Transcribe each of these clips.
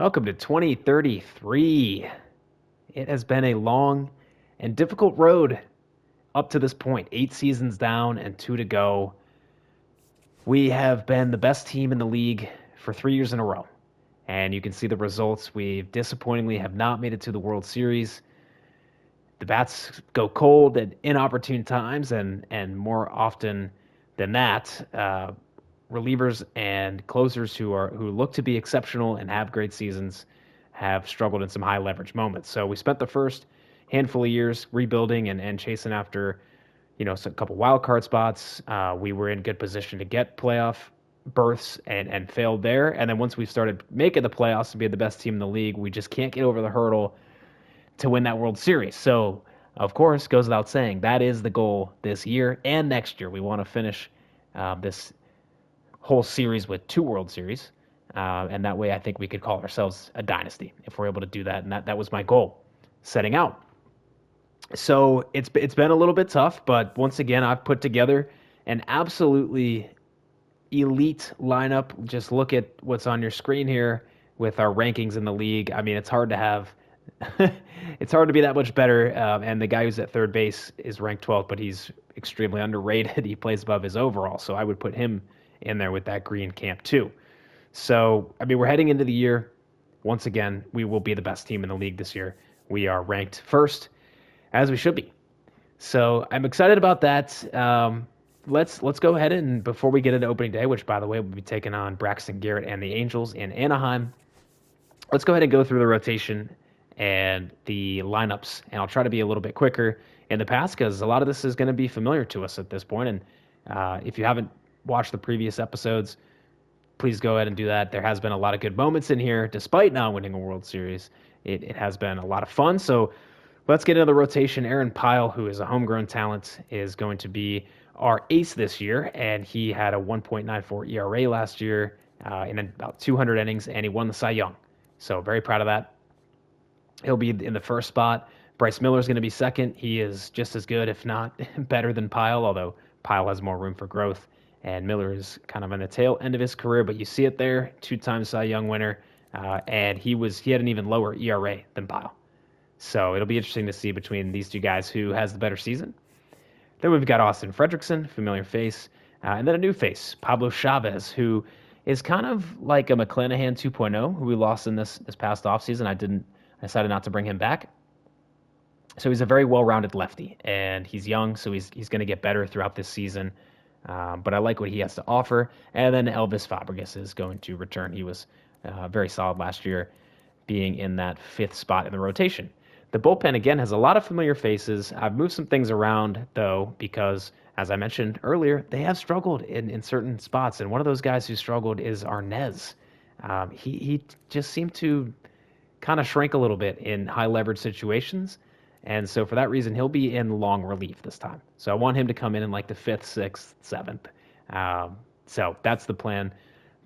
Welcome to 2033. It has been a long and difficult road up to this point. 8 seasons down and two to go. We have been the best team in the league for 3 years in a row. And you can see the results. We disappointingly have not made it to the World Series. The bats go cold at inopportune times, and more often than that, relievers and closers who look to be exceptional and have great seasons have struggled in some high leverage moments. So we spent the first handful of years rebuilding and chasing after, a couple wild card spots. We were in good position to get playoff berths and failed there. And then once we started making the playoffs to be the best team in the league, we just can't get over the hurdle to win that World Series. So, of course, goes without saying, that is the goal this year and next year. We want to finish this whole series with 2 World Series. And that way I think we could call ourselves a dynasty if we're able to do that. And that was my goal setting out. So it's been a little bit tough, but once again, I've put together an absolutely elite lineup. Just look at what's on your screen here with our rankings in the league. I mean, it's hard to have, it's hard to be that much better. And the guy who's at third base is ranked 12th, but he's extremely underrated. He plays above his overall. So I would put him in there with that green camp too. So, I mean, we're heading into the year. Once again, we will be the best team in the league this year. We are ranked first, as we should be. So I'm excited about that. Let's go ahead and before we get into opening day, which by the way we'll be taking on Braxton Garrett and the Angels in Anaheim, let's go ahead and go through the rotation and the lineups. And I'll try to be a little bit quicker in the past because a lot of this is going to be familiar to us at this point. And if you haven't watched the previous episodes, please go ahead and do that. There has been a lot of good moments in here, despite not winning a World Series. It has been a lot of fun. So let's get into the rotation. Aaron Pyle, who is a homegrown talent, is going to be our ace this year, and he had a 1.94 ERA last year in about 200 innings, and he won the Cy Young. So very proud of that. He'll be in the first spot. Bryce Miller is going to be second. He is just as good, if not better than Pyle, although Pyle has more room for growth. And Miller is kind of on the tail end of his career, but you see it there, 2-time Cy Young winner, and he had an even lower ERA than Pyle. So it'll be interesting to see between these two guys who has the better season. Then we've got Austin Fredrickson, familiar face, and then a new face, Pablo Chavez, who is kind of like a McClanahan 2.0, who we lost in this past offseason. I decided not to bring him back. So he's a very well-rounded lefty, and he's young, so he's going to get better throughout this season. But I like what he has to offer. And then Elvis Fabregas is going to return. He was very solid last year, being in that 5th spot in the rotation. The bullpen, again, has a lot of familiar faces. I've moved some things around, though, because, as I mentioned earlier, they have struggled in certain spots. And one of those guys who struggled is Arnez. He just seemed to kind of shrink a little bit in high-leverage situations. And so for that reason, he'll be in long relief this time. So I want him to come in like the 5th, 6th, 7th. So that's the plan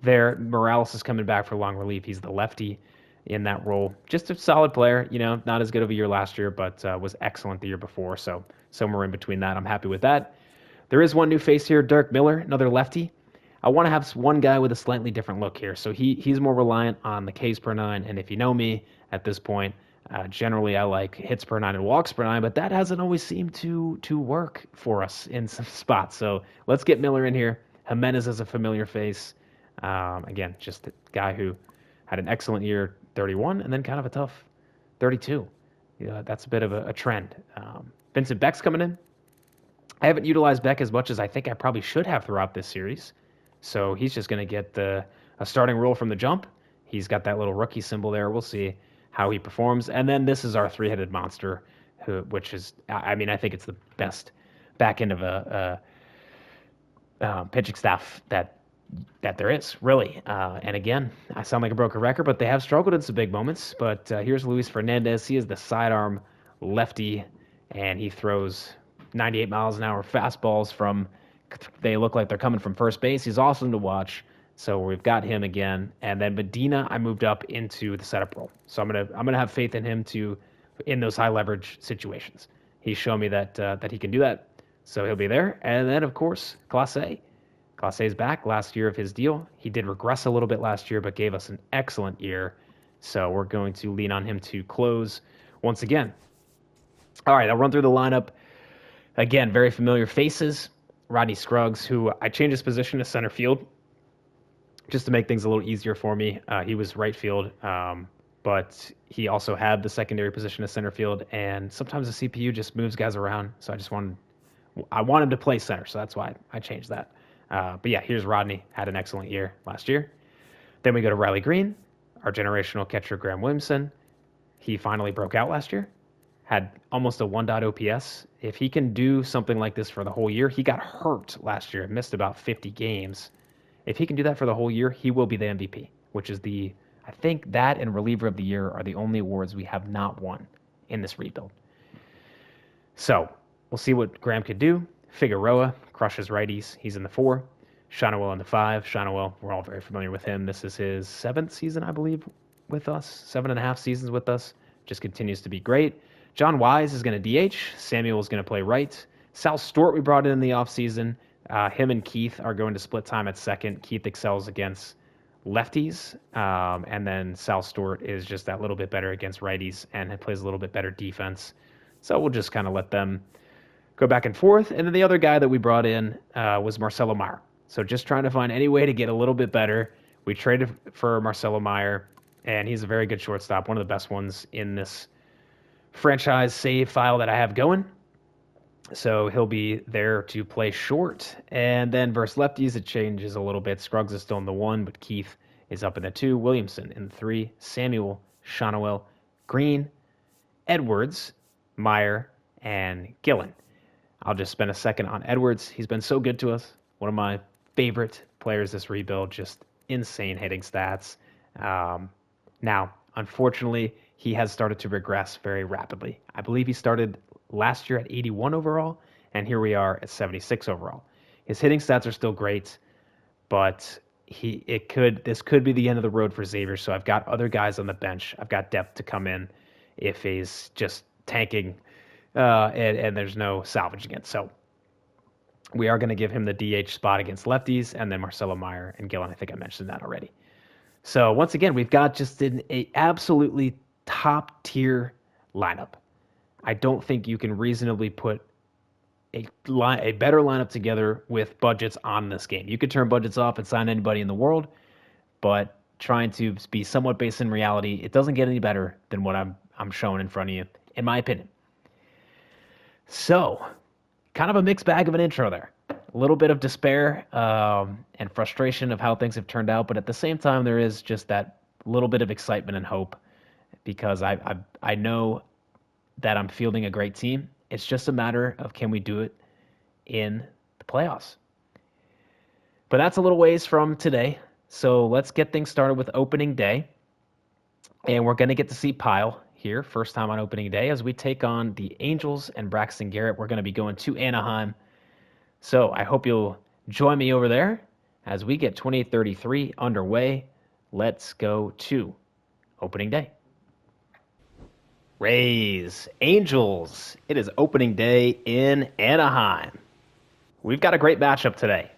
there. Morales is coming back for long relief. He's the lefty in that role. Just a solid player, not as good of a year last year, but was excellent the year before. So somewhere in between that, I'm happy with that. There is one new face here, Derek Miller, another lefty. I want to have one guy with a slightly different look here. So he's more reliant on the Ks per nine. And if you know me at this point, generally, I like hits per nine and walks per nine, but that hasn't always seemed to work for us in some spots. So let's get Miller in here. Jimenez is a familiar face. Again, just a guy who had an excellent year, 31, and then kind of a tough 32. That's a bit of a trend. Vincent Beck's coming in. I haven't utilized Beck as much as I think I probably should have throughout this series. So he's just going to get a starting role from the jump. He's got that little rookie symbol there. We'll see how he performs. And then this is our 3-headed monster, which is, I think it's the best back end of a pitching staff that there is, really. And again, I sound like a broken record, but they have struggled in some big moments. But here's Luis Fernandez. He is the sidearm lefty, and he throws 98 miles an hour fastballs they look like they're coming from first base. He's awesome to watch. So we've got him again, and then Medina I moved up into the setup role. So I'm gonna have faith in him in those high leverage situations. He's shown me that he can do that, so he'll be there. And then of course Clase is back. Last year of his deal, he did regress a little bit last year, but gave us an excellent year. So we're going to lean on him to close once again. All right, I'll run through the lineup. Again, very familiar faces. Rodney Scruggs, who I changed his position to center field just to make things a little easier for me. He was right field, but he also had the secondary position of center field, and sometimes the CPU just moves guys around. So I want him to play center, so that's why I changed that. But yeah, here's Rodney. Had an excellent year last year. Then we go to Riley Green, our generational catcher, Graham Williamson. He finally broke out last year. Had almost a 1.0 OPS. If he can do something like this for the whole year, he got hurt last year, missed about 50 games. If he can do that for the whole year, he will be the MVP, which is I think that and reliever of the year are the only awards we have not won in this rebuild. So we'll see what Graham could do. Figueroa crushes righties. He's in the 4. Shonowell in the 5. Shonowell, we're all very familiar with him. This is his 7th season, I believe, with us. 7.5 seasons with us. Just continues to be great. John Wise is going to DH. Samuel is going to play right. Sal Stewart we brought in the offseason. Him and Keith are going to split time at second. Keith excels against lefties. And then Sal Stewart is just that little bit better against righties and plays a little bit better defense. So we'll just kind of let them go back and forth. And then the other guy that we brought in was Marcelo Meyer. So just trying to find any way to get a little bit better. We traded for Marcelo Meyer, and he's a very good shortstop, one of the best ones in this franchise save file that I have going. So he'll be there to play short. And then versus lefties, it changes a little bit. Scruggs is still in the 1, but Keith is up in the 2. Williamson in the 3. Samuel, Shonowell, Green, Edwards, Meyer, and Gillen. I'll just spend a second on Edwards. He's been so good to us. One of my favorite players this rebuild. Just insane hitting stats. Now, unfortunately, he has started to regress very rapidly. I believe he started last year at 81 overall, and here we are at 76 overall. His hitting stats are still great, but this could be the end of the road for Xavier. So I've got other guys on the bench. I've got depth to come in if he's just tanking and there's no salvaging it. So we are going to give him the DH spot against lefties, and then Marcelo Meyer and Gillen. I think I mentioned that already. So once again, we've got just an absolutely top tier lineup. I don't think you can reasonably put a better lineup together with budgets on this game. You could turn budgets off and sign anybody in the world, but trying to be somewhat based in reality, it doesn't get any better than what I'm showing in front of you, in my opinion. So, kind of a mixed bag of an intro there. A little bit of despair and frustration of how things have turned out, but at the same time, there is just that little bit of excitement and hope because I know that I'm fielding a great team. It's just a matter of can we do it in the playoffs. But that's a little ways from today, so let's get things started with opening day. And we're going to get to see Pyle here, first time on opening day, as we take on the Angels and Braxton Garrett. We're going to be going to Anaheim. So I hope you'll join me over there as we get 28-33 underway. Let's go to opening day. Rays, Angels. It is opening day in Anaheim. We've got a great matchup today.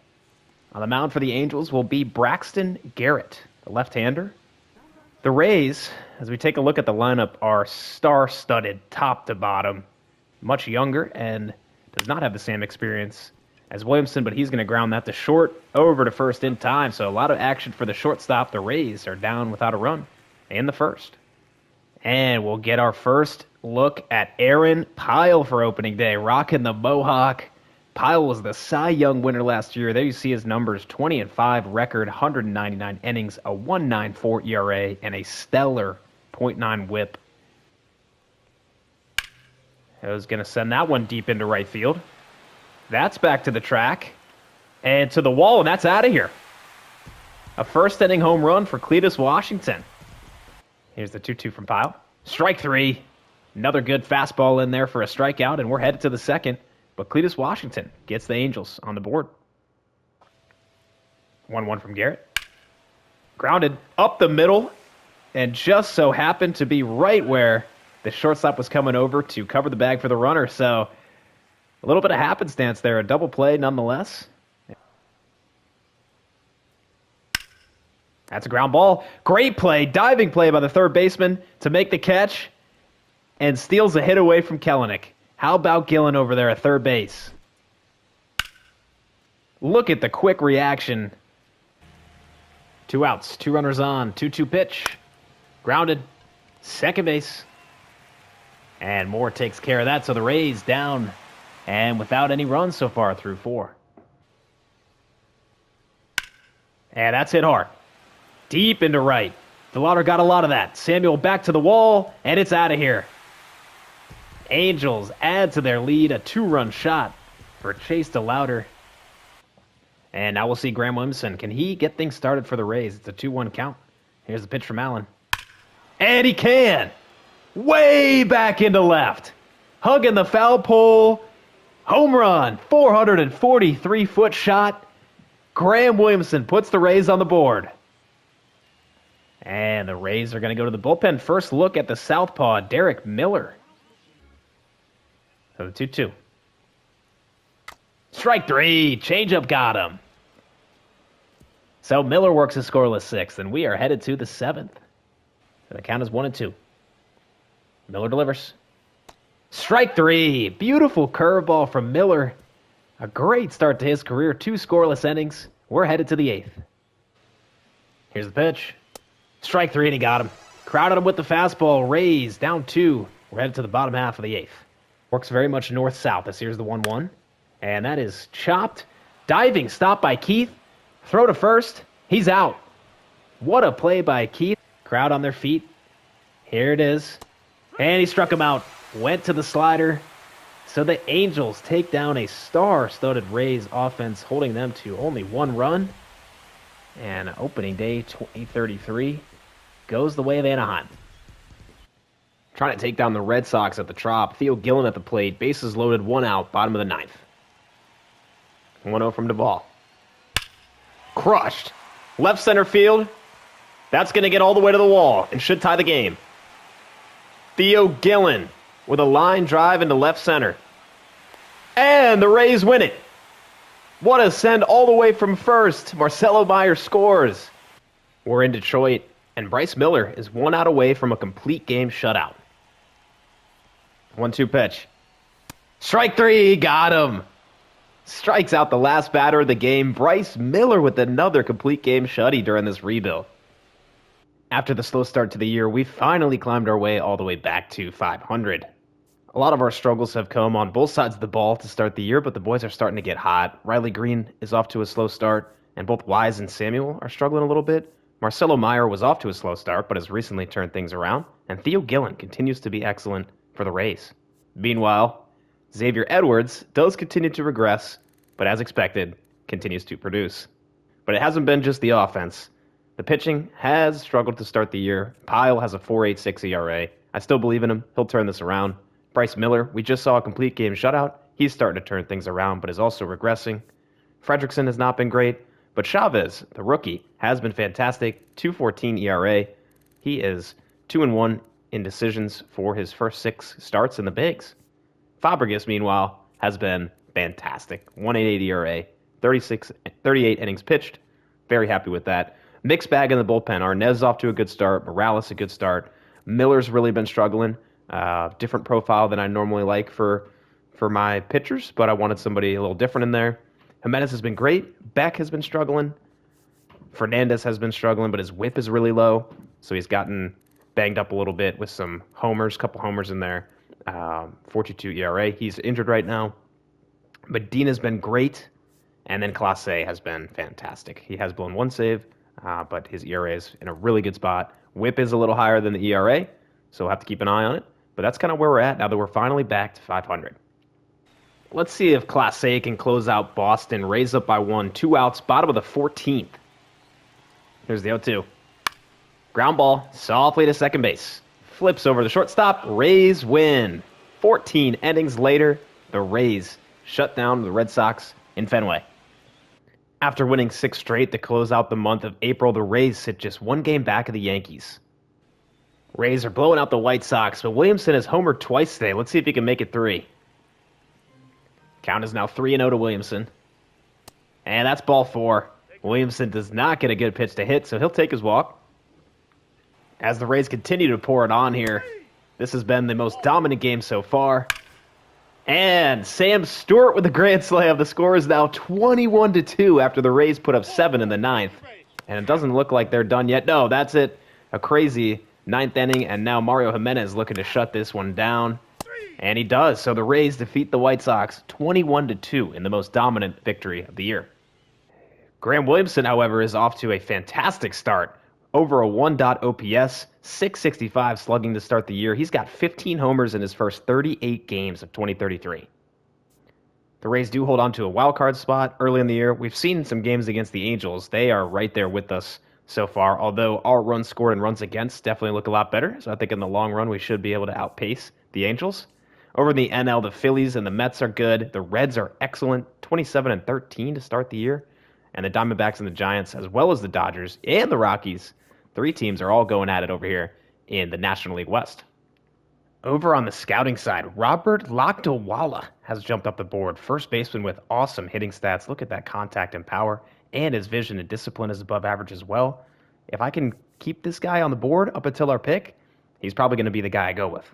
On the mound for the Angels will be Braxton Garrett, the left-hander. The Rays, as we take a look at the lineup, are star-studded top to bottom. Much younger and does not have the same experience as Williamson, but he's going to ground that to short, over to first in time. So a lot of action for the shortstop. The Rays are down without a run in the first. And we'll get our first look at Aaron Pyle for opening day, rocking the mohawk. Pyle was the Cy Young winner last year. There you see his numbers, 20-5 record, 199 innings, a 1.94 ERA, and a stellar .9 whip. I was going to send that one deep into right field. That's back to the track and to the wall, and that's out of here. A first-inning home run for Cletus Washington. Here's the 2-2 from Pyle. Strike 3. Another good fastball in there for a strikeout, and we're headed to the second. But Cletus Washington gets the Angels on the board. 1-1 from Garrett. Grounded up the middle, and just so happened to be right where the shortstop was coming over to cover the bag for the runner. So a little bit of happenstance there. A double play nonetheless. That's a ground ball. Great play, diving play by the third baseman to make the catch and steals a hit away from Kelenic. How about Gillen over there at third base? Look at the quick reaction. 2 outs, 2 runners on, 2-2 pitch. Grounded, second base. And Moore takes care of that, so the Rays down and without any runs so far through 4. And that's hit hard. Deep into right. DeLauder got a lot of that. Samuel back to the wall, and it's out of here. Angels add to their lead, a 2-run shot for Chase DeLauder. And now we'll see Graham Williamson. Can he get things started for the Rays? It's a 2-1 count. Here's the pitch from Allen. And he can! Way back into left. Hugging the foul pole. Home run. 443-foot shot. Graham Williamson puts the Rays on the board. And the Rays are going to go to the bullpen. First look at the southpaw, Derek Miller. So the 2-2. Strike 3. Changeup got him. So Miller works a scoreless 6th, and we are headed to the 7th. So the count is 1-2. Miller delivers. Strike 3. Beautiful curveball from Miller. A great start to his career. 2 scoreless innings. We're headed to the 8th. Here's the pitch. Strike 3, and he got him. Crowded him with the fastball. Rays down 2. We're headed to the bottom half of the 8th. Works very much north-south. This here's the 1-1. And that is chopped. Diving stop by Keith. Throw to first. He's out. What a play by Keith. Crowd on their feet. Here it is. And he struck him out. Went to the slider. So the Angels take down a star-studded Rays offense, holding them to only 1 run. And opening day 2033 goes the way of Anaheim. Trying to take down the Red Sox at the Trop. Theo Gillen at the plate. Bases loaded, 1 out, bottom of the 9th. 1-0 from Duvall. Crushed. Left center field. That's going to get all the way to the wall and should tie the game. Theo Gillen with a line drive into left center. And the Rays win it. What a send all the way from first. Marcelo Meyer scores. We're in Detroit, and Bryce Miller is 1 out away from a complete game shutout. 1-2 pitch. Strike 3, got him. Strikes out the last batter of the game. Bryce Miller with another complete game shutty during this rebuild. After the slow start to the year, we finally climbed our way all the way back to 500. A lot of our struggles have come on both sides of the ball to start the year, but the boys are starting to get hot. Riley Green is off to a slow start, and both Wise and Samuel are struggling a little bit. Marcelo Meyer was off to a slow start, but has recently turned things around, and Theo Gillen continues to be excellent for the Rays. Meanwhile, Xavier Edwards does continue to regress, but as expected, continues to produce. But it hasn't been just the offense. The pitching has struggled to start the year. Pyle has a 4.86 ERA. I still believe in him. He'll turn this around. Bryce Miller, we just saw a complete game shutout. He's starting to turn things around, but is also regressing. Fredrickson has not been great, but Chavez, the rookie, has been fantastic. 2.14 ERA. He is 2-1 in decisions for his first 6 starts in the bigs. Fabregas, meanwhile, has been fantastic. 1.88 ERA, 38 innings pitched. Very happy with that. Mixed bag in the bullpen. Arnaz off to a good start. Morales a good start. Miller's really been struggling. Different profile than I normally like for my pitchers, but I wanted somebody a little different in there. Jimenez has been great. Beck has been struggling. Fernandez has been struggling, but his whip is really low, so he's gotten banged up a little bit with some homers, couple homers in there. 4.22 ERA. He's injured right now. Medina's been great, and then Clase has been fantastic. He has blown 1 save, but his ERA is in a really good spot. Whip is a little higher than the ERA, so we'll have to keep an eye on it. But that's kind of where we're at now that we're finally back to 500. Let's see if Clase can close out Boston. Rays up by 1, 2 outs, bottom of the 14th. Here's the 0-2. Ground ball, softly to second base. Flips over the shortstop. Rays win. 14 innings later, the Rays shut down the Red Sox in Fenway. After winning 6 straight to close out the month of April, the Rays sit just 1 game back of the Yankees. Rays are blowing out the White Sox, but Williamson has homered twice today. Let's see if he can make it 3. Count is now 3-0 to Williamson. And that's ball 4. Williamson does not get a good pitch to hit, so he'll take his walk. As the Rays continue to pour it on here, this has been the most dominant game so far. And Sam Stewart with the grand slam. The score is now 21-2 after the Rays put up 7 in the ninth. And it doesn't look like they're done yet. No, that's it. A crazy ninth inning, and now Mario Jimenez looking to shut this one down. And he does. So the Rays defeat the White Sox 21-2 in the most dominant victory of the year. Graham Williamson, however, is off to a fantastic start. Over a 1.0 OPS, 665 slugging to start the year. He's got 15 homers in his first 38 games of 2033. The Rays do hold on to a wild card spot early in the year. We've seen some games against the Angels. They are right there with us so far, although our runs scored and runs against definitely look a lot better. So I think in the long run, we should be able to outpace the Angels. Over in the NL, the Phillies and the Mets are good. The Reds are excellent, 27-13 to start the year. And the Diamondbacks and the Giants, as well as the Dodgers and the Rockies, 3 teams are all going at it over here in the National League West. Over on the scouting side, Robert Lakdawala has jumped up the board. First baseman with awesome hitting stats. Look at that contact and power. And his vision and discipline is above average as well. If I can keep this guy on the board up until our pick, he's probably going to be the guy I go with.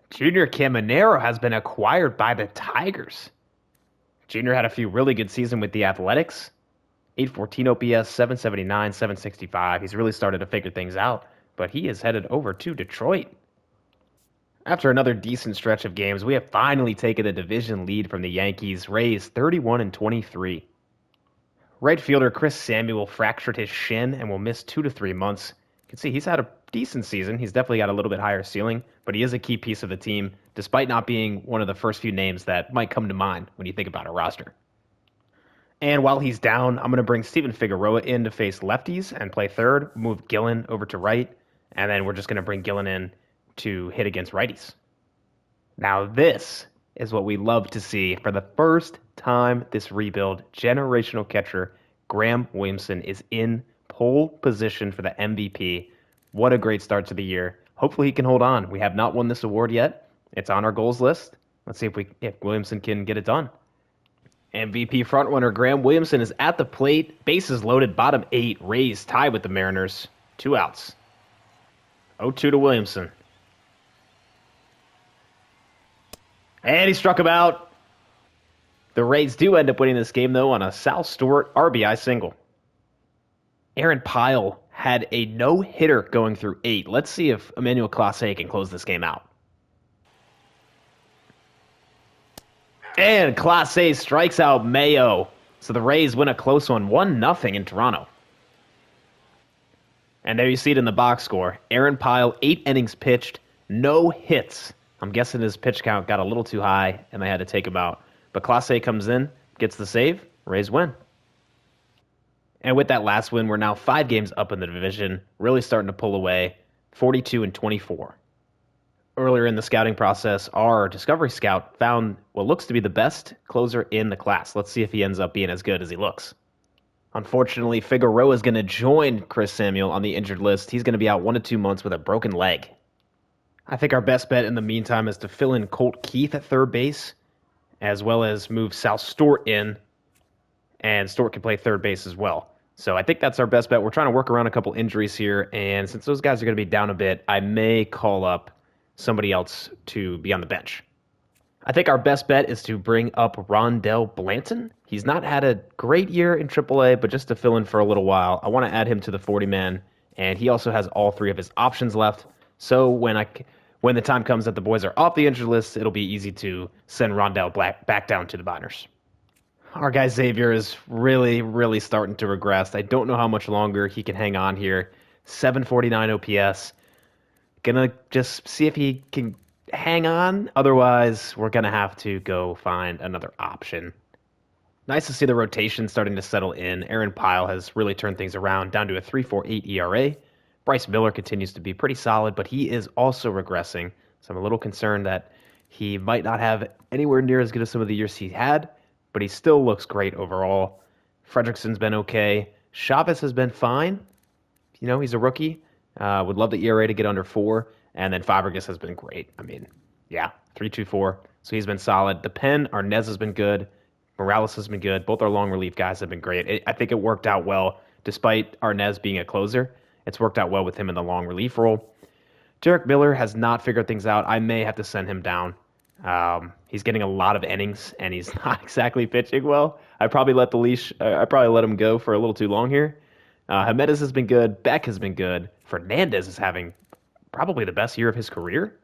Junior Caminero has been acquired by the Tigers. Junior had a few really good seasons with the Athletics. 814 OPS, 779, 765. He's really started to figure things out, but he is headed over to Detroit. After another decent stretch of games, we have finally taken the division lead from the Yankees, Rays 31-23. Right fielder Chris Samuel fractured his shin and will miss 2 to 3 months. You can see he's had a decent season. He's definitely got a little bit higher ceiling, but he is a key piece of the team, despite not being one of the first few names that might come to mind when you think about a roster. And while he's down, I'm going to bring Steven Figueroa in to face lefties and play third, move Gillen over to right, and then we're just going to bring Gillen in to hit against righties. Now this is what we love to see. For the first time this rebuild, generational catcher Graham Williamson is in pole position for the MVP. What a great start to the year. Hopefully he can hold on. We have not won this award yet. It's on our goals list. Let's see if Williamson can get it done. MVP frontrunner Graham Williamson is at the plate. Bases loaded, bottom 8. Rays tied with the Mariners. 2 outs. 0-2 to Williamson. And he struck him out. The Rays do end up winning this game, though, on a Sal Stewart RBI single. Aaron Pyle had a no-hitter going through 8. Let's see if Emmanuel Clase can close this game out. And Clase strikes out Mayo. So the Rays win a close one, 1-0 in Toronto. And there you see it in the box score. Aaron Pyle, 8 innings pitched, no hits. I'm guessing his pitch count got a little too high, and they had to take him out. But Clase comes in, gets the save, Rays win. And with that last win, we're now 5 games up in the division, really starting to pull away, 42-24. Earlier in the scouting process, our Discovery Scout found what looks to be the best closer in the class. Let's see if he ends up being as good as he looks. Unfortunately, Figueroa is going to join Chris Samuel on the injured list. He's going to be out 1 to 2 months with a broken leg. I think our best bet in the meantime is to fill in Colt Keith at third base, as well as move Sal Stewart in, and Stewart can play third base as well. So I think that's our best bet. We're trying to work around a couple injuries here, and since those guys are going to be down a bit, I may call up somebody else to be on the bench. I think our best bet is to bring up Rondell Blanton. He's not had a great year in AAA, but just to fill in for a little while, I want to add him to the 40-man, and he also has all 3 of his options left. So when the time comes that the boys are off the injured list, it'll be easy to send Rondell back down to the minors. Our guy Xavier is really, really starting to regress. I don't know how much longer he can hang on here. 749 OPS. Gonna just see if he can hang on. Otherwise, we're gonna have to go find another option. Nice to see the rotation starting to settle in. Aaron Pyle has really turned things around, down to a 3.48 ERA. Bryce Miller continues to be pretty solid, but he is also regressing. So I'm a little concerned that he might not have anywhere near as good as some of the years he had, but he still looks great overall. Fredrickson's been okay. Chavez has been fine. You know, he's a rookie. Would love the ERA to get under 4. And then Fabregas has been great. I mean, yeah, 3.24. So he's been solid. The pen, Arnez has been good. Morales has been good. Both our long relief guys have been great. I think it worked out well, despite Arnez being a closer. It's worked out well with him in the long relief role. Derek Miller has not figured things out. I may have to send him down. He's getting a lot of innings, and he's not exactly pitching well. I probably let him go for a little too long here. Jimenez has been good. Beck has been good. Fernandez is having probably the best year of his career,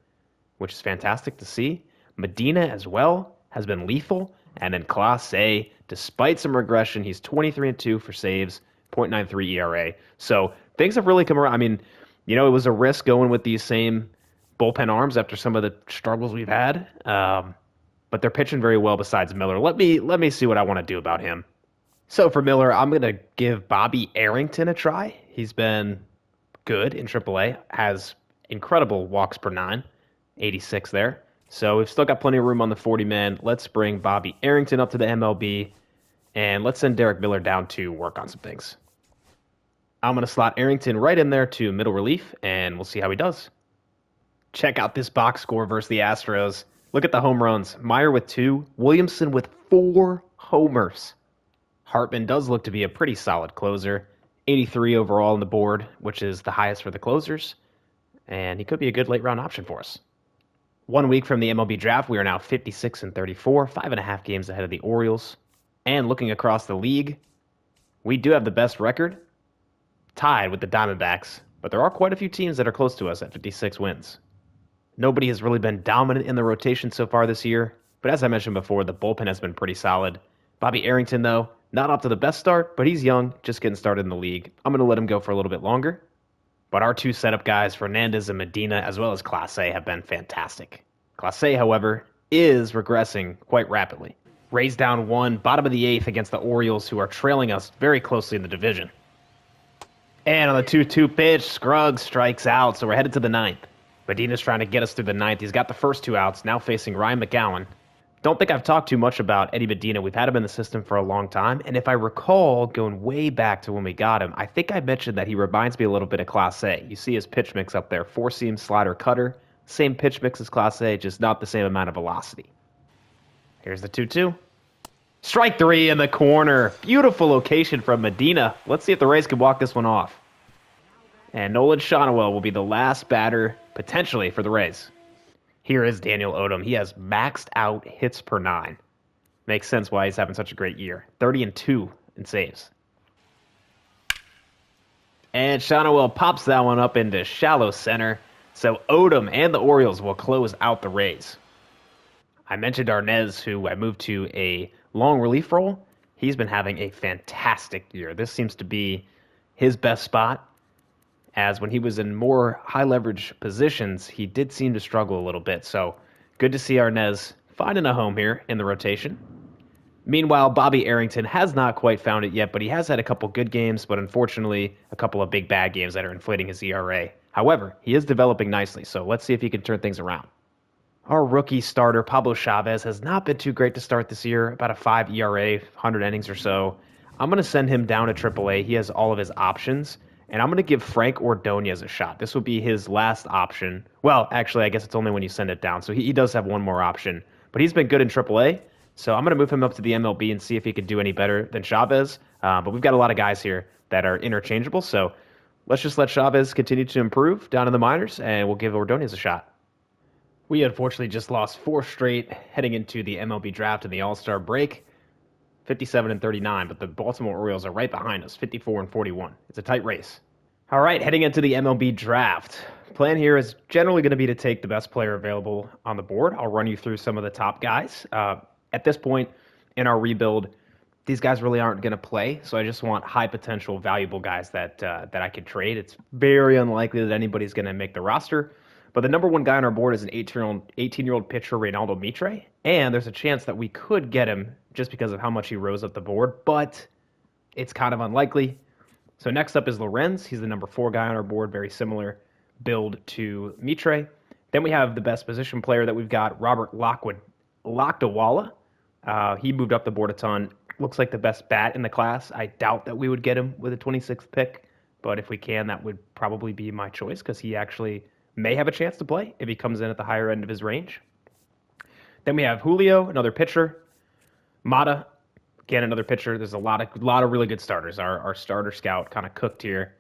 which is fantastic to see. Medina as well has been lethal. And then Class A, despite some regression, he's 23-2 for saves, 0.93 ERA. So things have really come around. I mean, it was a risk going with these same bullpen arms after some of the struggles we've had. But they're pitching very well besides Miller. Let me see what I want to do about him. So for Miller, I'm going to give Bobby Arrington a try. He's been good in AAA, has incredible walks per nine, 86 there. So we've still got plenty of room on the 40-man. Let's bring Bobby Arrington up to the MLB, and let's send Derek Miller down to work on some things. I'm going to slot Arrington right in there to middle relief, and we'll see how he does. Check out this box score versus the Astros. Look at the home runs. Meyer with 2, Williamson with 4 homers. Hartman does look to be a pretty solid closer. 83 overall on the board, which is the highest for the closers, and he could be a good late-round option for us. 1 week from the MLB draft, we are now 56-34, 5.5 games ahead of the Orioles. And looking across the league, we do have the best record, tied with the Diamondbacks, but there are quite a few teams that are close to us at 56 wins. Nobody has really been dominant in the rotation so far this year, but as I mentioned before, the bullpen has been pretty solid. Bobby Arrington, though, not off to the best start, but he's young, just getting started in the league. I'm going to let him go for a little bit longer. But our 2 setup guys, Fernandez and Medina, as well as Class A, have been fantastic. Class A, however, is regressing quite rapidly. Rays down 1, bottom of the 8th against the Orioles, who are trailing us very closely in the division. And on the 2-2 pitch, Scruggs strikes out, so we're headed to the 9th. Medina's trying to get us through the 9th. He's got the first 2 outs, now facing Ryan McGowan. Don't think I've talked too much about Eddie Medina. We've had him in the system for a long time, and if I recall, going way back to when we got him, I think I mentioned that he reminds me a little bit of Class A. You see his pitch mix up there, 4-seam, slider, cutter. Same pitch mix as Class A, just not the same amount of velocity. Here's the 2-2. Strike 3 in the corner. Beautiful location from Medina. Let's see if the Rays can walk this one off. And Nolan Shonowell will be the last batter, potentially, for the Rays. Here is Daniel Odom. He has maxed out hits per 9. Makes sense why he's having such a great year. 30-2 in saves. And Shonowell pops that one up into shallow center. So Odom and the Orioles will close out the Rays. I mentioned Arnez, who I moved to a long relief role. He's been having a fantastic year. This seems to be his best spot, as when he was in more high-leverage positions, he did seem to struggle a little bit. So good to see Arnez finding a home here in the rotation. Meanwhile, Bobby Arrington has not quite found it yet, but he has had a couple good games, but unfortunately, a couple of big bad games that are inflating his ERA. However, he is developing nicely, so let's see if he can turn things around. Our rookie starter, Pablo Chavez, has not been too great to start this year, about a 5 ERA, 100 innings or so. I'm going to send him down to AAA. He has all of his options. And I'm going to give Frank Ordonez a shot. This will be his last option. Well, actually, I guess it's only when you send it down. So he does have one more option. But he's been good in AAA. So I'm going to move him up to the MLB and see if he could do any better than Chavez. But we've got a lot of guys here that are interchangeable. So let's just let Chavez continue to improve down in the minors, and we'll give Ordonez a shot. We unfortunately just lost 4 straight heading into the MLB draft and the All-Star break. 57-39, but the Baltimore Orioles are right behind us, 54-41. It's a tight race. All right, heading into the MLB draft. Plan here is generally going to be to take the best player available on the board. I'll run you through some of the top guys. At this point in our rebuild, these guys really aren't going to play, so I just want high potential, valuable guys that I could trade. It's very unlikely that anybody's going to make the roster. But the number 1 guy on our board is an 18-year-old pitcher, Reynaldo Mitre, and there's a chance that we could get him just because of how much he rose up the board, but it's kind of unlikely. So next up is Lorenz. He's the number 4 guy on our board, very similar build to Mitre. Then we have the best position player that we've got, Robert Lakdawala. He moved up the board a ton. Looks like the best bat in the class. I doubt that we would get him with a 26th pick, but if we can, that would probably be my choice because he actually may have a chance to play if he comes in at the higher end of his range. Then we have Julio, another pitcher. Mata, Again, another pitcher. There's a lot of really good starters. Our starter scout kind of cooked here.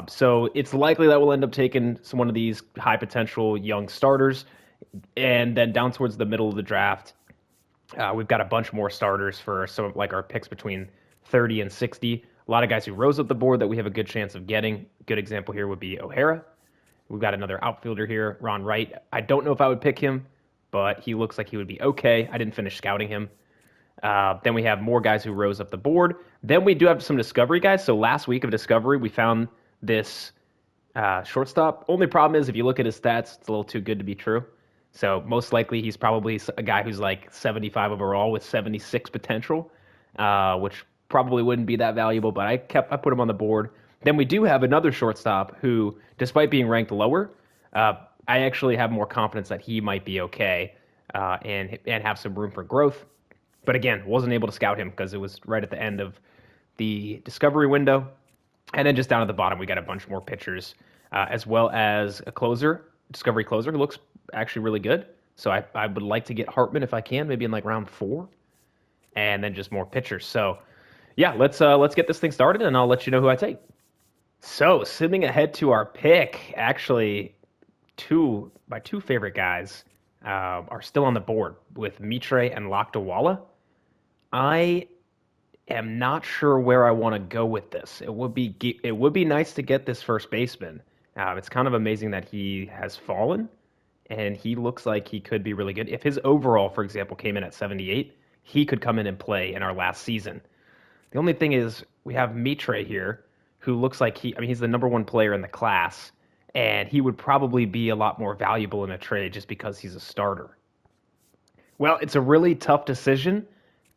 So it's likely that we'll end up taking one of these high potential young starters. And then down towards the middle of the draft, we've got a bunch more starters for some of like our picks between 30 and 60. A lot of guys who rose up the board that we have a good chance of getting. Good example here would be O'Hara. We've got another outfielder here, Ron Wright. I don't know if I would pick him, but he looks like he would be okay. I didn't finish scouting him. Then we have more guys who rose up the board. Then we do have some discovery guys. So last week of discovery, we found this shortstop. Only problem is if you look at his stats, it's a little too good to be true. So most likely he's probably a guy who's like 75 overall with 76 potential, which probably wouldn't be that valuable, but I put him on the board. Then we do have another shortstop who, despite being ranked lower, I actually have more confidence that he might be okay and have some room for growth. But again, wasn't able to scout him because it was right at the end of the discovery window. And then just down at the bottom, we got a bunch more pitchers, as well as a closer, discovery closer, who looks actually really good. So I would like to get Hartman if I can, maybe in like round 4, and then just more pitchers. So yeah, let's get this thing started, and I'll let you know who I take. So simming ahead to our pick, actually, my two favorite guys are still on the board with Mitre and Lakdawala. I am not sure where I want to go with this. It would be nice to get this first baseman. It's kind of amazing that he has fallen, and he looks like he could be really good. If his overall, for example, came in at 78, he could come in and play in our last season. The only thing is we have Mitre here, who looks like he's the number 1 player in the class, and he would probably be a lot more valuable in a trade just because he's a starter. Well, it's a really tough decision,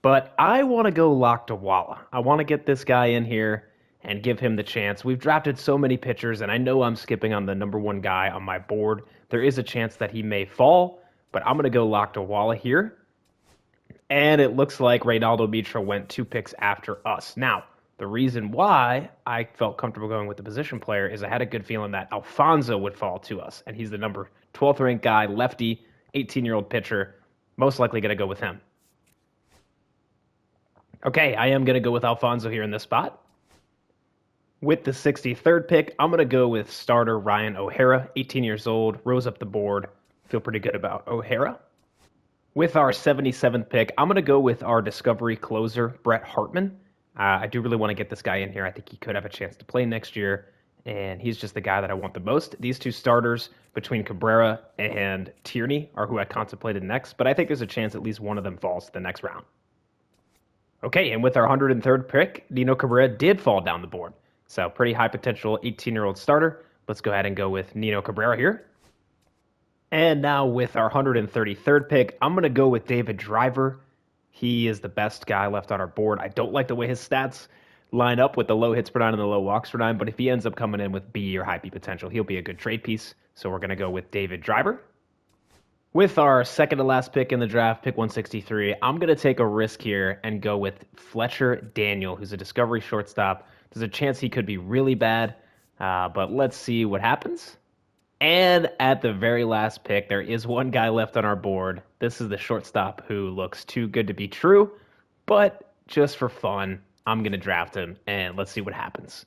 but I want to go Lakdawala. I want to get this guy in here and give him the chance. We've drafted so many pitchers, and I know I'm skipping on the number 1 guy on my board. There is a chance that he may fall, but I'm going to go Lakdawala here. And it looks like Reynaldo Mitra went 2 picks after us. Now, the reason why I felt comfortable going with the position player is I had a good feeling that Alfonso would fall to us, and he's the number 12th ranked guy, lefty, 18-year-old pitcher. Most likely going to go with him. Okay, I am going to go with Alfonso here in this spot. With the 63rd pick, I'm going to go with starter Ryan O'Hara, 18 years old, rose up the board. Feel pretty good about O'Hara. With our 77th pick, I'm going to go with our discovery closer, Brett Hartman. I do really want to get this guy in here. I think he could have a chance to play next year, and he's just the guy that I want the most. These two starters between Cabrera and Tierney are who I contemplated next, but I think there's a chance at least one of them falls to the next round. Okay, and with our 103rd pick, Nino Cabrera did fall down the board. So pretty high potential 18-year-old starter. Let's go ahead and go with Nino Cabrera here. And now with our 133rd pick, I'm going to go with David Driver. He is the best guy left on our board. I don't like the way his stats line up with the low hits per nine and the low walks per nine, but if he ends up coming in with B or high B potential, he'll be a good trade piece. So we're going to go with David Driver. With our second to last pick in the draft, pick 163, I'm going to take a risk here and go with Fletcher Daniel, who's a discovery shortstop. There's a chance he could be really bad, but let's see what happens. And at the very last pick, there is one guy left on our board. This is the shortstop who looks too good to be true, but just for fun, I'm going to draft him, and let's see what happens.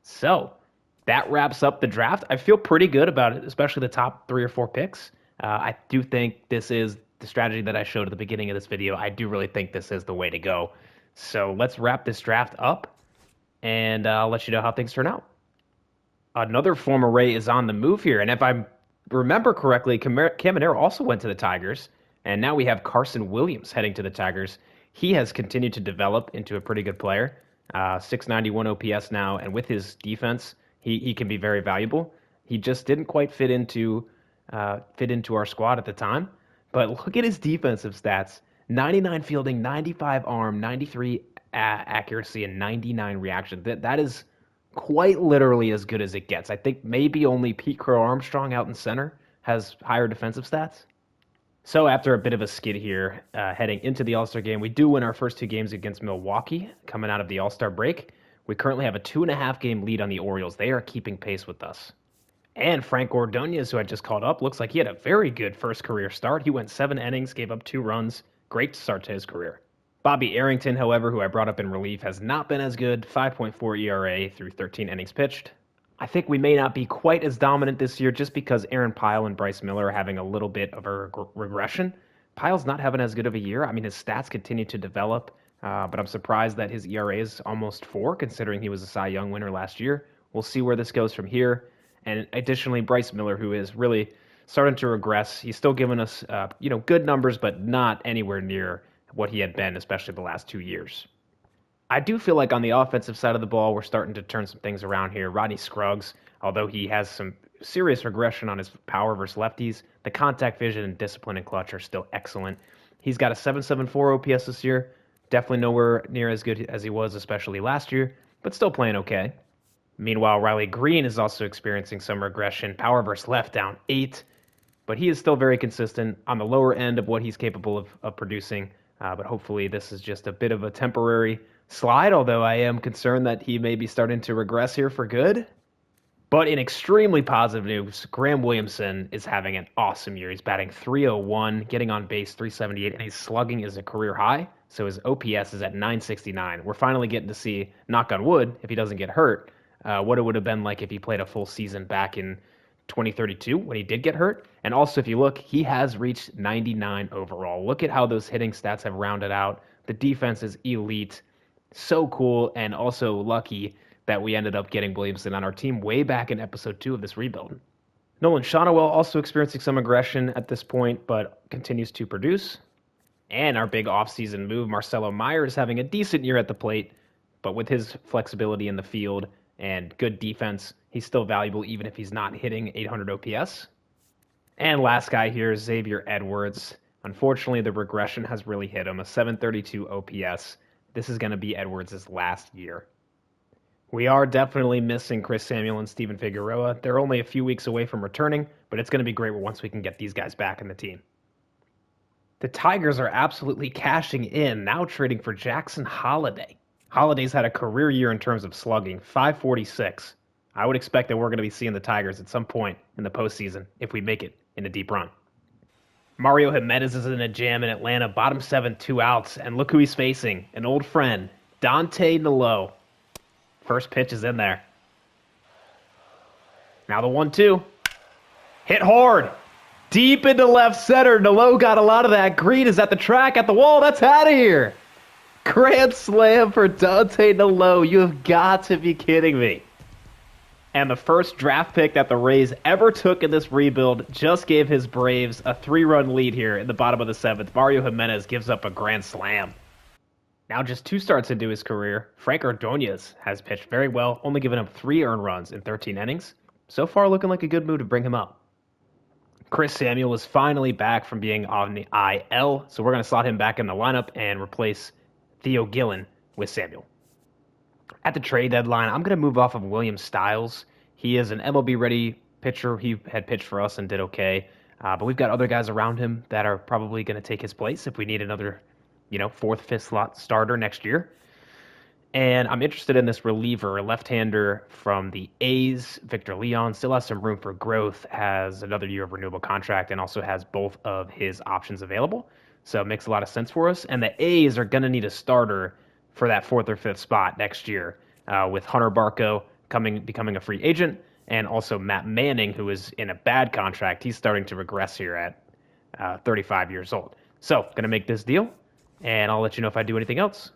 So that wraps up the draft. I feel pretty good about it, especially the top 3 or 4 picks. I do think this is the strategy that I showed at the beginning of this video. I do really think this is the way to go. So let's wrap this draft up, and I'll let you know how things turn out. Another former Ray is on the move here, and if I remember correctly, Caminero also went to the Tigers, and now we have Carson Williams heading to the Tigers. He has continued to develop into a pretty good player, 691 OPS now, and with his defense, he can be very valuable. He just didn't quite fit into our squad at the time, but look at his defensive stats: 99 fielding, 95 arm, 93 accuracy, and 99 reaction. That is quite literally as good as it gets. I think maybe only Pete Crow Armstrong out in center has higher defensive stats. So after a bit of a skid here, heading into the All-Star game, we do win our first 2 games against Milwaukee coming out of the All-Star break. We currently have a 2.5 game lead on the Orioles. They are keeping pace with us. And Frank Ordonez, who I just called up, looks like he had a very good first career start. He went 7 innings, gave up 2 runs. Great start to his career. Bobby Arrington, however, who I brought up in relief, has not been as good. 5.4 ERA through 13 innings pitched. I think we may not be quite as dominant this year just because Aaron Pyle and Bryce Miller are having a little bit of a regression. Pyle's not having as good of a year. I mean, his stats continue to develop, but I'm surprised that his ERA is almost 4, considering he was a Cy Young winner last year. We'll see where this goes from here. And additionally, Bryce Miller, who is really starting to regress. He's still giving us, good numbers, but not anywhere near what he had been, especially the last 2 years. I do feel like on the offensive side of the ball, we're starting to turn some things around here. Rodney Scruggs, although he has some serious regression on his power versus lefties, the contact vision and discipline and clutch are still excellent. He's got a 7.74 OPS this year. Definitely nowhere near as good as he was, especially last year, but still playing okay. Meanwhile, Riley Green is also experiencing some regression. Power versus left down 8, but he is still very consistent on the lower end of what he's capable of producing. But hopefully this is just a bit of a temporary slide, although I am concerned that he may be starting to regress here for good. But in extremely positive news, Graham Williamson is having an awesome year. He's batting .301, getting on base .378, and his slugging is a career high. So his OPS is at .969. We're finally getting to see, knock on wood, if he doesn't get hurt, what it would have been like if he played a full season back in 2032 when he did get hurt. And also, if you look, he has reached 99 overall. Look at how those hitting stats have rounded out. The defense is elite. So cool, and also lucky that we ended up getting Williamson on our team way back in episode 2 of this rebuild. Nolan Shonowell also experiencing some aggression at this point, but continues to produce. And our big offseason move, Marcelo Myers, having a decent year at the plate, but with his flexibility in the field and good defense, he's still valuable even if he's not hitting 800 OPS. And last guy here, Xavier Edwards. Unfortunately, the regression has really hit him, a 732 OPS. This is going to be Edwards' last year. We are definitely missing Chris Samuel and Steven Figueroa. They're only a few weeks away from returning, but it's going to be great once we can get these guys back in the team. The Tigers are absolutely cashing in, now trading for Jackson Holliday. Holliday's had a career year in terms of slugging, .546. I would expect that we're going to be seeing the Tigers at some point in the postseason if we make it in a deep run. Mario Jimenez is in a jam in Atlanta, bottom 7, 2 outs, and look who he's facing, an old friend, Dante Nalo. First pitch is in there. Now the 1-2. Hit hard. Deep into left center. Nalo got a lot of that. Green is at the track, at the wall. That's out of here. Grand slam for Dante Nalo. You have got to be kidding me. And the first draft pick that the Rays ever took in this rebuild just gave his Braves a 3-run lead here in the bottom of the 7th. Mario Jimenez gives up a grand slam. Now just 2 starts into his career, Frank Ordonez has pitched very well, only giving up 3 earned runs in 13 innings. So far looking like a good move to bring him up. Chris Samuel is finally back from being on the IL, so we're going to slot him back in the lineup and replace Theo Gillen with Samuel. At the trade deadline, I'm going to move off of William Stiles. He is an MLB-ready pitcher. He had pitched for us and did okay. But we've got other guys around him that are probably going to take his place if we need another 4th, 5th slot starter next year. And I'm interested in this reliever, a left-hander from the A's, Victor Leon. Still has some room for growth, has another year of renewable contract, and also has both of his options available. So it makes a lot of sense for us. And the A's are going to need a starter for that 4th or 5th spot next year, with Hunter Barco becoming a free agent, and also Matt Manning, who is in a bad contract. He's starting to regress here at 35 years old. So going to make this deal, and I'll let you know if I do anything else.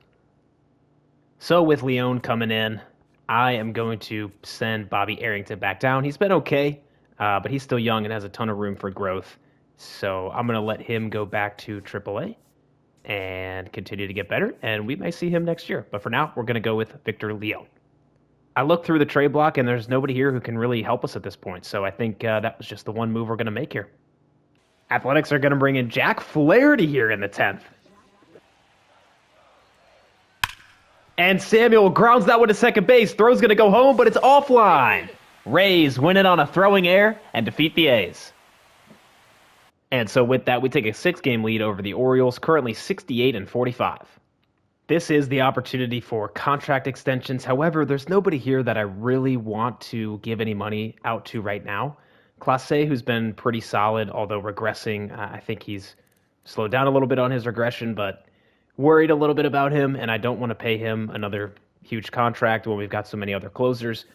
So with Leon coming in, I am going to send Bobby Arrington back down. He's been okay, but he's still young and has a ton of room for growth. So I'm going to let him go back to AAA and continue to get better, and we may see him next year. But for now, we're going to go with Victor Leon. I looked through the trade block, and there's nobody here who can really help us at this point. So I think that was just the one move we're going to make here. Athletics are going to bring in Jack Flaherty here in the 10th. And Samuel grounds that one to second base. Throw's going to go home, but it's offline. Rays win it on a throwing error and defeat the A's. And so with that, we take a 6-game lead over the Orioles, currently 68-45. This is the opportunity for contract extensions. However, there's nobody here that I really want to give any money out to right now. Clase, who's been pretty solid, although regressing. I think he's slowed down a little bit on his regression, but worried a little bit about him, and I don't want to pay him another huge contract when we've got so many other closers.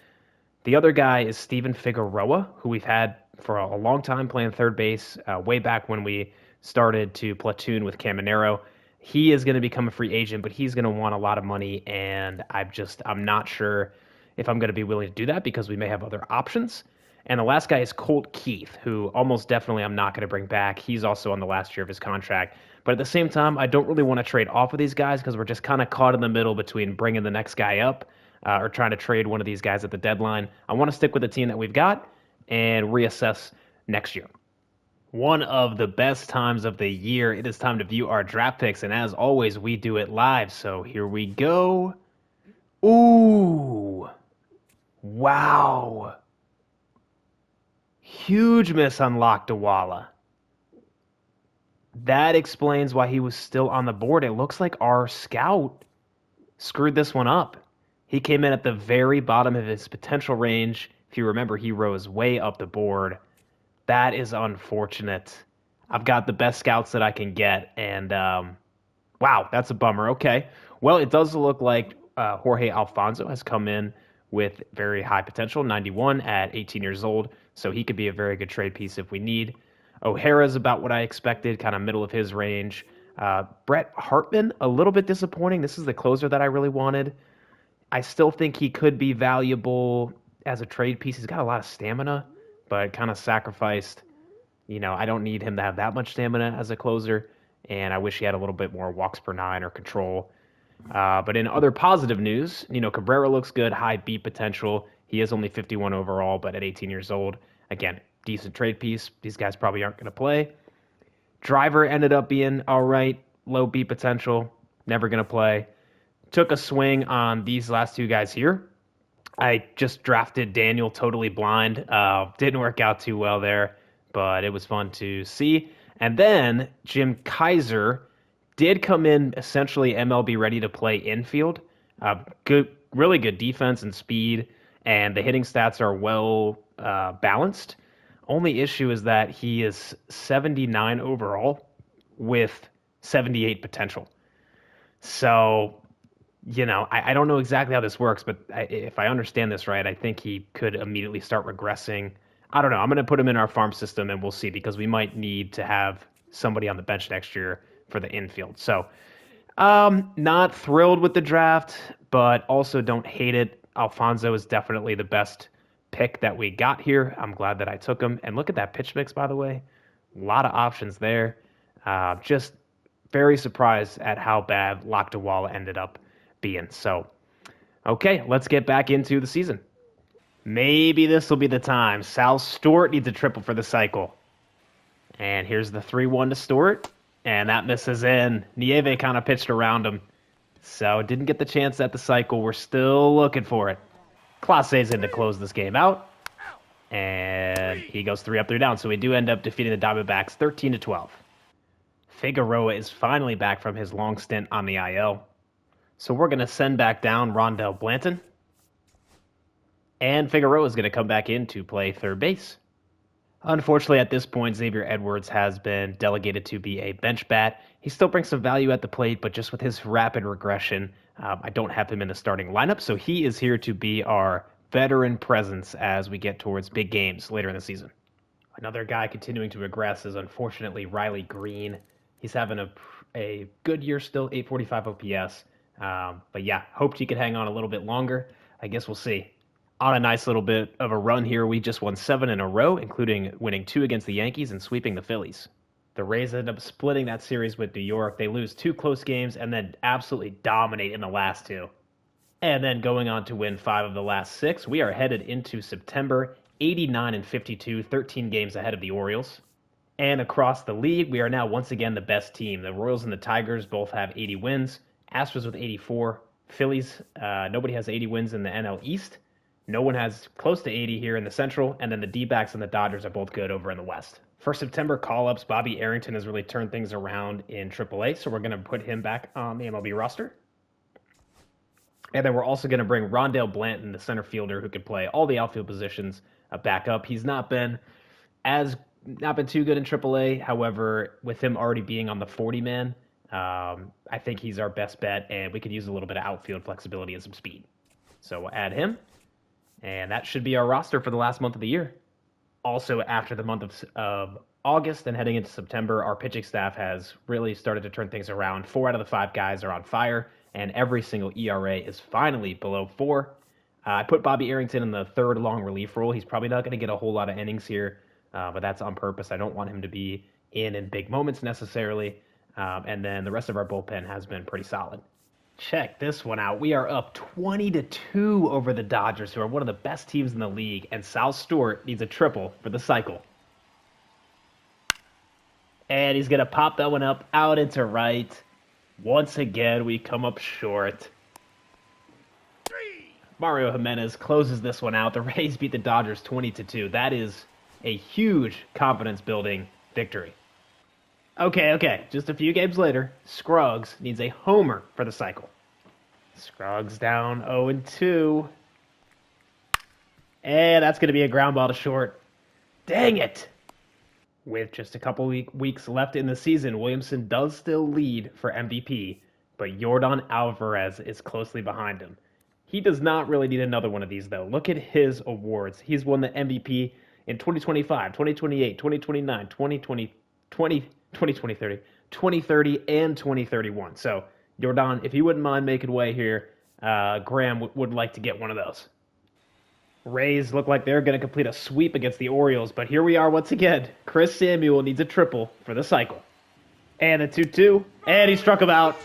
The other guy is Steven Figueroa, who we've had for a long time playing third base, way back when we started to platoon with Caminero. He is going to become a free agent, but he's going to want a lot of money, and I'm not sure if I'm going to be willing to do that because we may have other options. And the last guy is Colt Keith, who almost definitely I'm not going to bring back. He's also on the last year of his contract. But at the same time, I don't really want to trade off of these guys because we're just kind of caught in the middle between bringing the next guy up or trying to trade one of these guys at the deadline. I want to stick with the team that we've got and reassess next year. One of the best times of the year. It is time to view our draft picks. And as always, we do it live. So here we go. Ooh. Wow. Huge miss on Lakdawala. That explains why he was still on the board. It looks like our scout screwed this one up. He came in at the very bottom of his potential range. If you remember, he rose way up the board. That is unfortunate. I've got the best scouts that I can get, and wow, that's a bummer. Okay. Well, it does look like Jorge Alfonso has come in with very high potential, 91 at 18 years old, so he could be a very good trade piece if we need. O'Hara's about what I expected, kind of middle of his range. Brett Hartman, a little bit disappointing. This is the closer that I really wanted. I still think he could be valuable as a trade piece. He's got a lot of stamina, but kind of sacrificed. I don't need him to have that much stamina as a closer, and I wish he had a little bit more walks per nine or control. But in other positive news, Cabrera looks good, high beat potential. He is only 51 overall, but at 18 years old, again, decent trade piece. These guys probably aren't going to play. Driver ended up being all right, low beat potential, never going to play. Took a swing on these last two guys here. I just drafted Daniel totally blind. Didn't work out too well there, but it was fun to see. And then Jim Kaiser did come in essentially MLB ready to play infield. Really good defense and speed, and the hitting stats are well balanced. Only issue is that he is 79 overall with 78 potential. So, I don't know exactly how this works, but if I understand this right, I think he could immediately start regressing. I don't know. I'm going to put him in our farm system, and we'll see, because we might need to have somebody on the bench next year for the infield. So, not thrilled with the draft, but also don't hate it. Alfonso is definitely the best pick that we got here. I'm glad that I took him. And look at that pitch mix, by the way. A lot of options there. Just very surprised at how bad Lakdawala ended up being. So, okay, let's get back into the season. Maybe this will be the time. Sal Stewart needs a triple for the cycle. And here's the 3-1 to Stewart. And that misses in. Nieve kind of pitched around him. So didn't get the chance at the cycle. We're still looking for it. Clase's in to close this game out. And he goes 3 up, 3 down. So we do end up defeating the Diamondbacks 13-12. Figueroa is finally back from his long stint on the IL. So we're going to send back down Rondell Blanton. And Figueroa is going to come back in to play third base. Unfortunately, at this point, Xavier Edwards has been delegated to be a bench bat. He still brings some value at the plate, but just with his rapid regression, I don't have him in the starting lineup. So he is here to be our veteran presence as we get towards big games later in the season. Another guy continuing to regress is unfortunately Riley Green. He's having a good year still, 845 OPS. But yeah, hoped he could hang on a little bit longer. I guess we'll see. On a nice little bit of a run here, we just won 7 in a row, including winning 2 against the Yankees and sweeping the Phillies. The Rays end up splitting that series with New York. They lose 2 close games and then absolutely dominate in the last 2. And then going on to win 5 of the last 6, we are headed into September, 89-52, 13 games ahead of the Orioles. And across the league, we are now once again the best team. The Royals and the Tigers both have 80 wins. Astros with 84. Phillies, nobody has 80 wins in the NL East. No one has close to 80 here in the Central, and then the D-backs and the Dodgers are both good over in the West. For September call-ups, Bobby Arrington has really turned things around in AAA, so we're going to put him back on the MLB roster. And then we're also going to bring Rondell Blanton, the center fielder, who could play all the outfield positions, back up. He's not been too good in AAA. However, with him already being on the 40-man, I think he's our best bet, and we could use a little bit of outfield flexibility and some speed. So we'll add him, and that should be our roster for the last month of the year. Also, after the month of August and heading into September, our pitching staff has really started to turn things around. 4 out of the 5 guys are on fire, and every single ERA is finally below 4. I put Bobby Arrington in the third long relief role. He's probably not going to get a whole lot of innings here, but that's on purpose. I don't want him to be in big moments necessarily. And then the rest of our bullpen has been pretty solid. Check this one out. We are up 20-2 over the Dodgers, who are one of the best teams in the league, and Sal Stewart needs a triple for the cycle. And he's going to pop that one up out into right. Once again, we come up short. Mario Jimenez closes this one out. The Rays beat the Dodgers 20-2. That is a huge confidence-building victory. Okay. Just a few games later, Scruggs needs a homer for the cycle. Scruggs down 0-2. And that's going to be a ground ball to short. Dang it! With just a couple weeks left in the season, Williamson does still lead for MVP, but Yordan Alvarez is closely behind him. He does not really need another one of these, though. Look at his awards. He's won the MVP in 2025, 2028, 2029, 2030, and 2031. So, Yordan, if you wouldn't mind making way here, Graham would like to get one of those. Rays look like they're going to complete a sweep against the Orioles, but here we are once again. Chris Samuel needs a triple for the cycle. And a 2-2, and he struck him out.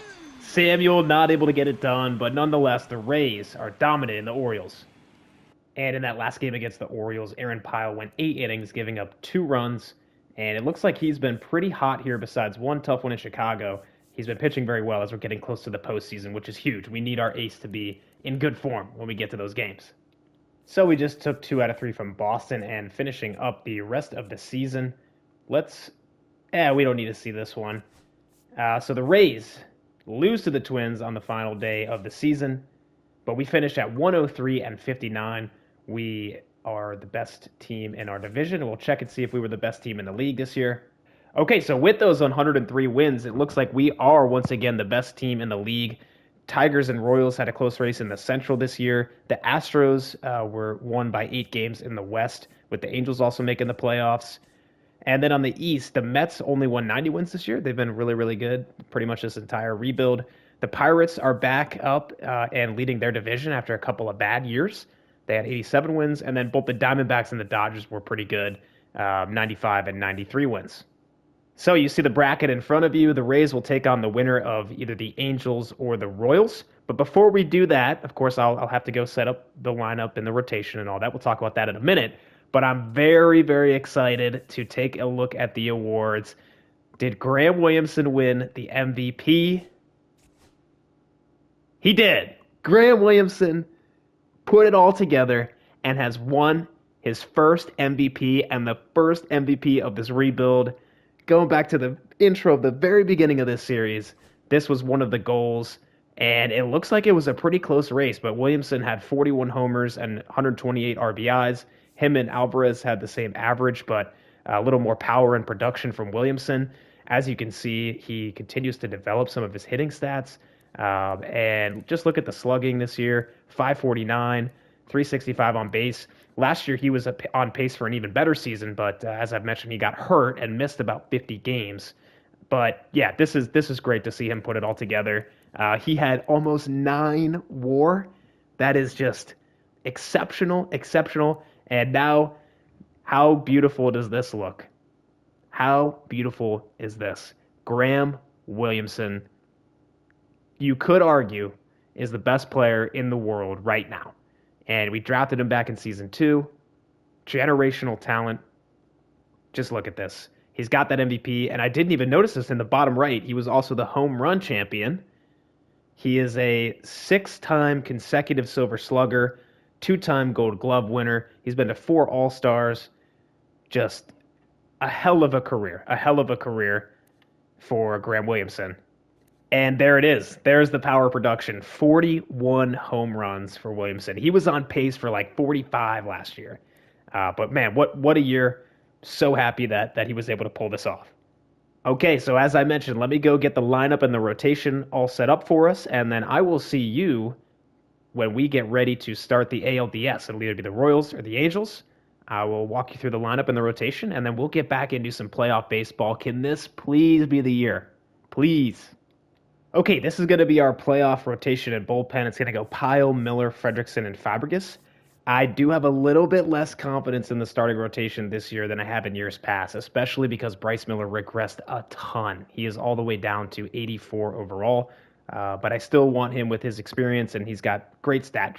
Samuel not able to get it done, but nonetheless, the Rays are dominating the Orioles. And in that last game against the Orioles, Aaron Pyle went 8 innings, giving up 2 runs, and it looks like he's been pretty hot here besides one tough one in Chicago. He's been pitching very well as we're getting close to the postseason, which is huge. We need our ace to be in good form when we get to those games. So we just took 2 out of 3 from Boston, and finishing up the rest of the season, we don't need to see this one. So the Rays lose to the Twins on the final day of the season, but we finished at 103-59. We are the best team in our division. We'll check and see if we were the best team in the league this year. Okay, so with those 103 wins, it looks like we are once again the best team in the league. Tigers and Royals had a close race in the Central this year. The Astros were won by 8 games in the West, with the Angels also making the playoffs. And then on the East, the Mets only won 90 wins this year. They've been really, really good pretty much this entire rebuild. The Pirates are back up and leading their division after a couple of bad years. They had 87 wins, and then both the Diamondbacks and the Dodgers were pretty good, 95 and 93 wins. So you see the bracket in front of you. The Rays will take on the winner of either the Angels or the Royals. But before we do that, of course, I'll have to go set up the lineup and the rotation and all that. We'll talk about that in a minute. But I'm very, very excited to take a look at the awards. Did Graham Williamson win the MVP? He did. Graham Williamson put it all together and has won his first MVP and the first MVP of this rebuild. Going back to the intro of the very beginning of this series, this was one of the goals, and it looks like it was a pretty close race, but Williamson had 41 homers and 128 RBIs. Him and Alvarez had the same average, but a little more power and production from Williamson. As you can see, he continues to develop some of his hitting stats. And just look at the slugging this year, 549, 365 on base. Last year, he was on pace for an even better season, but as I've mentioned, he got hurt and missed about 50 games. But yeah, this is great to see him put it all together. He had almost 9 WAR. That is just exceptional. And now, how beautiful does this look? How beautiful is this? Graham Williamson, you could argue, is the best player in the world right now. And we drafted him back in season 2. Generational talent. Just look at this. He's got that MVP, and I didn't even notice this in the bottom right. He was also the home run champion. He is a 6-time consecutive Silver Slugger, 2-time Gold Glove winner. He's been to 4 All-Stars. Just a hell of a career for Graham Williamson. And there it is. There's the power production. 41 home runs for Williamson. He was on pace for like 45 last year. But man, what a year. So happy that he was able to pull this off. Okay, so as I mentioned, let me go get the lineup and the rotation all set up for us, and then I will see you when we get ready to start the ALDS. It'll either be the Royals or the Angels. I will walk you through the lineup and the rotation, and then we'll get back into some playoff baseball. Can this please be the year? Please. Okay, this is going to be our playoff rotation and bullpen. It's going to go Pyle, Miller, Fredrickson, and Fabregas. I do have a little bit less confidence in the starting rotation this year than I have in years past, especially because Bryce Miller regressed a ton. He is all the way down to 84 overall, but I still want him with his experience, and he's got great stat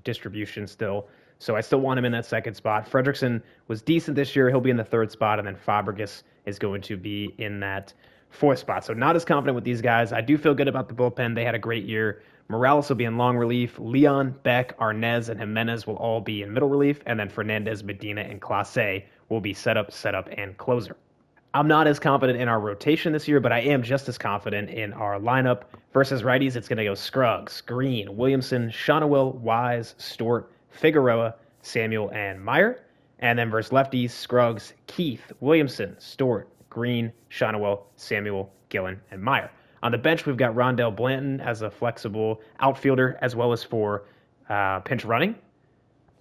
distribution still. So I still want him in that second spot. Fredrickson was decent this year. He'll be in the third spot, and then Fabregas is going to be in that fourth spot. So not as confident with these guys. I do feel good about the bullpen. They had a great year. Morales will be in long relief. Leon, Beck, Arnez, and Jimenez will all be in middle relief. And then Fernandez, Medina, and Clase will be setup, and closer. I'm not as confident in our rotation this year, but I am just as confident in our lineup. Versus righties, it's going to go Scruggs, Green, Williamson, Shonowell, Wise, Stewart, Figueroa, Samuel, and Meyer. And then versus lefties, Scruggs, Keith, Williamson, Stewart, Green, Shonowell, Samuel, Gillen, and Meyer. On the bench, we've got Rondell Blanton as a flexible outfielder, as well as for pinch running.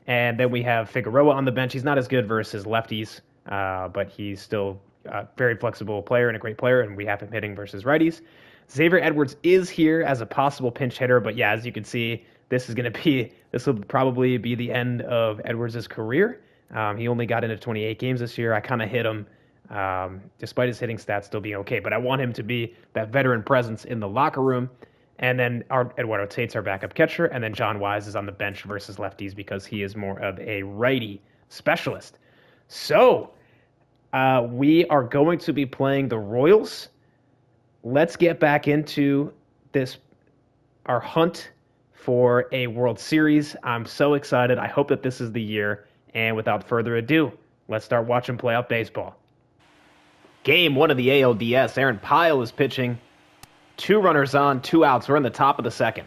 And then we have Figueroa on the bench. He's not as good versus lefties, but he's still a very flexible player and a great player, and we have him hitting versus righties. Xavier Edwards is here as a possible pinch hitter, but yeah, as you can see, this will probably be the end of Edwards' career. He only got into 28 games this year. I kind of hit him. Despite his hitting stats still being okay. But I want him to be that veteran presence in the locker room. And then Eduardo Tate's our backup catcher. And then John Wise is on the bench versus lefties because he is more of a righty specialist. So we are going to be playing the Royals. Let's get back into our hunt for a World Series. I'm so excited. I hope that this is the year. And without further ado, let's start watching playoff baseball. Game 1 of the ALDS. Aaron Pyle is pitching. 2 runners on, 2 outs. We're in the top of the second.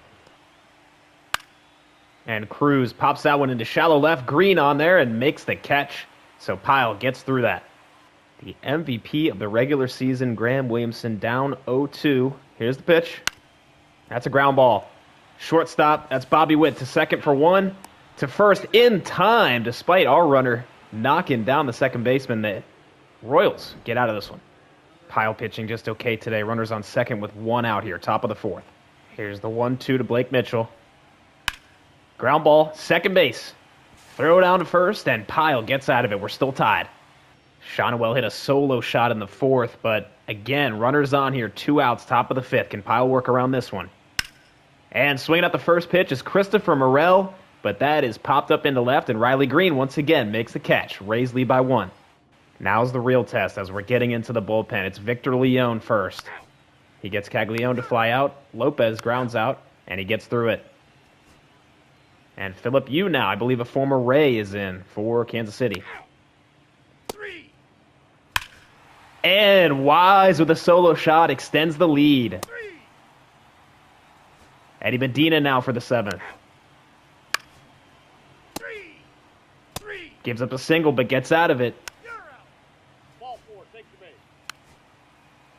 And Cruz pops that one into shallow left. Green on there and makes the catch. So Pyle gets through that. The MVP of the regular season, Graham Williamson, down 0-2. Here's the pitch. That's a ground ball. Shortstop, that's Bobby Witt to second for 1. To first in time, despite our runner knocking down the second baseman. The Royals get out of this one. Pyle pitching just okay today. Runners on second with 1 out here, top of the 4th. Here's the 1-2 to Blake Mitchell. Ground ball, second base. Throw down to first, and Pyle gets out of it. We're still tied. Shonowell hit a solo shot in the 4th, but again, runners on here, 2 outs, top of the 5th. Can Pyle work around this one? And swinging at the first pitch is Christopher Morel, but that is popped up into left, and Riley Green once again makes the catch. Rays lead by 1. Now's the real test as we're getting into the bullpen. It's Victor Leone first. He gets Caglione to fly out. Lopez grounds out, and he gets through it. And Philip Yu now, I believe a former Ray, is in for Kansas City. And Wise with a solo shot extends the lead. Eddie Medina now for the 7th. Gives up a single, but gets out of it.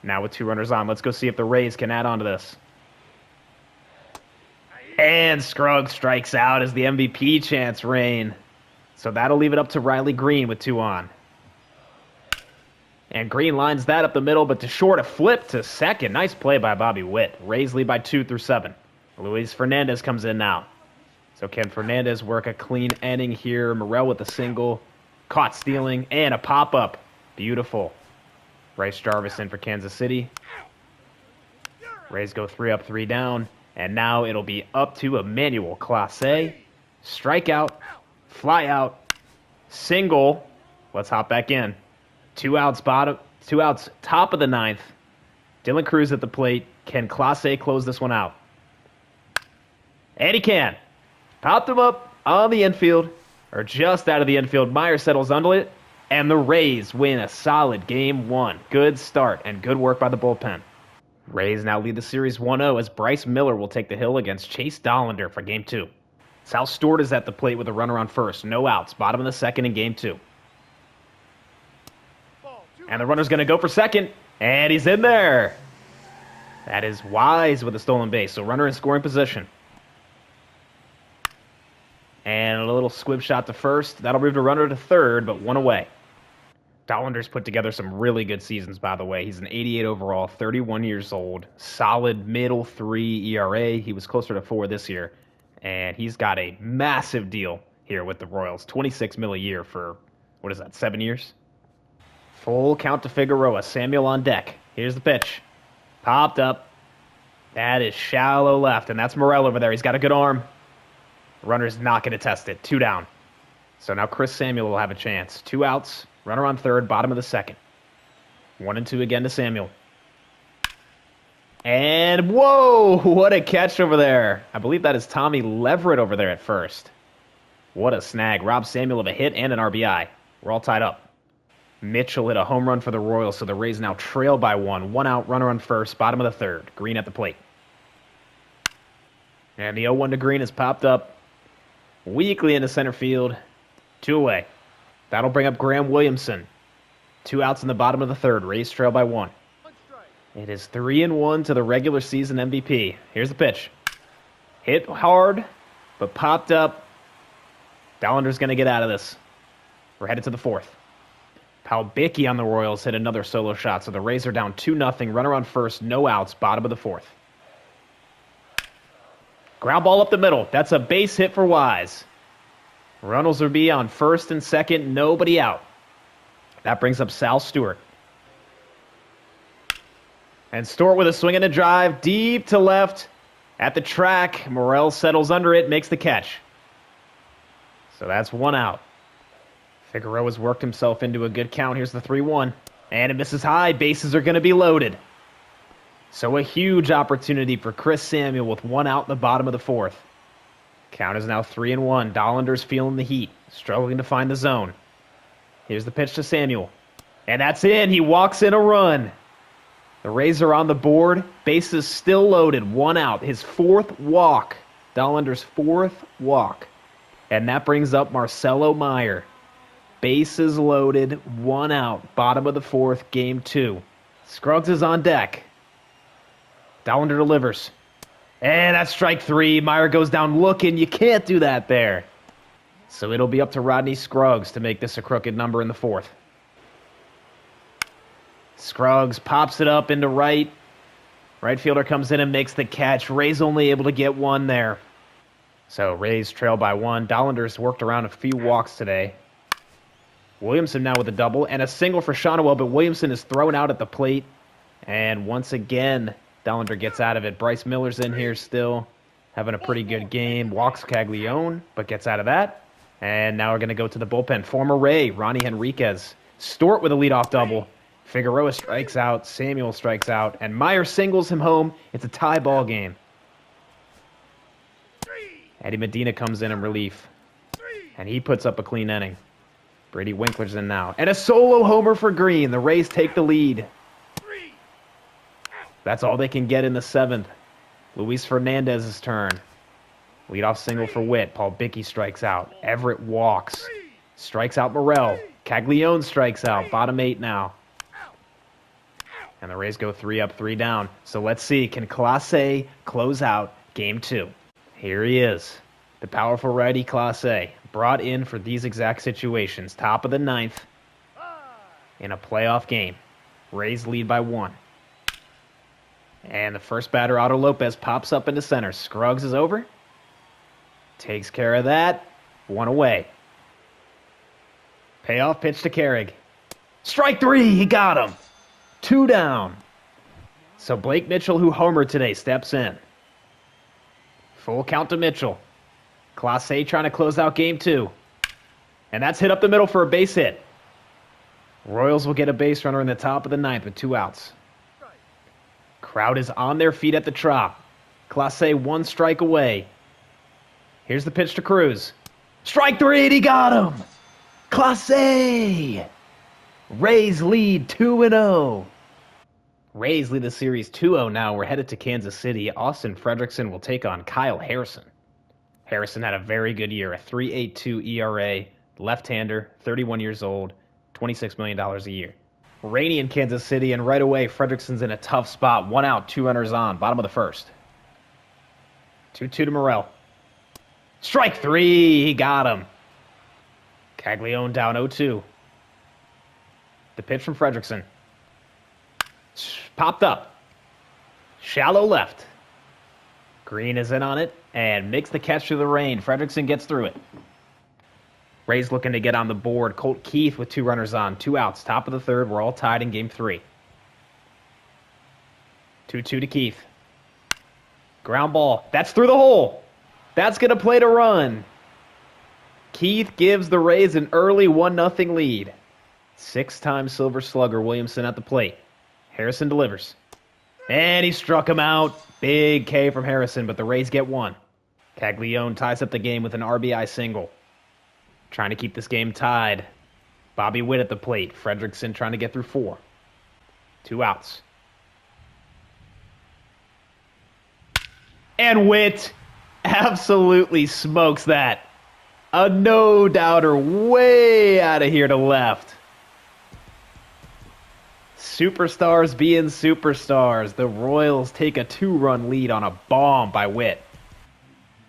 Now with 2 runners on, let's go see if the Rays can add on to this. And Scruggs strikes out as the MVP chants reign. So that'll leave it up to Riley Green with 2 on. And Green lines that up the middle, but to short, a flip to second. Nice play by Bobby Witt. Rays lead by 2 through 7. Luis Fernandez comes in now. So can Fernandez work a clean inning here? Morel with a single. Caught stealing and a pop-up. Beautiful. Bryce Jarvis in for Kansas City. Rays go 3 up, 3 down. And now it'll be up to Emmanuel Clase. Strikeout. Fly out. Single. Let's hop back in. 2 outs bottom. 2 outs top of the 9th. Dylan Cruz at the plate. Can Clase close this one out? And he can. Popped him up on the infield. Or just out of the infield. Meyer settles under it. And the Rays win a solid Game 1. Good start and good work by the bullpen. Rays now lead the series 1-0 as Bryce Miller will take the hill against Chase Dollander for Game 2. Sal Stewart is at the plate with a runner on first. No outs. Bottom of the 2nd in Game 2. And the runner's going to go for second. And he's in there. That is Wise with a stolen base. So runner in scoring position. And a little squib shot to first. That'll move the runner to third, but one away. Dollander's put together some really good seasons, by the way. He's an 88 overall, 31 years old, solid middle 3 ERA. He was closer to 4 this year. And he's got a massive deal here with the Royals. $26 million a year for, 7 years? Full count to Figueroa. Samuel on deck. Here's the pitch. Popped up. That is shallow left, and that's Morel over there. He's got a good arm. Runner's not going to test it. 2 down. So now Chris Samuel will have a chance. 2 outs. Runner on third, bottom of the second. 1-2 again to Samuel. And whoa, what a catch over there. I believe that is Tommy Leverett over there at first. What a snag. Rob Samuel of a hit and an RBI. We're all tied up. Mitchell hit a home run for the Royals, so the Rays now trail by 1. 1 out, runner on first, bottom of the third. Green at the plate. And the 0-1 to Green has popped up. Weakly into center field. 2 away. That'll bring up Graham Williamson. 2 outs in the bottom of the third. Rays trail by 1. It is 3-1 to the regular season MVP. Here's the pitch. Hit hard, but popped up. Dollander's going to get out of this. We're headed to the 4th. Palbicki on the Royals hit another solo shot, so the Rays are down 2-0. Runner on first, no outs, bottom of the 4th. Ground ball up the middle. That's a base hit for Wise. Runnels will be on first and second, nobody out. That brings up Sal Stewart. And Stewart with a swing and a drive, deep to left at the track. Morel settles under it, makes the catch. So that's 1 out. Figueroa's worked himself into a good count. Here's the 3-1. And it misses high. Bases are going to be loaded. So a huge opportunity for Chris Samuel with 1 out in the bottom of the 4th. Count is now 3-1. Dollander's feeling the heat, struggling to find the zone. Here's the pitch to Samuel. And that's in. He walks in a run. The Rays are on the board. Bases still loaded. 1 out. His 4th walk. Dollander's 4th walk. And that brings up Marcelo Meyer. Bases loaded. 1 out. Bottom of the 4th. Game 2. Scruggs is on deck. Dollander delivers. And that's strike 3. Meyer goes down looking. You can't do that there. So it'll be up to Rodney Scruggs to make this a crooked number in the 4th. Scruggs pops it up into right. Right fielder comes in and makes the catch. Rays only able to get 1 there. So Rays trail by 1. Dollander's worked around a few walks today. Williamson now with a double and a single for Shonowell, but Williamson is thrown out at the plate. And once again, Dollander gets out of it. Bryce Miller's in here still, having a pretty good game. Walks Caglione, but gets out of that. And now we're going to go to the bullpen. Former Ray, Ronnie Henriquez. Stewart with a leadoff double. Figueroa strikes out. Samuel strikes out. And Meyer singles him home. It's a tie ball game. Eddie Medina comes in relief. And he puts up a clean inning. Brady Winkler's in now. And a solo homer for Green. The Rays take the lead. That's all they can get in the 7th. Luis Fernandez's turn. Leadoff single for Witt. Palbicki strikes out. Everett walks. Strikes out Morel. Caglione strikes out. Bottom 8 now. And the Rays go 3 up, 3 down. So let's see. Can Clase close out Game 2? Here he is. The powerful righty Clase. Brought in for these exact situations. Top of the 9th. In a playoff game. Rays lead by 1. And the first batter, Otto Lopez, pops up into center. Scruggs is over. Takes care of that. 1 away. Payoff pitch to Carrig. Strike 3. He got him. 2 down. So Blake Mitchell, who homered today, steps in. Full count to Mitchell. Clase trying to close out Game 2. And that's hit up the middle for a base hit. Royals will get a base runner in the top of the 9th with 2 outs. Crowd is on their feet at the Trop. Clase 1 strike away. Here's the pitch to Cruz. Strike 3, and he got him! Clase! Rays lead 2-0. Rays lead the series 2-0 now. We're headed to Kansas City. Austin Fredrickson will take on Kyle Harrison. Harrison had a very good year, a 3.82 ERA, left-hander, 31 years old, $26 million a year. Rainy in Kansas City, and right away, Fredrickson's in a tough spot. 1 out, 2 runners on, bottom of the first. 2-2 to Morel. Strike 3, he got him. Caglione down 0-2. The pitch from Fredrickson. Popped up. Shallow left. Green is in on it and makes the catch through the rain. Fredrickson gets through it. Rays looking to get on the board. Colt Keith with 2 runners on, 2 outs. Top of the third. We're all tied in game 3. 2-2 to Keith. Ground ball. That's through the hole. That's going to play to run. Keith gives the Rays an early 1-0 lead. 6-time Silver Slugger Williamson at the plate. Harrison delivers. And he struck him out. Big K from Harrison, but the Rays get 1. Caglione ties up the game with an RBI single. Trying to keep this game tied. Bobby Witt at the plate. Fredrickson trying to get through 4. 2 outs. And Witt absolutely smokes that. A no-doubter way out of here to left. Superstars being superstars. The Royals take a 2-run lead on a bomb by Witt.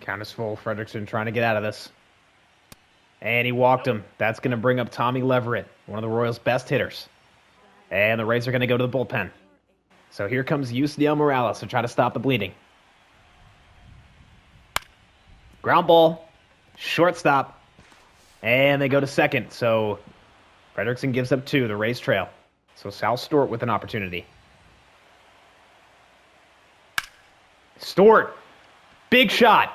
Count is full. Fredrickson trying to get out of this. And he walked him. That's going to bring up Tommy Leverett, one of the Royals' best hitters. And the Rays are going to go to the bullpen. So here comes Yusniel Morales to try to stop the bleeding. Ground ball. Shortstop. And they go to second. So Fredrickson gives up 2. The Rays trail. So Sal Stewart with an opportunity. Stewart. Big shot.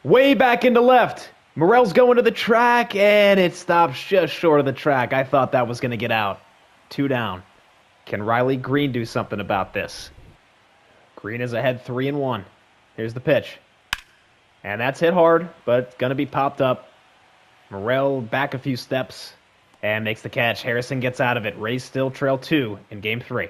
Way back into left. Morel's going to the track, and it stops just short of the track. I thought that was going to get out. 2 down. Can Riley Green do something about this? Green is ahead 3-1. Here's the pitch. And that's hit hard, but going to be popped up. Morel back a few steps and makes the catch. Harrison gets out of it. Rays still trail 2 in game 3.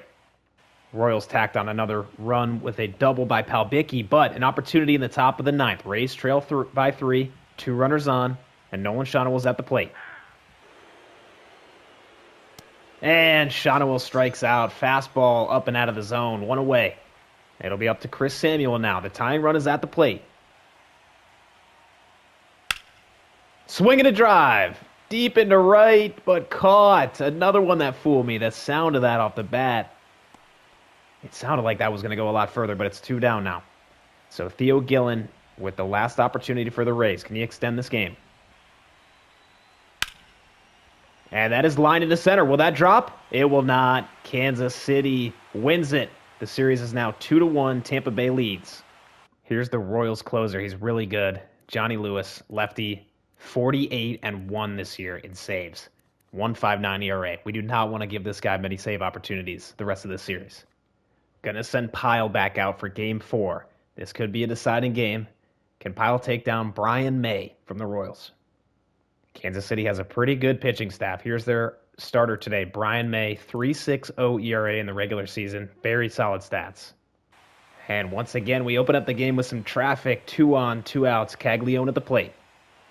Royals tacked on another run with a double by Palbicki, but an opportunity in the top of the 9th. Rays trail by 3. 2 runners on, and Nolan Shonowell's at the plate. And Shonowell strikes out. Fastball up and out of the zone. 1 away. It'll be up to Chris Samuel now. The tying run is at the plate. Swing and a drive. Deep into right, but caught. Another one that fooled me. The sound of that off the bat. It sounded like that was going to go a lot further, but it's 2 down now. So Theo Gillen with the last opportunity for the Rays. Can he extend this game? And that is lined into center. Will that drop? It will not. Kansas City wins it. The series is now 2-1. Tampa Bay leads. Here's the Royals closer. He's really good. Johnny Lewis, lefty, 48-1 this year in saves. 1.59 ERA. We do not want to give this guy many save opportunities the rest of this series. Gonna send Pyle back out for game 4. This could be a deciding game. Can Pyle take down Brian May from the Royals? Kansas City has a pretty good pitching staff. Here's their starter today, Brian May, 3.60 ERA in the regular season. Very solid stats. And once again, we open up the game with some traffic. 2 on, 2 outs. Caglione at the plate.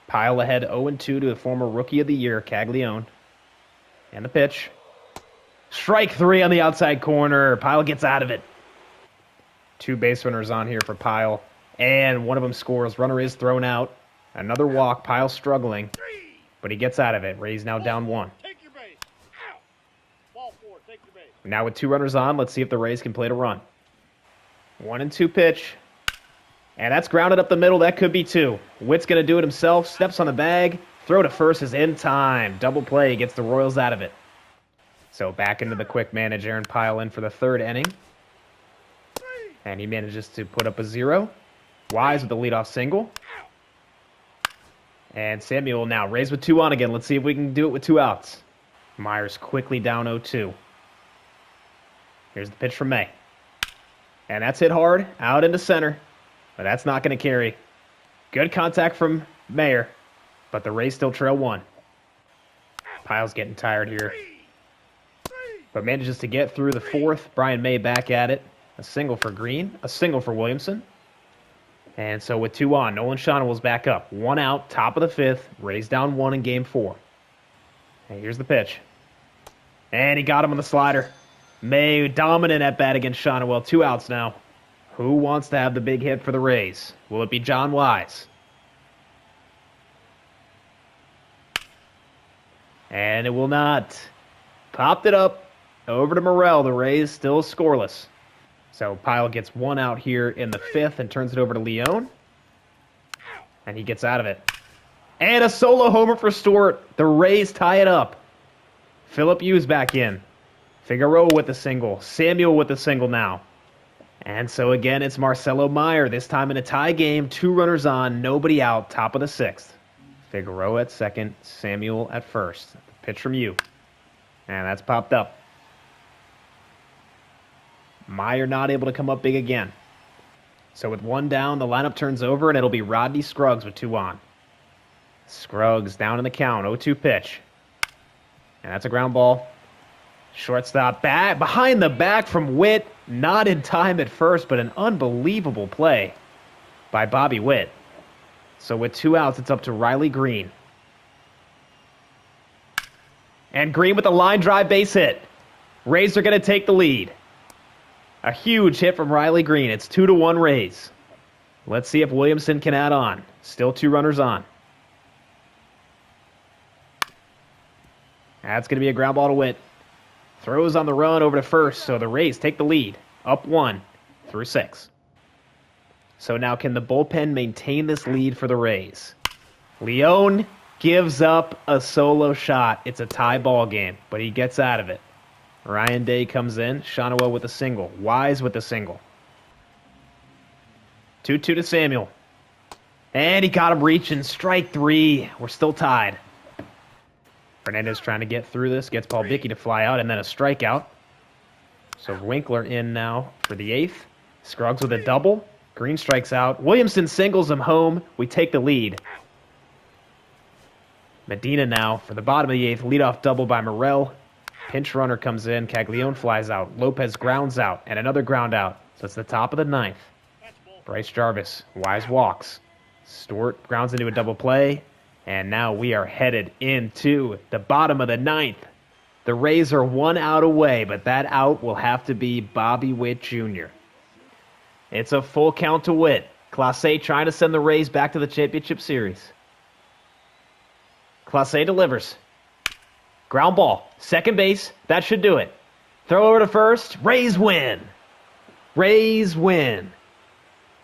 Pyle ahead 0-2 to the former Rookie of the Year, Caglione. And the pitch. Strike 3 on the outside corner. Pyle gets out of it. 2 base runners on here for Pyle. And one of them scores. Runner is thrown out. Another walk. Pyle struggling. But he gets out of it. Rays now down 1. Take your base. Out. Ball 4. Take your base. Now with 2 runners on, let's see if the Rays can play to run. 1-2 pitch. And that's grounded up the middle. That could be 2. Witt's going to do it himself. Steps on the bag. Throw to first is in time. Double play gets the Royals out of it. So back into the quick manage. Aaron Pyle in for the 3rd inning. And he manages to put up a 0. Wise with the leadoff single. And Samuel now. Rays with 2 on again. Let's see if we can do it with 2 outs. Myers quickly down 0-2. Here's the pitch from May. And that's hit hard. Out into center. But that's not going to carry. Good contact from Mayer. But the Rays still trail 1. Pyle's getting tired here. But manages to get through the 4th. Brian May back at it. A single for Green. A single for Williamson. And so with 2 on, Nolan Shonowell's back up. 1 out, top of the 5th. Rays down 1 in game 4. And here's the pitch. And he got him on the slider. May dominant at bat against Shonwell. 2 outs now. Who wants to have the big hit for the Rays? Will it be John Wise? And it will not. Popped it up over to Morrell. The Rays still scoreless. So Pyle gets 1 out here in the 5th and turns it over to Leone. And he gets out of it. And a solo homer for Stewart. The Rays tie it up. Phillip Hughes back in. Figueroa with the single. Samuel with the single now. And so again, it's Marcelo Meyer. This time in a tie game. 2 runners on, nobody out. Top of the 6th. Figueroa at second. Samuel at first. Pitch from you. And that's popped up. Meyer not able to come up big again. So with 1 down, the lineup turns over, and it'll be Rodney Scruggs with 2 on. Scruggs down in the count. 0-2 pitch. And that's a ground ball. Shortstop back behind the back from Witt. Not in time at first, but an unbelievable play by Bobby Witt. So with 2 outs, it's up to Riley Green. And Green with a line drive base hit. Rays are going to take the lead. A huge hit from Riley Green. It's 2-1 Rays. Let's see if Williamson can add on. Still 2 runners on. That's going to be a ground ball to Witt. Throws on the run over to first, so the Rays take the lead. Up 1 through 6. So now can the bullpen maintain this lead for the Rays? Leone gives up a solo shot. It's a tie ball game, but he gets out of it. Ryan Day comes in. Shonwell with a single. Wise with a single. 2-2 to Samuel. And he got him reaching. Strike 3. We're still tied. Fernandez trying to get through this. Gets Paul Bickey to fly out, and then a strikeout. So Winkler in now for the 8th. Scruggs with a double. Green strikes out. Williamson singles him home. We take the lead. Medina now for the bottom of the 8th. Leadoff double by Morrell. Pinch runner comes in. Caglione flies out. Lopez grounds out. And another ground out. So it's the top of the 9th. Bryce Jarvis. Wise walks. Stewart grounds into a double play. And now we are headed into the bottom of the 9th. The Rays are 1 out away, but that out will have to be Bobby Witt Jr. It's a full count to Witt. Clase trying to send the Rays back to the championship series. Clase delivers. Ground ball. Second base. That should do it. Throw over to first. Rays win. Rays win.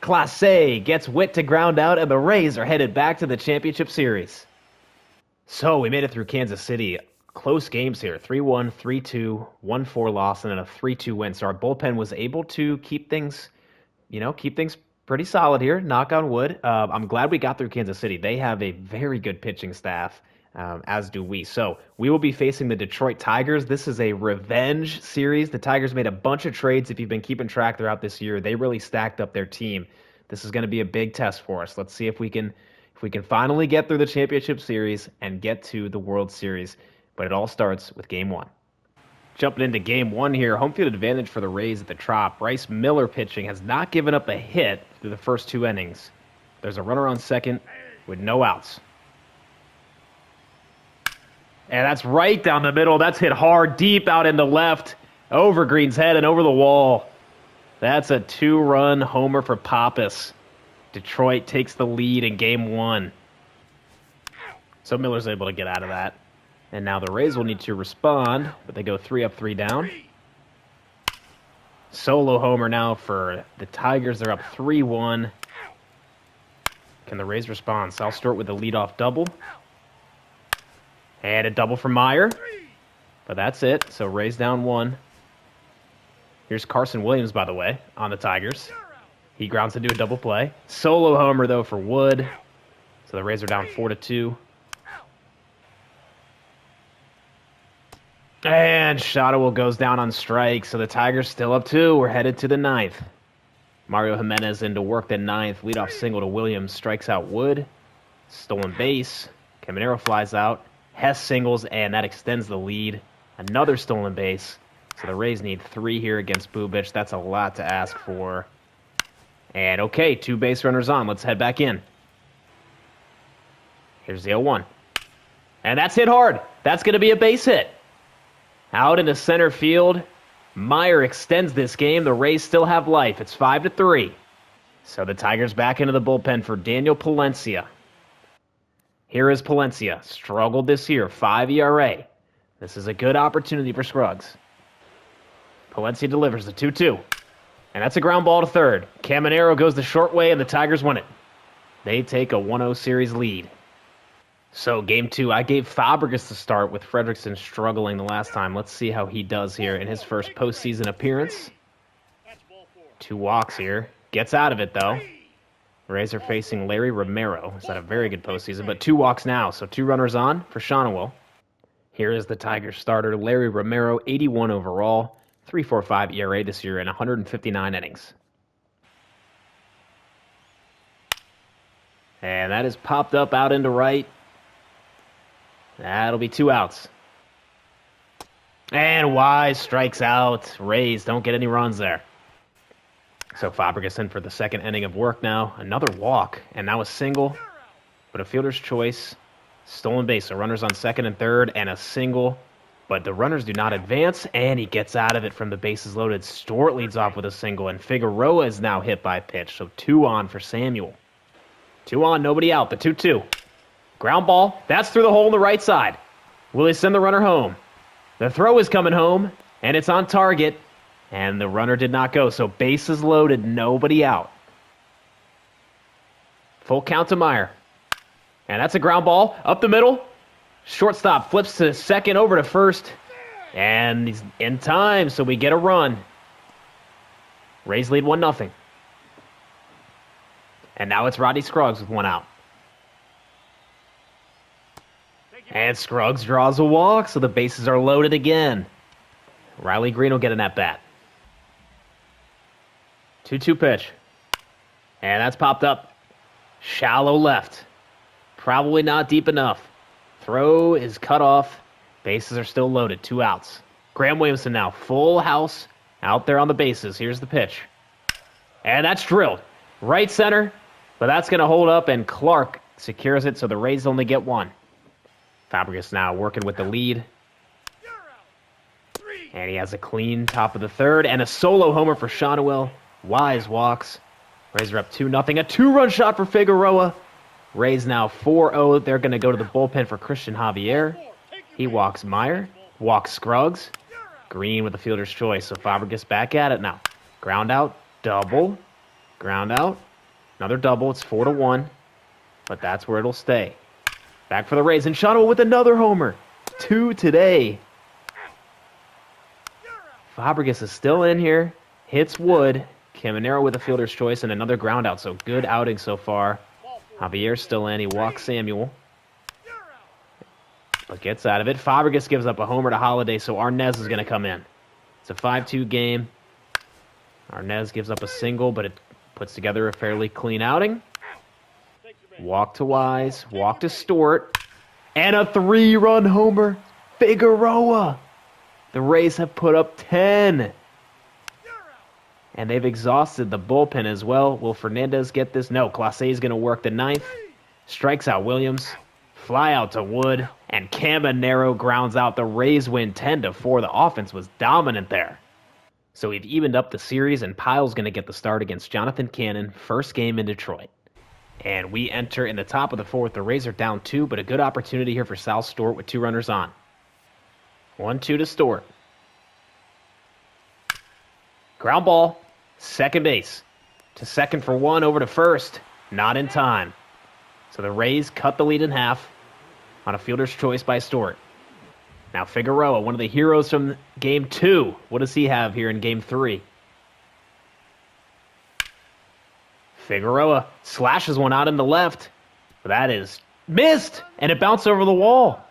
Clase gets Witt to ground out, and the Rays are headed back to the championship series. So we made it through Kansas City. Close games here. 3-1, 3-2, 1-4 loss, and then a 3-2 win. So our bullpen was able to keep things pretty solid here. Knock on wood. I'm glad we got through Kansas City. They have a very good pitching staff. As do we. So we will be facing the Detroit Tigers. This is a revenge series. The Tigers made a bunch of trades. If you've been keeping track throughout this year, they really stacked up their team. This is going to be a big test for us. Let's see if we can finally get through the championship series and get to the World Series. But it all starts with Game 1. Jumping into Game 1 here, home field advantage for the Rays at the Trop. Bryce Miller pitching has not given up a hit through the first 2 innings. There's a runner on second with no outs. And that's right down the middle. That's hit hard, deep out into left, over Green's head and over the wall. That's a 2-run homer for Pappas. Detroit takes the lead in Game 1. So Miller's able to get out of that. And now the Rays will need to respond, but they go 3 up, 3 down. Solo homer now for the Tigers. They're up 3-1. Can the Rays respond? Sal Stewart with a leadoff double. And a double for Meyer. But that's it. So Rays down 1. Here's Carson Williams, by the way, on the Tigers. He grounds into a double play. Solo homer, though, for Wood. So the Rays are down 4-2. And Shotwell goes down on strike. So the Tigers still up 2. We're headed to the 9th. Mario Jimenez in to work the 9th. Leadoff single to Williams. Strikes out Wood. Stolen base. Caminero flies out. Hess singles, and that extends the lead. Another stolen base. So the Rays need 3 here against Bubic. That's a lot to ask for. And okay, 2 base runners on. Let's head back in. Here's the 0-1. And that's hit hard. That's going to be a base hit. Out into center field. Meyer extends this game. The Rays still have life. It's 5-3. So the Tigers back into the bullpen for Daniel Palencia. Here is Palencia. Struggled this year. 5 ERA. This is a good opportunity for Scruggs. Palencia delivers the 2-2. And that's a ground ball to third. Caminero goes the short way, and the Tigers win it. They take a 1-0 series lead. So, game 2, I gave Fabregas the start with Fredrickson struggling the last time. Let's see how he does here in his first postseason appearance. 2 walks here. Gets out of it, though. Rays are facing Larry Romero. He's had a very good postseason, but 2 walks now, so 2 runners on for Shawnewill. Here is the Tigers starter, Larry Romero, 81 overall, 3.45 ERA this year in 159 innings. And that is popped up out into right. That'll be 2 outs. And Wise strikes out. Rays don't get any runs there. So Fabregas in for the second inning of work now. Another walk, and now a single, but a fielder's choice. Stolen base, so runners on second and third, and a single. But the runners do not advance, and he gets out of it from the bases loaded. Stewart leads off with a single, and Figueroa is now hit by a pitch, so 2 on for Samuel. 2 on, nobody out, the 2-2. Ground ball, that's through the hole in the right side. Will he send the runner home? The throw is coming home, and it's on target, and the runner did not go, so bases loaded, nobody out. Full count to Meyer. And that's a ground ball, up the middle. Shortstop flips to second, over to first, and he's in time, so we get a run. Rays lead 1-0. And now it's Rodney Scruggs with 1 out. And Scruggs draws a walk, so the bases are loaded again. Riley Green will get an at-bat. 2-2 pitch. And that's popped up. Shallow left. Probably not deep enough. Throw is cut off. Bases are still loaded. 2 outs. Graham Williamson now. Full house out there on the bases. Here's the pitch. And that's drilled. Right center. But that's going to hold up, and Clark secures it, so the Rays only get 1. Fabregas now working with the lead. And he has a clean top of the third, and a solo homer for Shawnewill. Wise walks. Rays are up 2-0. A 2-run shot for Figueroa. Rays now 4-0. They're going to go to the bullpen for Christian Javier. He walks Meyer. Walks Scruggs. Green with the fielder's choice, so Fabregas back at it now. Ground out. Double. Ground out. Another double. It's 4-1. But that's where it'll stay. Back for the Rays, and Shawnewill with another homer. 2 today. Fabregas is still in here. Hits Wood. Caminero with a fielder's choice and another ground out, so good outing so far. Javier's still in. He walks Samuel. But gets out of it. Fabregas gives up a homer to Holiday, so Arnez is going to come in. It's a 5-2 game. Arnez gives up a single, but it puts together a fairly clean outing. Walk to Wise, walk to Stewart, and a 3-run homer. Figueroa. The Rays have put up 10. And they've exhausted the bullpen as well. Will Fernandez get this? No, Clase is going to work the 9th. Strikes out Williams. Fly out to Wood. And Caminero grounds out. The Rays win 10-4. The offense was dominant there. So we've evened up the series, and Pyle's going to get the start against Jonathan Cannon. First game in Detroit. And we enter in the top of the 4th. The Rays are down 2, but a good opportunity here for Sal Stewart with 2 runners on. 1-2 to Stewart. Ground ball, second base. To second for 1, over to first. Not in time. So the Rays cut the lead in half on a fielder's choice by Stewart. Now Figueroa, one of the heroes from Game 2. What does he have here in Game 3? Figueroa slashes one out in the left. But that is missed, and it bounced over the wall.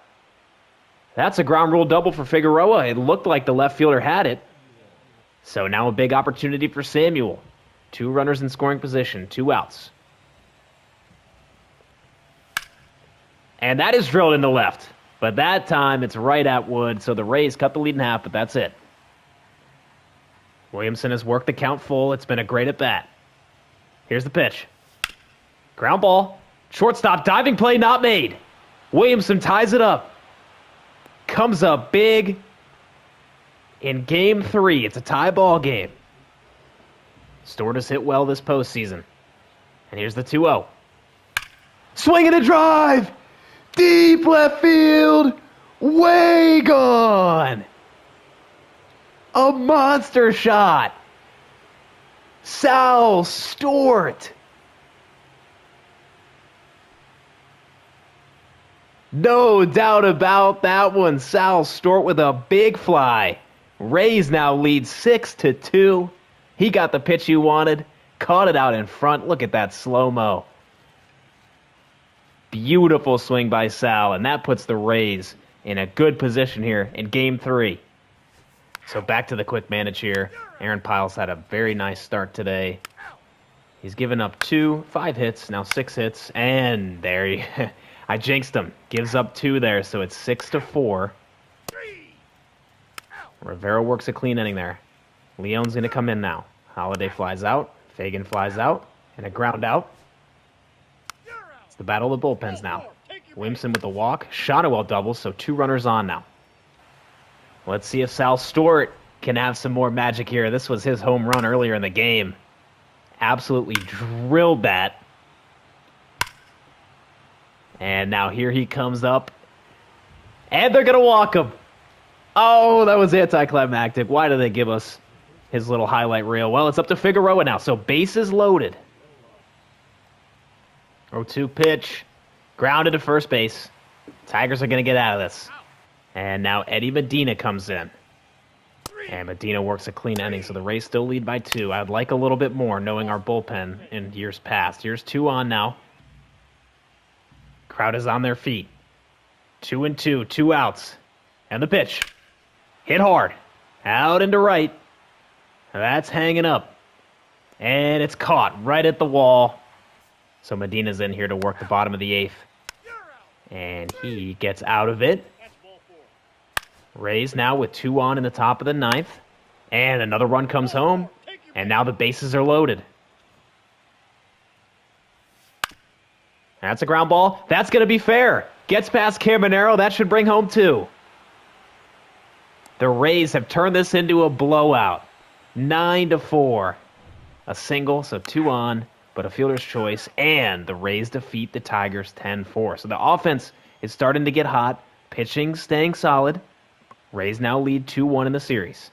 That's a ground rule double for Figueroa. It looked like the left fielder had it. So now a big opportunity for Samuel. 2 runners in scoring position, 2 outs. And that is drilled in the left. But that time it's right at Wood, so the Rays cut the lead in half, but that's it. Williamson has worked the count full. It's been a great at-bat. Here's the pitch. Ground ball. Shortstop diving play not made. Williamson ties it up. Comes up big. In Game 3, it's a tie ball game. Stewart has hit well this postseason. And here's the 2-0. Swing and a drive! Deep left field! Way gone! A monster shot! Sal Stewart! No doubt about that one. Sal Stewart with a big fly. Rays now lead 6-2. He got the pitch he wanted, caught it out in front. Look at that slow-mo. Beautiful swing by Sal, and that puts the Rays in a good position here in Game 3. So back to the quick manage here. Aaron Piles had a very nice start today. He's given up 5 hits, now 6 hits, and there he... I jinxed him. Gives up 2 there, so it's 6-4. Rivera works a clean inning there. Leon's going to come in now. Holiday flies out. Fagan flies out. And a ground out. It's the battle of the bullpens now. Williamson with the walk. Shotwell doubles, so 2 runners on now. Let's see if Sal Stewart can have some more magic here. This was his home run earlier in the game. Absolutely drilled that. And now here he comes up. And they're going to walk him. Oh, that was anticlimactic. Why do they give us his little highlight reel? Well, it's up to Figueroa now, so bases loaded. 0-2 pitch. Grounded to first base. Tigers are going to get out of this. And now Eddie Medina comes in. And Medina works a clean inning, so the Rays still lead by 2. I'd like a little bit more, knowing our bullpen in years past. Here's 2 on now. Crowd is on their feet. 2-2, 2 outs. And the pitch. Hit hard. Out into right. That's hanging up. And it's caught right at the wall. So Medina's in here to work the bottom of the 8th. And he gets out of it. Rays now with 2 on in the top of the 9th. And another run comes home. And now the bases are loaded. That's a ground ball. That's going to be fair. Gets past Caminero. That should bring home 2. The Rays have turned this into a blowout. 9-4. A single, so 2 on, but a fielder's choice. And the Rays defeat the Tigers 10-4. So the offense is starting to get hot. Pitching staying solid. Rays now lead 2-1 in the series.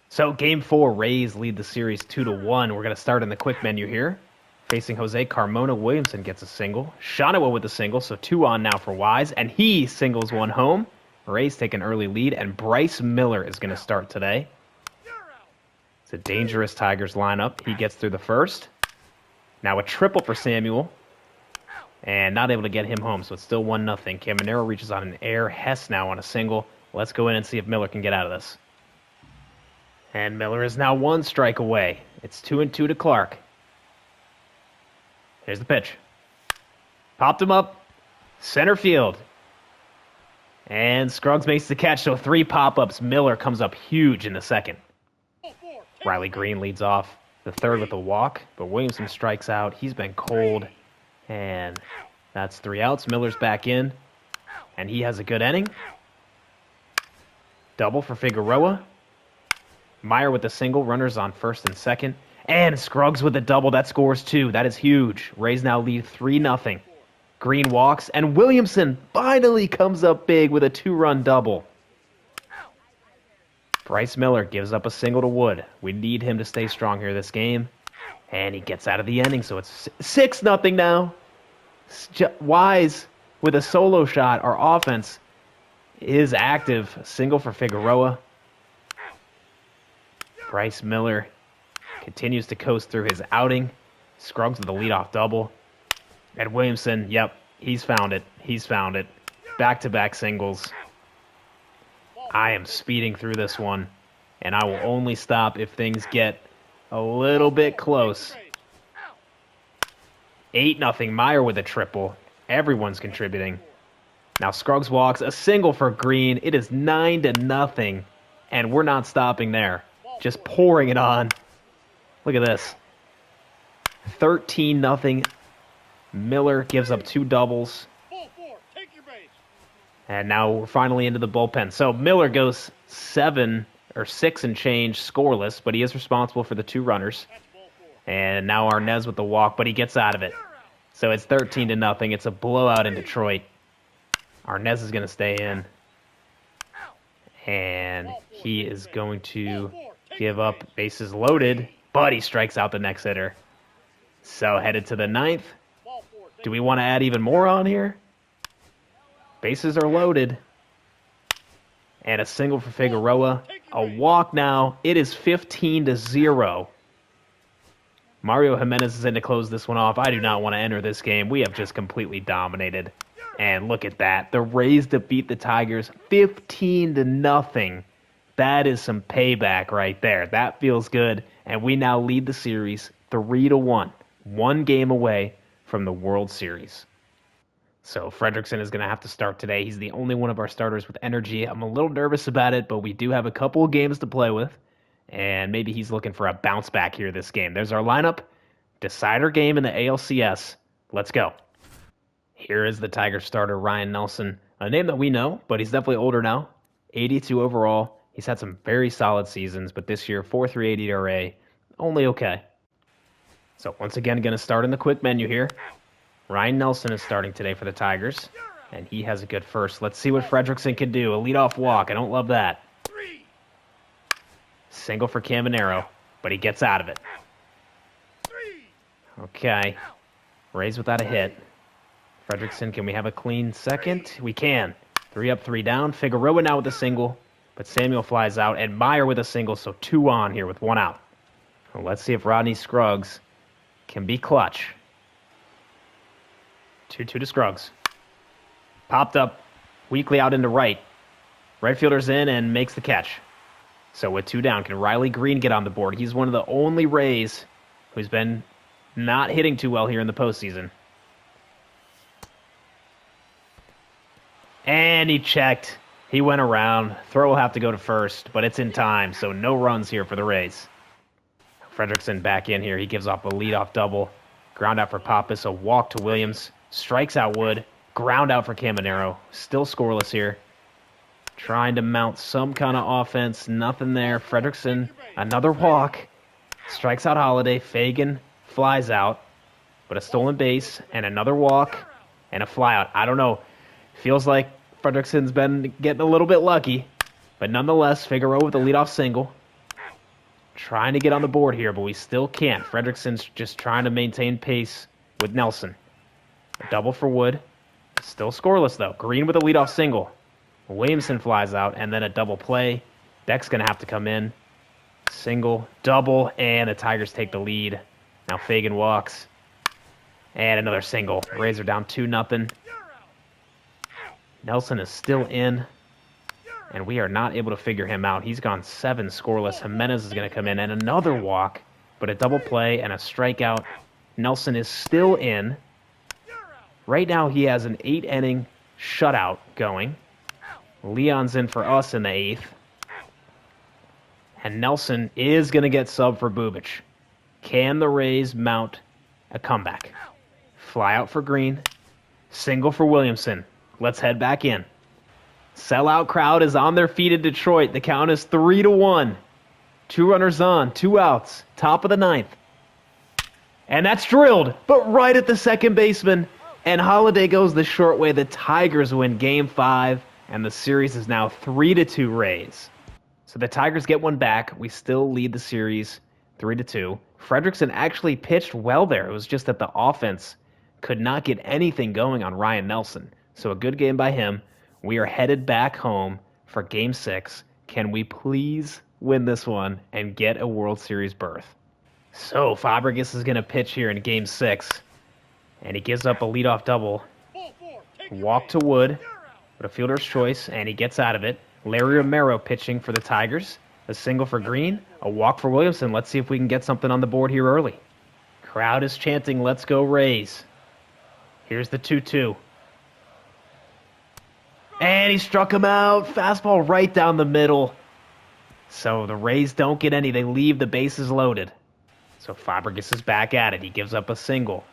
So Game 4, Rays lead the series 2-1. We're going to start in the quick menu here. Facing Jose Carmona, Williamson gets a single. Shotwell with a single, so 2 on now for Wise. And he singles 1 home. Rays take an early lead, and Bryce Miller is going to start today. It's a dangerous Tigers lineup. He gets through the first. Now a triple for Samuel. And not able to get him home, so it's still 1-0. Caminero reaches on an air. Hess now on a single. Let's go in and see if Miller can get out of this. And Miller is now 1 strike away. It's 2-2 to Clark. Here's the pitch. Popped him up. Center field. And Scruggs makes the catch, so 3 pop-ups. Miller comes up huge in the second. Riley Green leads off the third with a walk, but Williamson strikes out. He's been cold. And that's 3 outs. Miller's back in. And he has a good inning. Double for Figueroa. Meyer with a single. Runners on first and second. And Scruggs with a double. That scores 2. That is huge. Rays now lead 3-0. Green walks. And Williamson finally comes up big with a 2-run double. Bryce Miller gives up a single to Wood. We need him to stay strong here this game. And he gets out of the inning, so it's 6-0 now. Wise with a solo shot. Our offense is active. Single for Figueroa. Bryce Miller continues to coast through his outing. Scruggs with a leadoff double. And Williamson, yep, he's found it. He's found it. Back-to-back singles. I am speeding through this one, and I will only stop if things get a little bit close. 8-0. Meyer with a triple. Everyone's contributing. Now Scruggs walks. A single for Green. It is 9-0, and we're not stopping there. Just pouring it on. Look at this. 13-0. Miller gives up 2 doubles. And now we're finally into the bullpen. So Miller goes 7 6 and change scoreless, but he is responsible for the 2 runners. And now Arnez with the walk, but he gets out of it. So it's 13-0. It's a blowout in Detroit. Arnez is going to stay in. And he is going to give up bases loaded, but he strikes out the next hitter. So headed to the 9th. Do we want to add even more on here? Bases are loaded. And a single for Figueroa. A walk now. It is 15-0. Mario Jimenez is in to close this one off. I do not want to enter this game. We have just completely dominated. And look at that. The Rays defeat the Tigers 15-0. That is some payback right there. That feels good. And we now lead the series 3-1. 1 game away from the World Series. So Fredrickson is going to have to start today. He's the only one of our starters with energy. I'm a little nervous about it, but we do have a couple of games to play with. And maybe he's looking for a bounce back here this game. There's our lineup. Decider game in the ALCS. Let's go. Here is the Tigers starter, Ryan Nelson. A name that we know, but he's definitely older now. 82 overall. He's had some very solid seasons, but this year, 4.38 ERA. Only okay. So once again, going to start in the quick menu here. Ryan Nelson is starting today for the Tigers, and he has a good first. Let's see what Fredrickson can do. A leadoff walk. I don't love that. Single for Caminero, but he gets out of it. Okay. Rays without a hit. Fredrickson, can we have a clean second? We can. 3 up, 3 down. Figueroa now with a single, but Samuel flies out, and Meyer with a single, so 2 on here with 1 out. Well, let's see if Rodney Scruggs can be clutch. 2-2 to Scruggs. Popped up, weakly out into right. Right fielder's in and makes the catch. So with 2 down, can Riley Green get on the board? He's one of the only Rays who's been not hitting too well here in the postseason. And he checked. He went around. Throw will have to go to first, but it's in time, so no runs here for the Rays. Fredrickson back in here. He gives off a leadoff double. Ground out for Pappas, a walk to Williams. Strikes out Wood. Ground out for Caminero. Still scoreless here. Trying to mount some kind of offense. Nothing there. Fredrickson, another walk. Strikes out Holiday. Fagan flies out. But a stolen base and another walk and a flyout. I don't know. Feels like Fredrickson's been getting a little bit lucky. But nonetheless, Figueroa with a leadoff single. Trying to get on the board here, but we still can't. Fredrickson's just trying to maintain pace with Nelson. A double for Wood. Still scoreless, though. Green with a leadoff single. Williamson flies out, and then a double play. Beck's going to have to come in. Single, double, and the Tigers take the lead. Now Fagan walks. And another single. Rays are down 2-0. Nelson is still in. And we are not able to figure him out. He's gone 7 scoreless. Jimenez is going to come in, and another walk. But a double play and a strikeout. Nelson is still in. Right now he has an 8-inning shutout going. Leon's in for us in the 8th. And Nelson is going to get subbed for Bubic. Can the Rays mount a comeback? Fly out for Green. Single for Williamson. Let's head back in. Sellout crowd is on their feet in Detroit. The count is 3-1. 2 runners on, 2 outs. Top of the 9th. And that's drilled, but right at the second baseman. And Holiday goes the short way. The Tigers win Game 5. And the series is now 3-2 Rays. So the Tigers get one back. We still lead the series 3-2. Fredrickson actually pitched well there. It was just that the offense could not get anything going on Ryan Nelson. So a good game by him. We are headed back home for Game 6. Can we please win this one and get a World Series berth? So Fabregas is going to pitch here in Game 6. And he gives up a leadoff double. Walk to Wood. But a fielder's choice, and he gets out of it. Larry Romero pitching for the Tigers. A single for Green. A walk for Williamson. Let's see if we can get something on the board here early. Crowd is chanting, "Let's go Rays." Here's the 2-2. And he struck him out. Fastball right down the middle. So the Rays don't get any. They leave the bases loaded. So Fabregas is back at it. He gives up a single.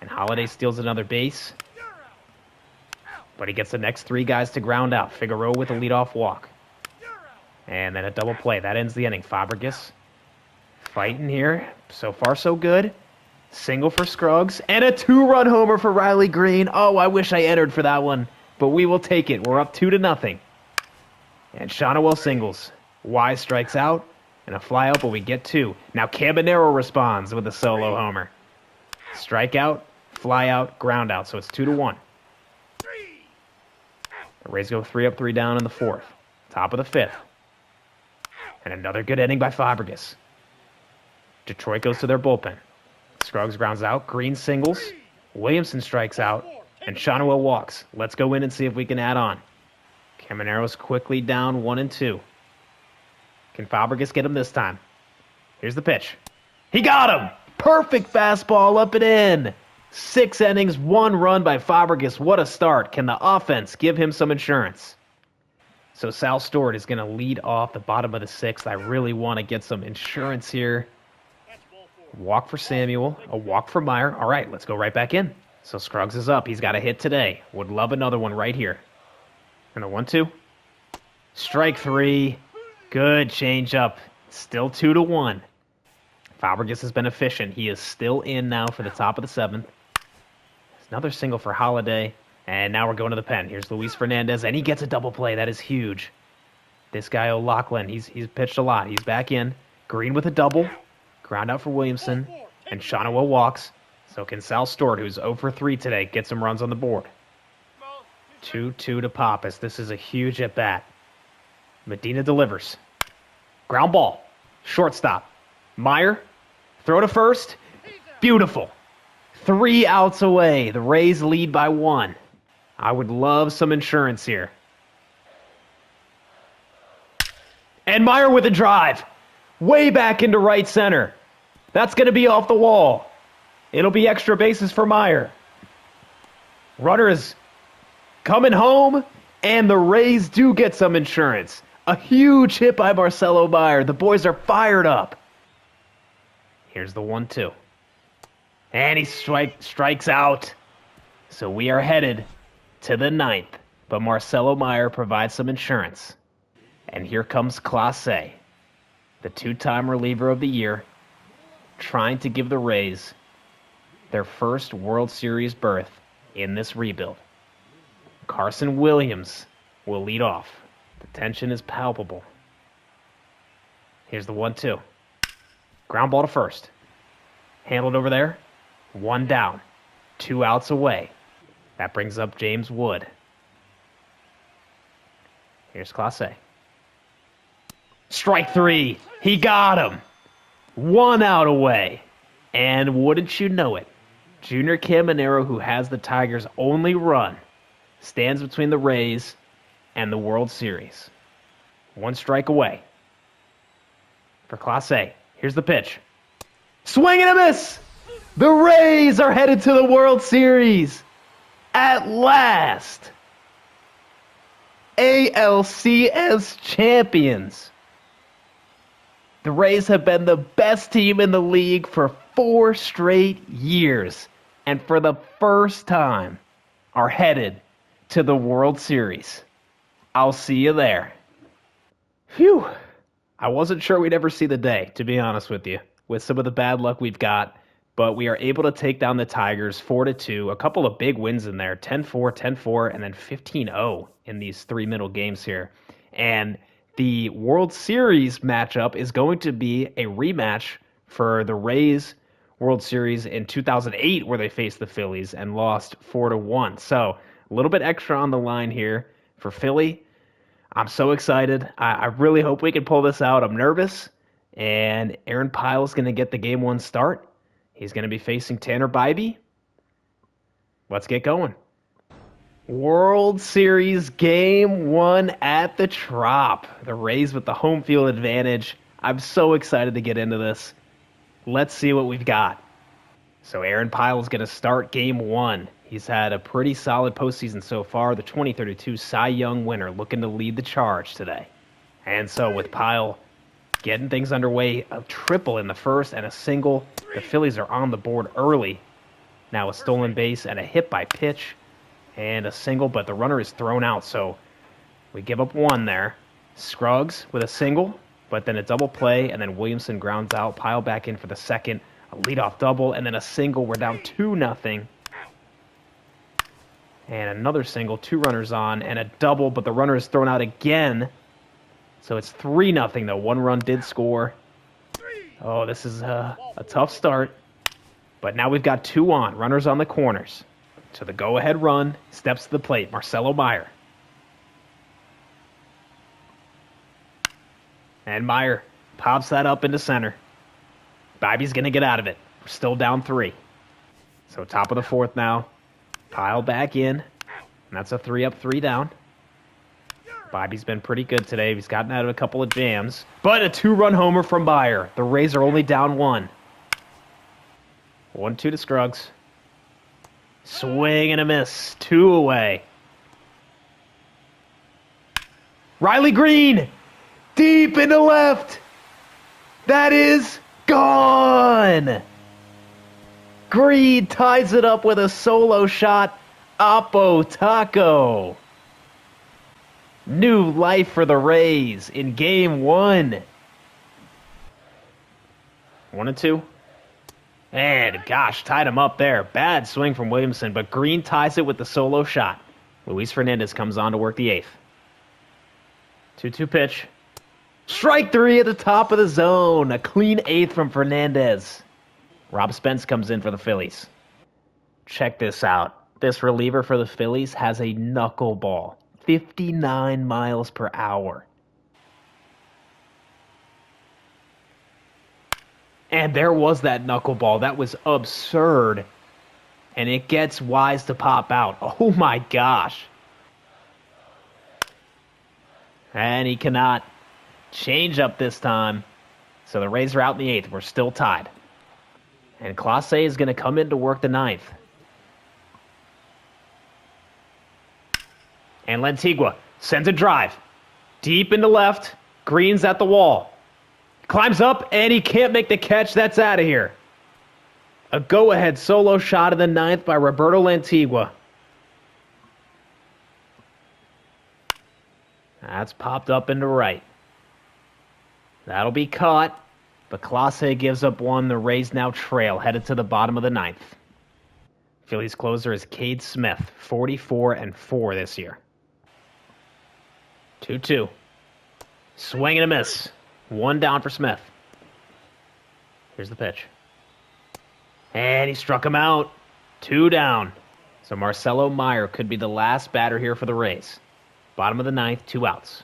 And Holiday steals another base. But he gets the next 3 guys to ground out. Figueroa with a leadoff walk. And then a double play. That ends the inning. Fabregas fighting here. So far, so good. Single for Scruggs. And a 2-run homer for Riley Green. Oh, I wish I entered for that one. But we will take it. We're up 2-0. And Shonowell singles. Wise strikes out. And a fly out, but we get 2. Now Cabanero responds with a solo homer. Strikeout, fly out, ground out. So it's 2-1. The Rays go 3 up, 3 down in the 4th. Top of the 5th. And another good inning by Fabregas. Detroit goes to their bullpen. Scruggs grounds out. Green singles. Williamson strikes out. And Shonowell walks. Let's go in and see if we can add on. Camanero's quickly down 1-2. Can Fabregas get him this time? Here's the pitch. He got him! Perfect fastball up and in. 6 innings, 1 run by Fabregas. What a start. Can the offense give him some insurance? So Sal Stewart is going to lead off the bottom of the 6th. I really want to get some insurance here. Walk for Samuel. A walk for Meyer. All right, let's go right back in. So Scruggs is up. He's got a hit today. Would love another one right here. And a 1-2. Strike 3. Good changeup. Still 2-1. Fabregas has been efficient. He is still in now for the top of the 7th. Another single for Holiday. And now we're going to the pen. Here's Luis Fernandez, and he gets a double play. That is huge. This guy, O'Loughlin, he's pitched a lot. He's back in. Green with a double. Ground out for Williamson. And Shonowell walks. So can Sal Stewart, who's 0 for 3 today, get some runs on the board. 2-2 to Pappas. This is a huge at-bat. Medina delivers. Ground ball. Shortstop. Meyer. Throw to first. Beautiful. 3 outs away. The Rays lead by 1. I would love some insurance here. And Meyer with a drive. Way back into right center. That's going to be off the wall. It'll be extra bases for Meyer. Runner is coming home, and the Rays do get some insurance. A huge hit by Marcelo Meyer. The boys are fired up. Here's the 1-2. And he strikes out. So we are headed to the 9th. But Marcelo Meyer provides some insurance. And here comes Clase, the 2-time reliever of the year, trying to give the Rays their first World Series berth in this rebuild. Carson Williams will lead off. The tension is palpable. Here's the 1-2. Ground ball to first. Handled over there. 1 down. 2 outs away. That brings up James Wood. Here's Clase. Strike 3. He got him. 1 out away. And wouldn't you know it, Junior Caminero, who has the Tigers' only run, stands between the Rays and the World Series. 1 strike away. For Clase. Here's the pitch. Swing and a miss! The Rays are headed to the World Series. At last. ALCS champions. The Rays have been the best team in the league for 4 straight years. And for the first time, are headed to the World Series. I'll see you there. Phew. I wasn't sure we'd ever see the day, to be honest with you, with some of the bad luck we've got. But we are able to take down the Tigers 4-2. A couple of big wins in there, 10-4, 10-4, and then 15-0 in these 3 middle games here. And the World Series matchup is going to be a rematch for the Rays World Series in 2008, where they faced the Phillies and lost 4-1. So a little bit extra on the line here for Philly. I'm so excited. I really hope we can pull this out. I'm nervous. And Aaron Pile's going to get the Game 1 start. He's going to be facing Tanner Bybee. Let's get going. World Series Game 1 at the Trop. The Rays with the home field advantage. I'm so excited to get into this. Let's see what we've got. So Aaron Pyle is going to start Game 1. He's had a pretty solid postseason so far. The 2032 Cy Young winner looking to lead the charge today. And so with Pyle getting things underway, a triple in the first and a single. The Phillies are on the board early. Now a stolen base and a hit by pitch and a single, but the runner is thrown out, so we give up 1 there. Scruggs with a single, but then a double play, and then Williamson grounds out, pile back in for the second, a leadoff double, and then a single. We're down 2-0. And another single, 2 runners on, and a double, but the runner is thrown out again. So it's 3-0, though. 1 run did score. Oh, this is a tough start. But now we've got 2 on, runners on the corners. So the go-ahead run steps to the plate, Marcelo Meyer. And Meyer pops that up into center. Bobby's going to get out of it. We're still down 3. So top of the 4th now. Pile back in. And that's a 3 up, 3 down. Bobby's been pretty good today. He's gotten out of a couple of jams. But a 2-run homer from Meyer. The Rays are only down 1. 1-2 to Scruggs. Swing and a miss. 2 away. Riley Green! Deep into left! That is gone! Green ties it up with a solo shot. Oppo Taco. New life for the Rays in Game 1. 1-2. And gosh, tied him up there. Bad swing from Williamson, but Green ties it with the solo shot. Luis Fernandez comes on to work the 8th. 2-2 pitch. Strike 3 at the top of the zone. A clean 8th from Fernandez. Rob Spence comes in for the Phillies. Check this out. This reliever for the Phillies has a knuckleball. 59 miles per hour. And there was that knuckleball. That was absurd. And it gets Wise to pop out. Oh my gosh. And he cannot change up this time. So the Rays are out in the 8th. We're still tied. And Clase is going to come in to work the 9th. And Lantigua sends a drive. Deep into left. Green's at the wall. Climbs up, and he can't make the catch. That's out of here. A go-ahead solo shot in the 9th by Roberto Lantigua. That's popped up into right. That'll be caught. But Clase gives up 1. The Rays now trail, headed to the bottom of the 9th. Phillies closer is Cade Smith, 44-4 this year. 2-2. Swing and a miss. 1 down for Smith. Here's the pitch. And he struck him out. 2 down. So Marcelo Meyer could be the last batter here for the Rays. Bottom of the 9th, 2 outs.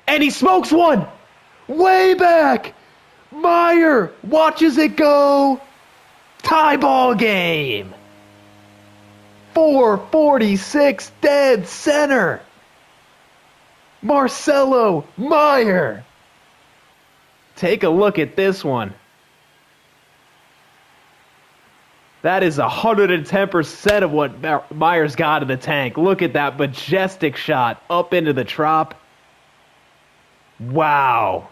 And he smokes 1! Way back! Meyer watches it go! Tie ball game! 446 dead center! Marcelo Meyer! Take a look at this one. That is 110% of what Meyer's got in the tank. Look at that majestic shot up into the trop. Wow.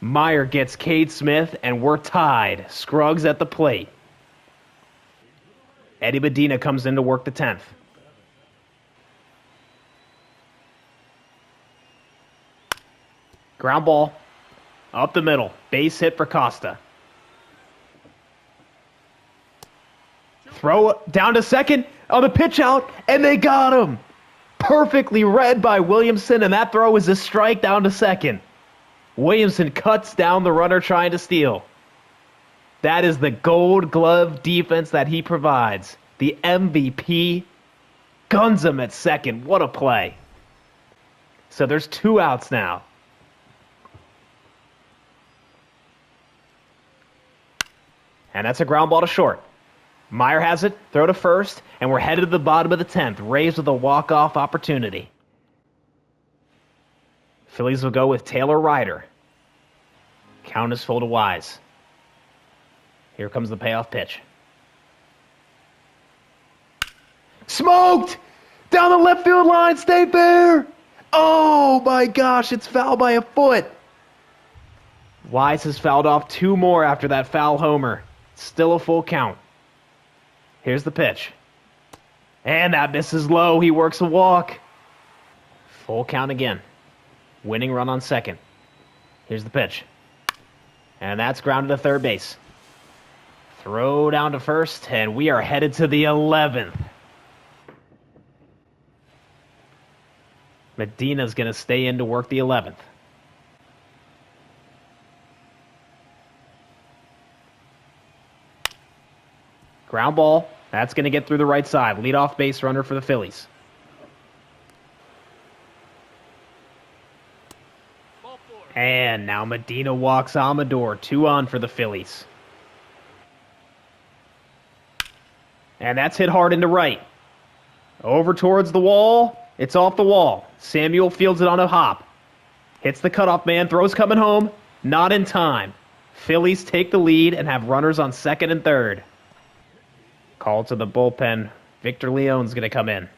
Meyer gets Cade Smith, and we're tied. Scruggs at the plate. Eddie Medina comes in to work the 10th. Ground ball. Up the middle. Base hit for Costa. Throw down to second on the pitch out, and they got him. Perfectly read by Williamson, and that throw is a strike down to second. Williamson cuts down the runner trying to steal. That is the gold glove defense that he provides. The MVP guns him at second. What a play. So there's 2 outs now. And that's a ground ball to short. Meyer has it, throw to first, and we're headed to the bottom of the 10th. Rays with a walk-off opportunity. Phillies will go with Taylor Ryder. Count is full to Wise. Here comes the payoff pitch. Smoked! Down the left field line, stay fair! Oh my gosh, it's foul by a foot. Wise has fouled off 2 more after that foul homer. Still a full count. Here's the pitch. And that misses low. He works a walk. Full count again. Winning run on second. Here's the pitch. And that's grounded to third base. Throw down to first, and we are headed to the 11th. Medina's going to stay in to work the 11th. Ground ball. That's going to get through the right side. Leadoff base runner for the Phillies. And now Medina walks Amador. 2 on for the Phillies. And that's hit hard into right. Over towards the wall. It's off the wall. Samuel fields it on a hop. Hits the cutoff man. Throws coming home. Not in time. Phillies take the lead and have runners on second and third. Call to the bullpen. Victor Leon's going to come in.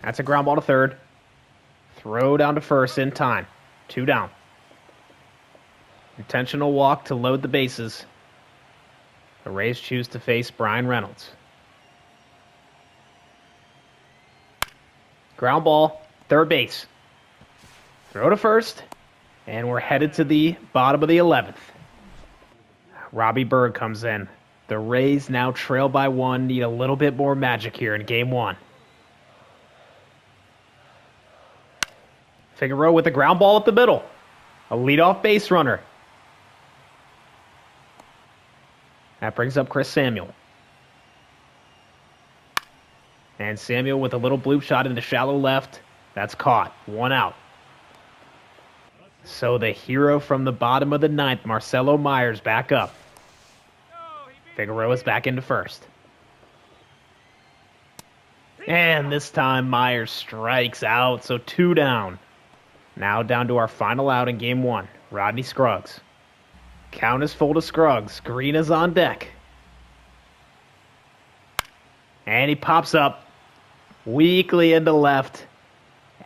That's a ground ball to third. Throw down to first in time. 2 down. Intentional walk to load the bases. The Rays choose to face Brian Reynolds. Ground ball, third base. Throw to first, and we're headed to the bottom of the 11th. Robbie Berg comes in. The Rays now trail by 1, need a little bit more magic here in game 1. Figueroa with a ground ball up the middle. A leadoff base runner. That brings up Chris Samuel. And Samuel with a little bloop shot into shallow left. That's caught. 1 out. So the hero from the bottom of the 9th, Marcelo Myers, back up. Figueroa's back into first. And this time Myers strikes out, so 2 down. Now down to our final out in game 1, Rodney Scruggs. Count is full to Scruggs. Green is on deck. And he pops up weakly into left.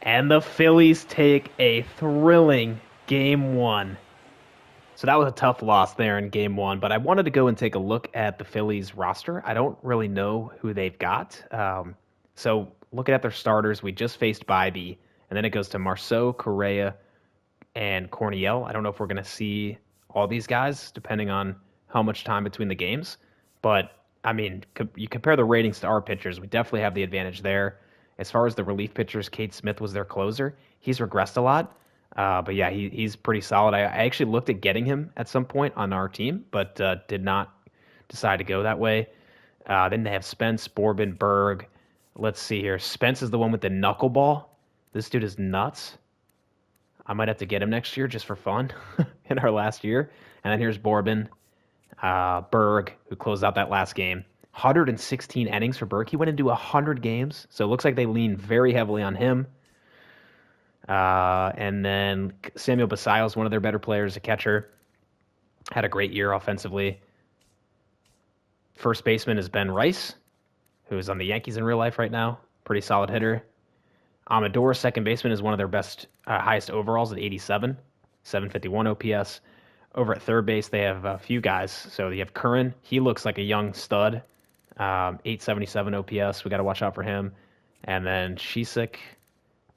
And the Phillies take a thrilling game 1. So that was a tough loss there in game 1. But I wanted to go and take a look at the Phillies roster. I don't really know who they've got. So looking at their starters, we just faced Bybee. And then it goes to Marceau, Correa, and Corniel. I don't know if we're going to see all these guys, depending on how much time between the games. But, I mean, you compare the ratings to our pitchers, we definitely have the advantage there. As far as the relief pitchers, Cade Smith was their closer. He's regressed a lot. But, yeah, he's pretty solid. I actually looked at getting him at some point on our team, but did not decide to go that way. Then they have Spence, Borbin, Berg. Let's see here. Spence is the one with the knuckleball. This dude is nuts. I might have to get him next year just for fun in our last year. And then here's Borbin, Berg, who closed out that last game. 116 innings for Berg. He went into 100 games, so it looks like they lean very heavily on him. And then Samuel Basayo is one of their better players, a catcher. Had a great year offensively. First baseman is Ben Rice, who is on the Yankees in real life right now. Pretty solid hitter. Amador, second baseman, is one of their best, highest overalls at 87, 751 OPS. Over at third base, they have a few guys. So you have Curran. He looks like a young stud, 877 OPS. We got to watch out for him. And then Chisek,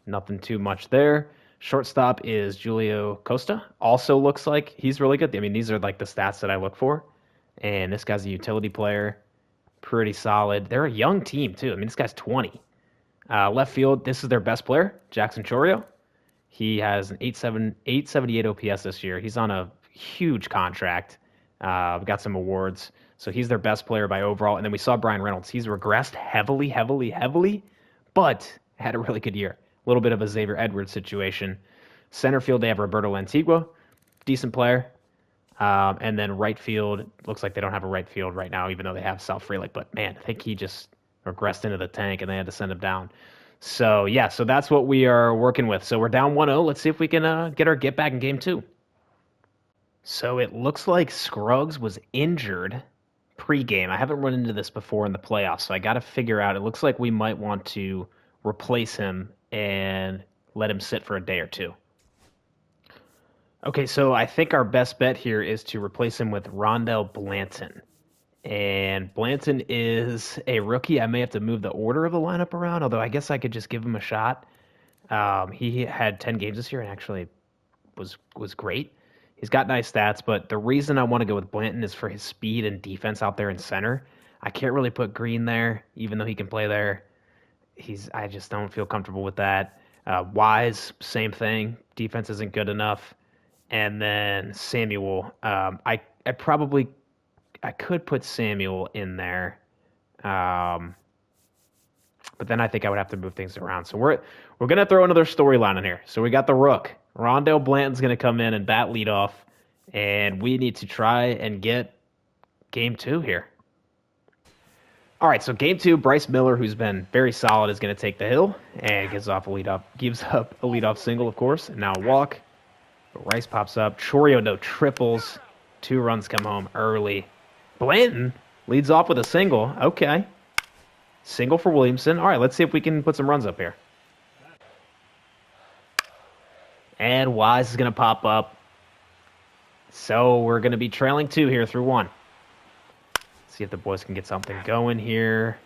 nothing too much there. Shortstop is Julio Costa. Also looks like he's really good. I mean, these are like the stats that I look for. And this guy's a utility player. Pretty solid. They're a young team, too. I mean, this guy's 20. Left field, this is their best player, Jackson Chorio. He has an 878 OPS this year. He's on a huge contract. We got some awards. So he's their best player by overall. And then we saw Brian Reynolds. He's regressed heavily, but had a really good year. A little bit of a Xavier Edwards situation. Center field, they have Roberto Lantigua, decent player. And then right field, looks like they don't have a right field right now, even though they have Sal Frelick. But, man, I think he just regressed into the tank, and they had to send him down. So, yeah, so that's what we are working with. So we're down 1-0. Let's see if we can get our get back in game 2. So it looks like Scruggs was injured pregame. I haven't run into this before in the playoffs, so I got to figure out. It looks like we might want to replace him and let him sit for a day or two. Okay, so I think our best bet here is to replace him with Rondell Blanton. And Blanton is a rookie. I may have to move the order of the lineup around, although I guess I could just give him a shot. He had 10 games this year and actually was great. He's got nice stats, but the reason I want to go with Blanton is for his speed and defense out there in center. I can't really put Green there, even though he can play there. I just don't feel comfortable with that. Wise, same thing. Defense isn't good enough. And then Samuel. I could put Samuel in there. But then I think I would have to move things around. So we're gonna throw another storyline in here. So we got the Rook. Rondell Blanton's gonna come in and bat leadoff, and we need to try and get game 2 here. All right, so game 2, Bryce Miller, who's been very solid, is gonna take the hill and gives up a leadoff single, of course, and now a walk. But Rice pops up. Chorio no triples. 2 runs come home early. Blanton leads off with a single. Okay. Single for Williamson. All right, let's see if we can put some runs up here. And Wise is going to pop up. So we're going to be trailing 2 here through 1. See if the boys can get something going here.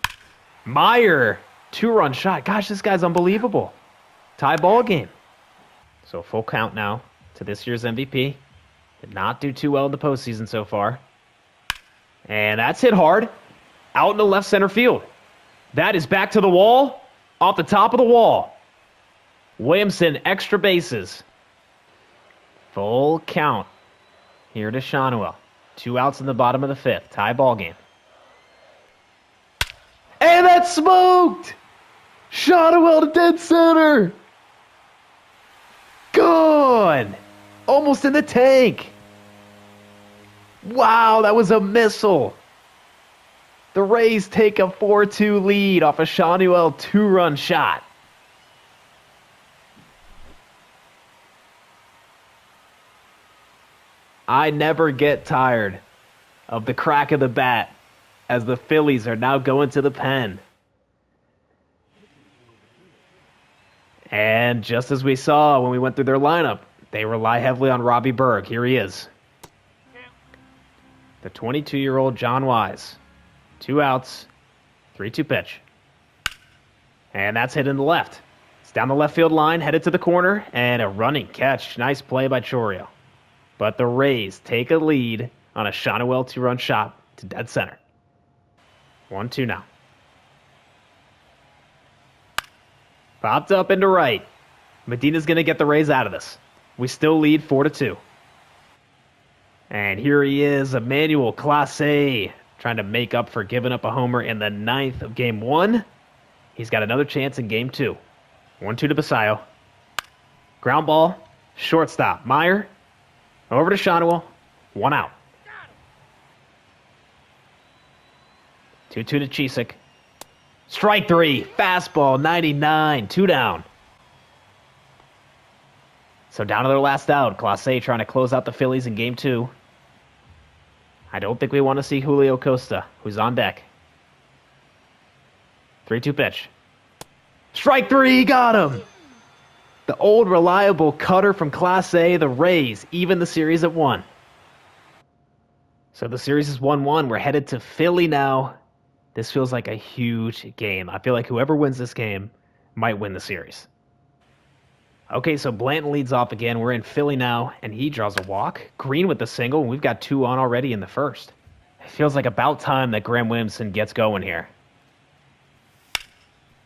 Meyer, 2-run shot. Gosh, this guy's unbelievable. Tie ball game. So full count now to this year's MVP. Did not do too well in the postseason so far. And that's hit hard. Out in the left center field. That is back to the wall. Off the top of the wall. Williamson, extra bases. Full count here to Shawnuel. 2 outs in the bottom of the 5th. Tie ball game. And that's smoked! Shawnuel to dead center. Gone! Almost in the tank. Wow, that was a missile. The Rays take a 4-2 lead off a Shawnuel 2-run shot. I never get tired of the crack of the bat as the Phillies are now going to the pen. And just as we saw when we went through their lineup, they rely heavily on Robbie Berg. Here he is. The 22-year-old John Wise. 2 outs, 3-2 pitch. And that's hit in the left. It's down the left field line, headed to the corner, and a running catch. Nice play by Chorio. But the Rays take a lead on a Shawnuel 2-run shot to dead center. 1-2 now. Popped up into right. Medina's going to get the Rays out of this. We still lead 4-2. And here he is, Emmanuel Clase, trying to make up for giving up a homer in the 9th of Game 1. He's got another chance in Game 2. 1-2 to Basayo. Ground ball, shortstop. Meyer, over to Shawnuel. 1 out. 2-2 to Chisek. Strike 3, fastball, 99, 2 down. So down to their last out. Clase trying to close out the Phillies in Game 2. I don't think we want to see Julio Costa, who's on deck. 3-2 pitch. Strike 3, got him! The old reliable cutter from Clase, the Rays, even the series at 1. So the series is 1-1. We're headed to Philly now. This feels like a huge game. I feel like whoever wins this game might win the series. Okay, so Blanton leads off again. We're in Philly now, and he draws a walk. Green with the single, and we've got 2 on already in the 1st. It feels like about time that Graham Williamson gets going here.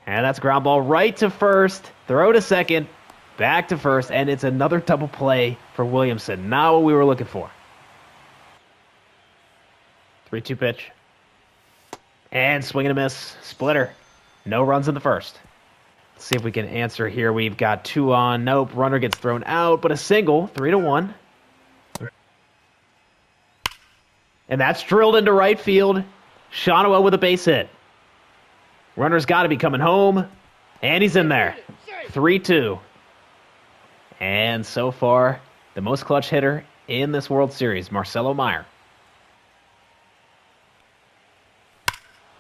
And that's ground ball right to first. Throw to second. Back to first, and it's another double play for Williamson. Not what we were looking for. 3-2 pitch. And swing and a miss. Splitter. No runs in the 1st. Let's see if we can answer here. We've got 2 on. Nope. Runner gets thrown out, but a single. 3-1. And that's drilled into right field. Shawnuel with a base hit. Runner's got to be coming home. And he's in there. 3-2. And so far, the most clutch hitter in this World Series, Marcelo Meyer.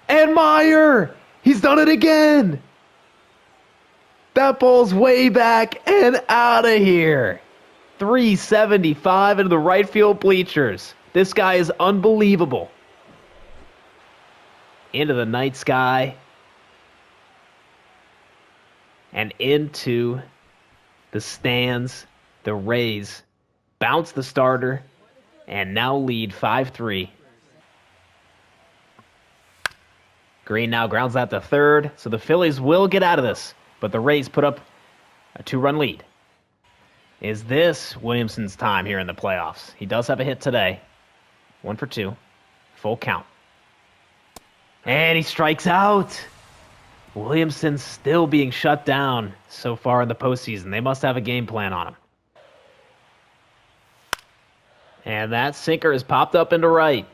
And Meyer! He's done it again! That ball's way back and out of here. 375 into the right field bleachers. This guy is unbelievable. into the night sky and into the stands. The Rays bounce the starter and now lead 5-3. Green now grounds out to third, so the Phillies will get out of this, but the Rays put up a 2-run lead. Is this Williamson's time here in the playoffs? He does have a hit today. 1 for 2. Full count. And he strikes out. Williamson's still being shut down so far in the postseason. They must have a game plan on him. And that sinker is popped up into right.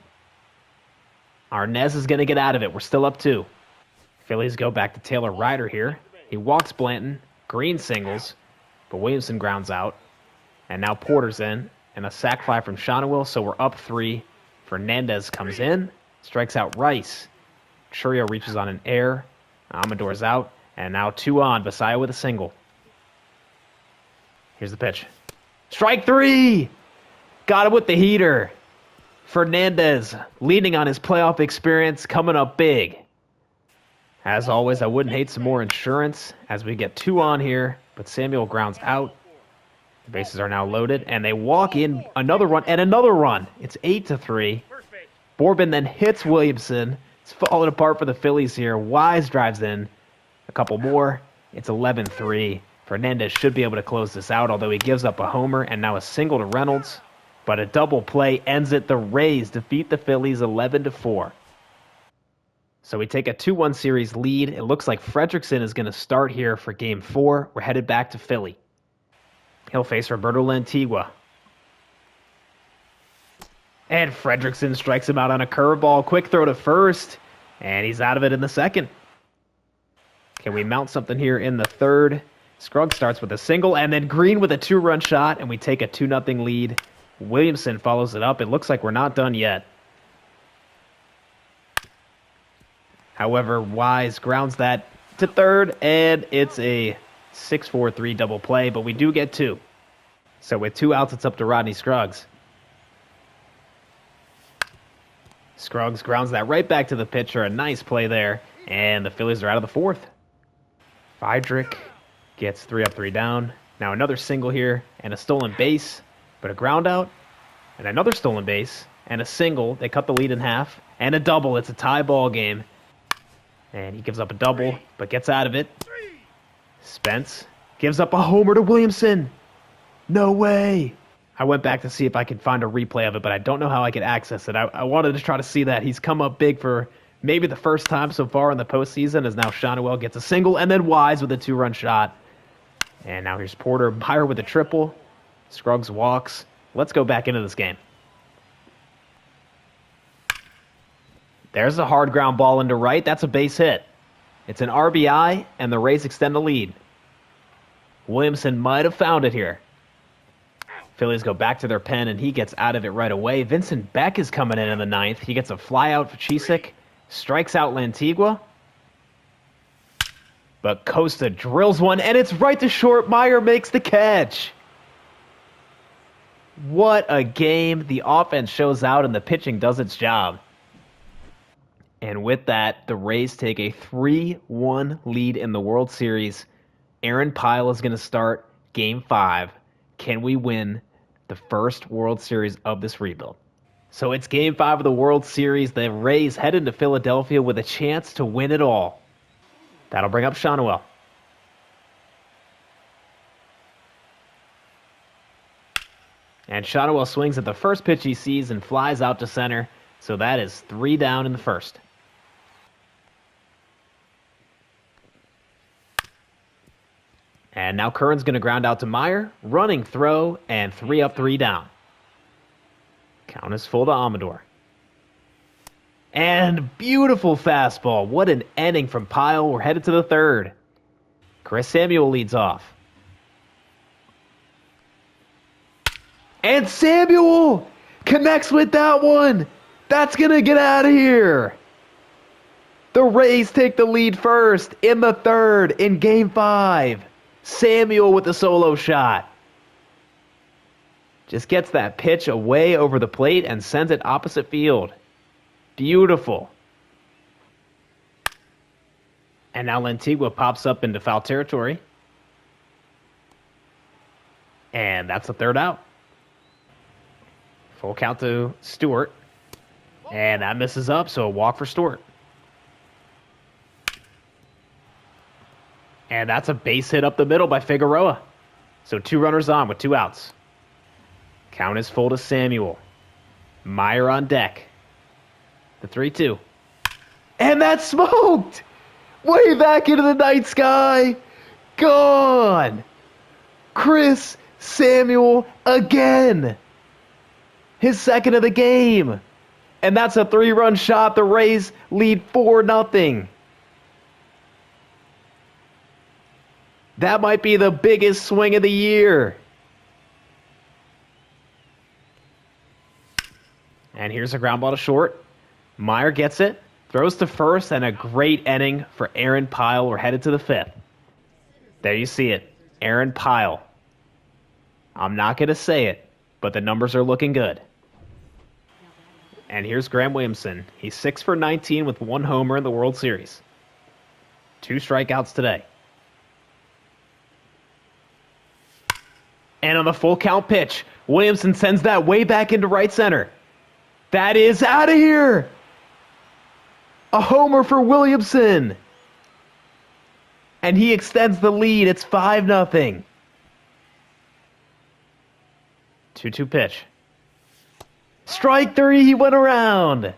Arnez is going to get out of it. We're still up 2. Phillies go back to Taylor Ryder here. He walks Blanton. Green singles. But Williamson grounds out. And now Porter's in. And a sac fly from Shonowell, so we're up 3. Fernandez comes in. Strikes out Rice. Churio reaches on an air. Amador's out. And now 2 on. Basayo with a single. Here's the pitch. Strike 3! Got him with the heater. Fernandez leaning on his playoff experience, coming up big. As always, I wouldn't hate some more insurance as we get 2 on here, but Samuel grounds out. The bases are now loaded, and they walk in another run and another run. It's 8-3. Borbin then hits Williamson. It's falling apart for the Phillies here. Wise drives in a couple more. It's 11-3. Fernandez should be able to close this out, although he gives up a homer and now a single to Reynolds. But a double play ends it. The Rays defeat the Phillies 11-4. So we take a 2-1 series lead. It looks like Fredrickson is going to start here for Game 4. We're headed back to Philly. He'll face Roberto Lantigua. And Fredrickson strikes him out on a curveball. Quick throw to first. And he's out of it in the second. Can we mount something here in the third? Scruggs starts with a single, and then Green with a 2-run shot, and we take a 2-0 lead. Williamson follows it up. It looks like we're not done yet. However, Wise grounds that to third, and it's a 6-4-3 double play, but we do get 2. So with 2 outs, it's up to Rodney Scruggs. Scruggs grounds that right back to the pitcher. A nice play there, and the Phillies are out of the fourth. Friedrich gets 3 up, 3 down. Now another single here, and a stolen base. But a ground out, and another stolen base, and a single. They cut the lead in half, and a double. It's a tie ball game. And he gives up a double, but gets out of it. Spence gives up a homer to Williamson. No way. I went back to see if I could find a replay of it, but I don't know how I could access it. I wanted to try to see that. He's come up big for maybe the first time so far in the postseason, as now Shonowell gets a single, and then Wise with a 2-run shot. And now here's Porter. Meyer with a triple. Scruggs walks. Let's go back into this game. There's a hard ground ball into right. That's a base hit. It's an RBI, and the Rays extend the lead. Williamson might have found it here. Phillies go back to their pen, and he gets out of it right away. Vincent Beck is coming in the ninth. He gets a fly out for Chisek. Strikes out Lantigua. But Costa drills one, and it's right to short. Meyer makes the catch. What a game. The offense shows out and the pitching does its job. And with that, the Rays take a 3-1 lead in the World Series. Aaron Pyle is going to start Game 5. Can we win the first World Series of this rebuild? So it's Game 5 of the World Series. The Rays head into Philadelphia with a chance to win it all. That'll bring up Shonowell. And Shonowell swings at the first pitch he sees and flies out to center. So that is 3 down in the first. And now Curran's going to ground out to Meyer. Running throw, and 3 up, 3 down. Count is full to Amador. And beautiful fastball. What an inning from Pyle. We're headed to the third. Chris Samuel leads off. And Samuel connects with that one. That's going to get out of here. The Rays take the lead first in the third in Game 5. Samuel with the solo shot. Just gets that pitch away over the plate and sends it opposite field. Beautiful. And now Lantigua pops up into foul territory. And that's a third out. Full count to Stewart. And that misses up, so a walk for Stewart. And that's a base hit up the middle by Figueroa. So 2 runners on with 2 outs. Count is full to Samuel. Meyer on deck. The 3-2. And that's smoked! Way back into the night sky. Gone! Chris Samuel again. His second of the game. And that's a 3-run shot. The Rays lead 4-0. That might be the biggest swing of the year. And here's a ground ball to short. Meyer gets it. Throws to first, and a great inning for Aaron Pyle. We're headed to the 5th. There you see it. Aaron Pyle. I'm not going to say it, but the numbers are looking good. And here's Graham Williamson. He's 6 for 19 with 1 homer in the World Series. 2 strikeouts today. And on the full count pitch, Williamson sends that way back into right center. That is out of here! A homer for Williamson! And he extends the lead. It's 5-0. 2-2 pitch. Strike 3, he went around.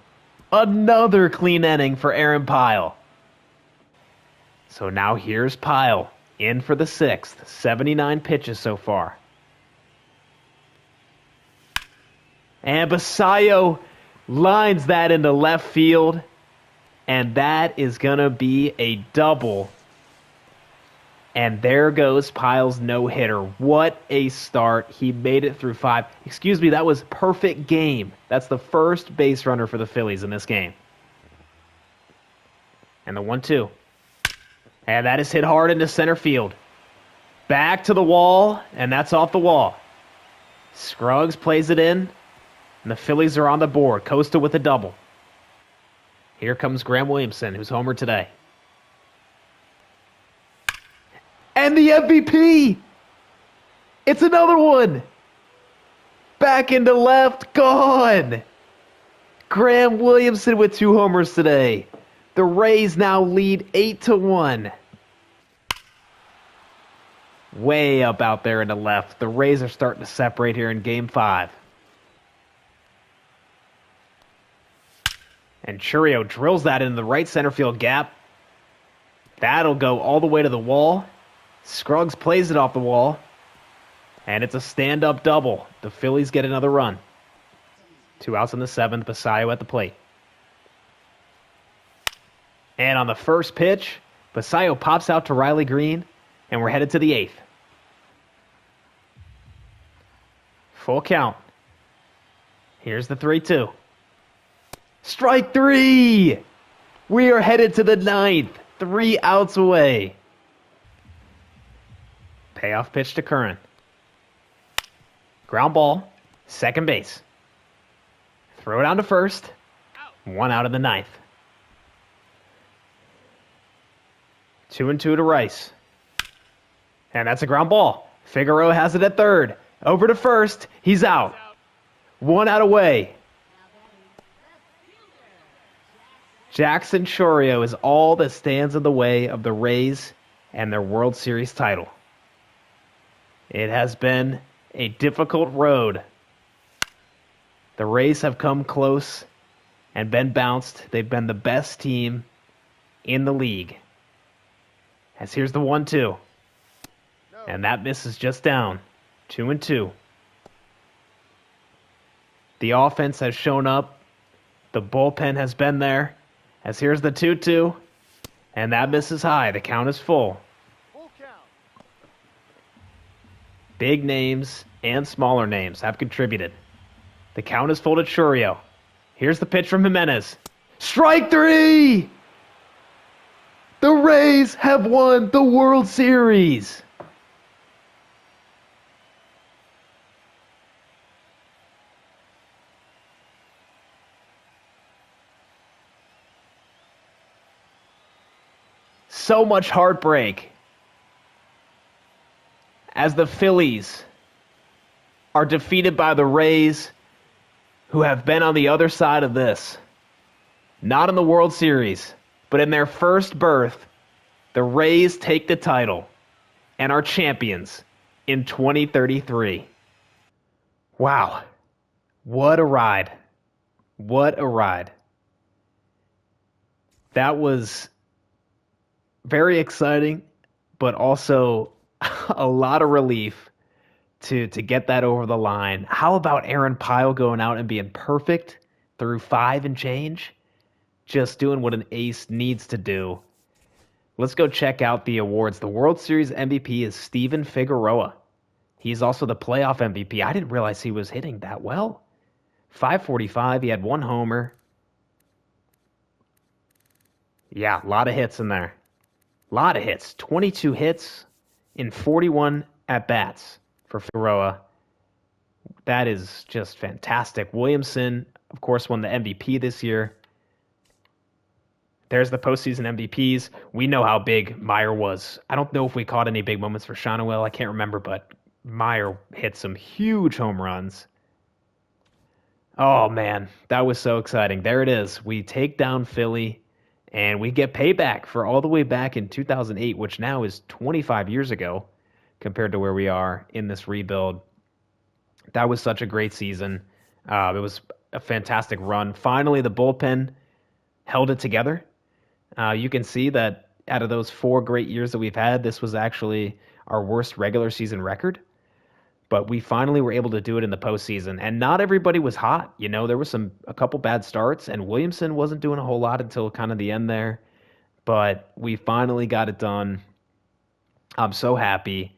Another clean inning for Aaron Pyle. So now here's Pyle in for the 6th. 79 pitches so far. And Basayo lines that into left field. And that is going to be a double. And there goes Pyle's no-hitter. What a start. He made it through 5. Excuse me, that was perfect game. That's the first base runner for the Phillies in this game. And the 1-2. And that is hit hard into center field. Back to the wall, and that's off the wall. Scruggs plays it in, and the Phillies are on the board. Costa with a double. Here comes Graham Williamson, who's homered today. And the MVP! It's another one! Back into left, gone! Graham Williamson with 2 homers today. The Rays now lead 8-1. Way up out there in the left. The Rays are starting to separate here in Game 5. And Churio drills that into the right center field gap. That'll go all the way to the wall. Scruggs plays it off the wall. And it's a stand-up double. The Phillies get another run. 2 outs in the 7th. Basayo at the plate. And on the first pitch, Basayo pops out to Riley Green. And we're headed to the 8th. Full count. Here's the 3-2. Strike 3! We are headed to the 9th. 3 outs away. Payoff pitch to Curran. Ground ball. Second base. Throw it down to first. 1 out in the 9th. 2-2 to Rice. And that's a ground ball. Figueroa has it at third. Over to first. He's out. 1 out away. Jackson Chourio is all that stands in the way of the Rays and their World Series title. It has been a difficult road. The Rays have come close and been bounced. They've been the best team in the league. As here's the 1-2. And that misses just down. 2-2. The offense has shown up. The bullpen has been there. As here's the 2-2. And that misses high. The count is full. Full count. Big names and smaller names have contributed. The count is full to Churio. Here's the pitch from Jimenez. Strike 3! The Rays have won the World Series. So much heartbreak as the Phillies are defeated by the Rays, who have been on the other side of this. Not in the World Series, but in their first berth, the Rays take the title and are champions in 2033. Wow. What a ride. What a ride. That was very exciting, but also a lot of relief to get that over the line. How about Aaron Pyle going out and being perfect through 5 and change? Just doing what an ace needs to do. Let's go check out the awards. The World Series MVP is Steven Figueroa. He's also the playoff MVP. I didn't realize he was hitting that well. 545, he had 1 homer. Yeah, a lot of hits in there. A lot of hits. 22 hits in 41 at-bats for Figueroa. That is just fantastic. Williamson, of course, won the MVP this year. There's the postseason MVPs. We know how big Meyer was. I don't know if we caught any big moments for Shonowell. I can't remember, but Meyer hit some huge home runs. Oh, man, that was so exciting. There it is. We take down Philly, and we get payback for all the way back in 2008, which now is 25 years ago compared to where we are in this rebuild. That was such a great season. It was a fantastic run. Finally, the bullpen held it together. You can see that out of those 4 great years that we've had, this was actually our worst regular season record. But we finally were able to do it in the postseason. And not everybody was hot. You know, there was a couple bad starts, and Williamson wasn't doing a whole lot until kind of the end there. But we finally got it done. I'm so happy.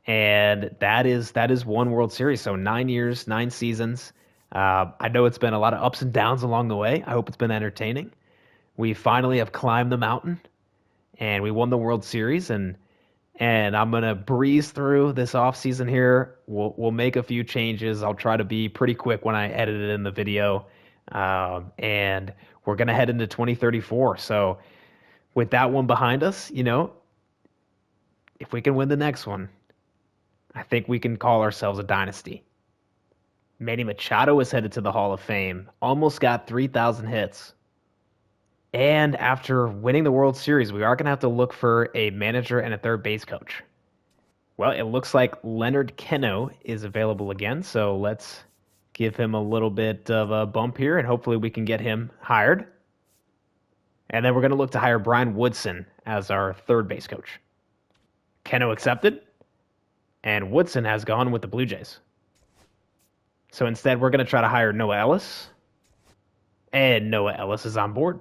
And that is 1 World Series. So 9 years, 9 seasons. I know it's been a lot of ups and downs along the way. I hope it's been entertaining. We finally have climbed the mountain, and we won the World Series. And I'm gonna breeze through this offseason here. We'll make a few changes. I'll try to be pretty quick when I edit it in the video. And we're gonna head into 2034. So with that one behind us, you know, if we can win the next one, I think we can call ourselves a dynasty. Manny Machado is headed to the Hall of Fame. Almost got 3,000 hits. And after winning the World Series, we are going to have to look for a manager and a third base coach. Well, it looks like Leonard Keno is available again, so let's give him a little bit of a bump here, and hopefully we can get him hired. And then we're going to look to hire Brian Woodson as our third base coach. Keno accepted, and Woodson has gone with the Blue Jays. So instead, we're going to try to hire Noah Ellis, and Noah Ellis is on board.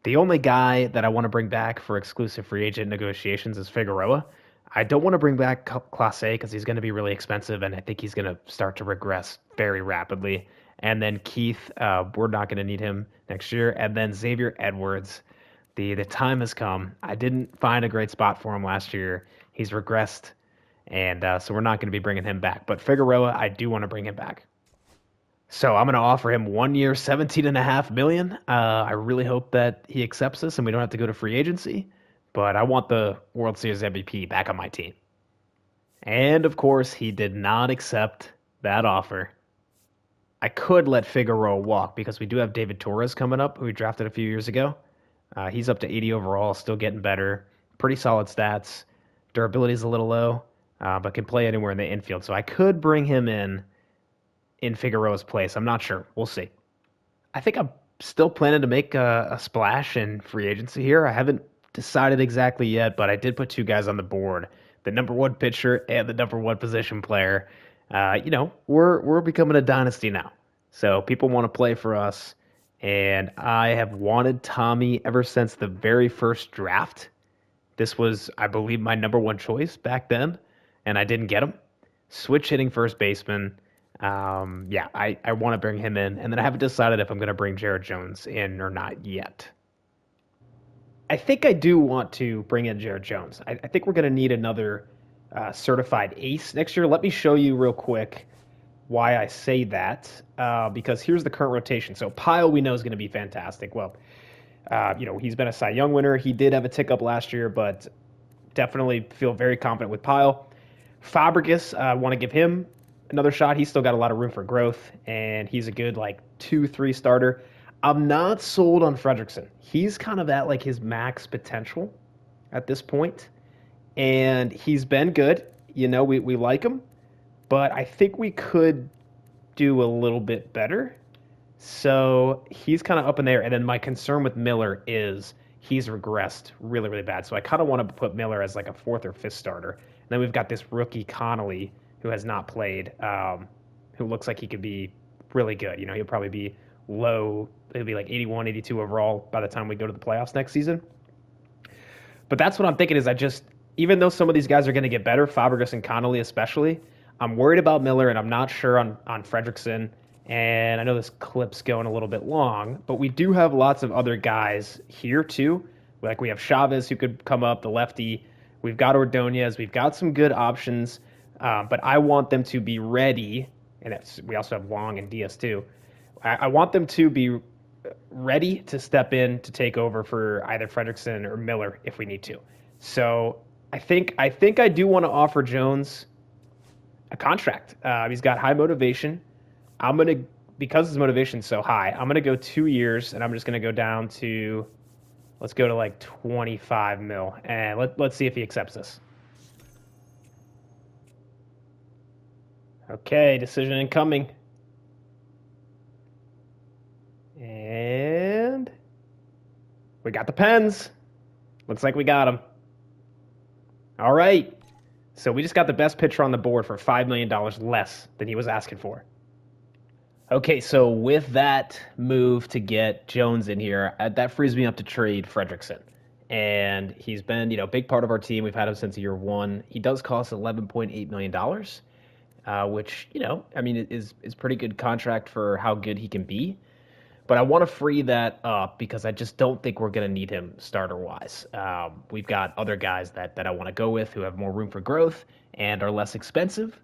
The only guy that I want to bring back for exclusive free agent negotiations is Figueroa. I don't want to bring back Clase because he's going to be really expensive, and I think he's going to start to regress very rapidly. And then Keith, we're not going to need him next year. And then Xavier Edwards, the time has come. I didn't find a great spot for him last year. He's regressed, and so we're not going to be bringing him back. But Figueroa, I do want to bring him back. So I'm going to offer him 1 year, $17.5 million. I really hope that he accepts this and we don't have to go to free agency. But I want the World Series MVP back on my team. And of course, he did not accept that offer. I could let Figueroa walk because we do have David Torres coming up, who we drafted a few years ago. He's up to 80 overall, still getting better. Pretty solid stats. Durability is a little low, but can play anywhere in the infield. So I could bring him in Figueroa's place. I'm not sure. We'll see. I think I'm still planning to make a splash in free agency here. I haven't decided exactly yet, but I did put 2 guys on the board. The number 1 pitcher and the number 1 position player. We're becoming a dynasty now. So people want to play for us. And I have wanted Tommy ever since the very first draft. This was, I believe, my number 1 choice back then, and I didn't get him. Switch hitting first baseman. I want to bring him in, and then I haven't decided if I'm going to bring Jared Jones in or not yet. I think I do want to bring in Jared Jones. I think we're going to need another certified ace next year. Let me show you real quick why I say that, because here's the current rotation. So Pyle we know is going to be fantastic. Well, He's been a Cy Young winner. He did have a tick up last year, but definitely feel very confident with Pyle. Fabregas, I want to give him another shot. He's still got a lot of room for growth, and he's a good 2-3 starter. I'm not sold on Fredrickson. He's kind of at his max potential at this point, and he's been good. We like him, but I think we could do a little bit better. So he's kind of up in there. And then my concern with Miller is he's regressed really, really bad. So I kind of want to put Miller as a fourth or fifth starter. And then we've got this rookie Connolly who has not played, who looks like he could be really good. He'll probably be low. He'll be 81, 82 overall by the time we go to the playoffs next season. But that's what I'm thinking is even though some of these guys are going to get better, Fabregas and Connolly especially, I'm worried about Miller, and I'm not sure on Fredrickson. And I know this clip's going a little bit long, but we do have lots of other guys here too. We have Chavez who could come up, the lefty. We've got Ordonez. We've got some good options, but I want them to be ready. And we also have Long and Diaz too. I want them to be ready to step in to take over for either Fredrickson or Miller if we need to. So I think I do want to offer Jones a contract. He's got high motivation. Because his motivation's so high, I'm gonna go 2 years, and I'm just gonna go down to, let's go to 25 mil, and let's see if he accepts this. Okay, decision incoming. And we got the pens. Looks like we got them. All right. So we just got the best pitcher on the board for $5 million less than he was asking for. Okay, so with that move to get Jones in here, that frees me up to trade Fredrickson. And he's been, a big part of our team. We've had him since year one. He does cost $11.8 million, which, is pretty good contract for how good he can be. But I want to free that up because I just don't think we're going to need him starter-wise. We've got other guys that I want to go with who have more room for growth and are less expensive.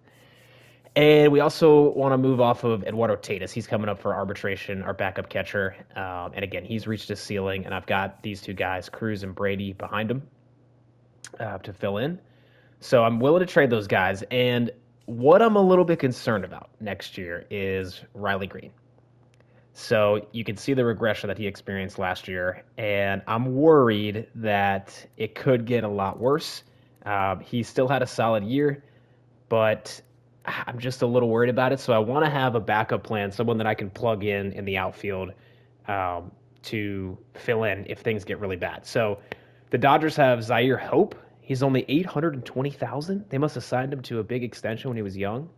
And we also want to move off of Eduardo Tatis. He's coming up for arbitration, our backup catcher. And again, he's reached his ceiling, and I've got these two guys, Cruz and Brodie, behind him to fill in. So I'm willing to trade those guys. And what I'm a little bit concerned about next year is Riley Green. So you can see the regression that he experienced last year, and I'm worried that it could get a lot worse. He still had a solid year, but I'm just a little worried about it. So I want to have a backup plan, someone that I can plug in the outfield to fill in if things get really bad. So the Dodgers have Zaire Hope. He's only $820,000. They must have signed him to a big extension when he was young.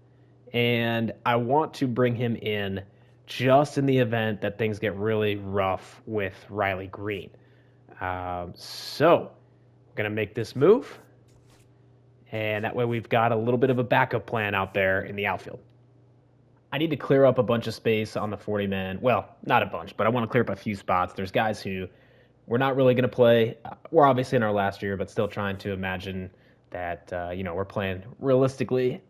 And I want to bring him in just in the event that things get really rough with Riley Green. So we're going to make this move. And that way we've got a little bit of a backup plan out there in the outfield. I need to clear up a bunch of space on the 40-man. Well, not a bunch, but I want to clear up a few spots. There's guys who we're not really going to play. We're obviously in our last year, but still trying to imagine that, we're playing realistically.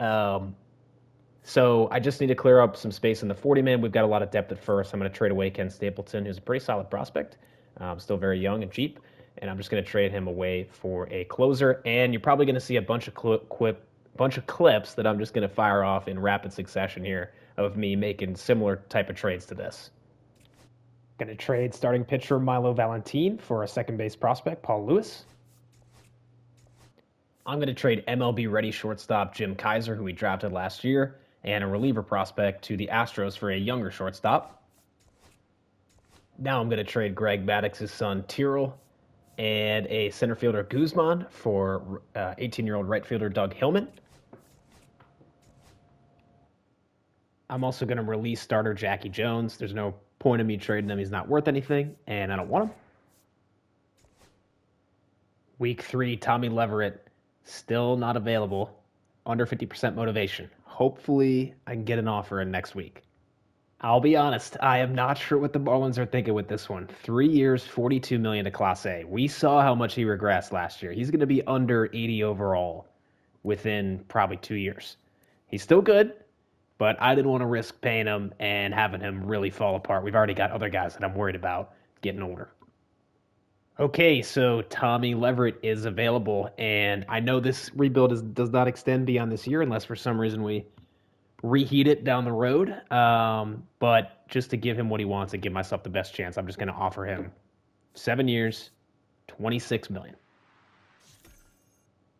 So I just need to clear up some space in the 40-man. We've got a lot of depth at first. I'm going to trade away Ken Stapleton, who's a pretty solid prospect, still very young and cheap. And I'm just going to trade him away for a closer. And you're probably going to see a bunch of clips that I'm just going to fire off in rapid succession here of me making similar type of trades to this. Going to trade starting pitcher Milo Valentin for a second base prospect, Paul Lewis. I'm going to trade MLB ready shortstop Jim Kaiser, who we drafted last year, and a reliever prospect to the Astros for a younger shortstop. Now I'm going to trade Greg Maddox's son Tyrrell and a center fielder Guzman for 18-year-old right fielder Doug Hillman. I'm also going to release starter Jackie Jones. There's no point in me trading him. He's not worth anything, and I don't want him. Week 3, Tommy Leverett, still not available. Under 50% motivation. Hopefully, I can get an offer in next week. I'll be honest, I am not sure what the Marlins are thinking with this one. 3 years, $42 million to Class A. We saw how much he regressed last year. He's going to be under 80 overall within probably 2 years. He's still good, but I didn't want to risk paying him and having him really fall apart. We've already got other guys that I'm worried about getting older. Okay, so Tommy Leverett is available, and I know this rebuild does not extend beyond this year unless for some reason we reheat it down the road. But just to give him what he wants and give myself the best chance, I'm just going to offer him 7 years, 26 million.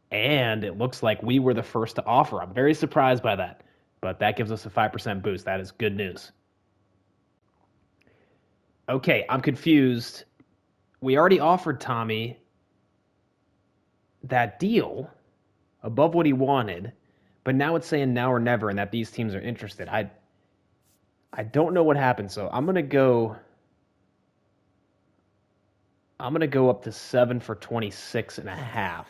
And it looks like we were the first to offer. I'm very surprised by that, but that gives us a 5% boost. That is good news. Okay, I'm confused. We already offered Tommy that deal above what he wanted, but now it's saying now or never, and that these teams are interested. I don't know what happened, so I'm gonna go. I'm gonna go up to 7 for 26 and a half.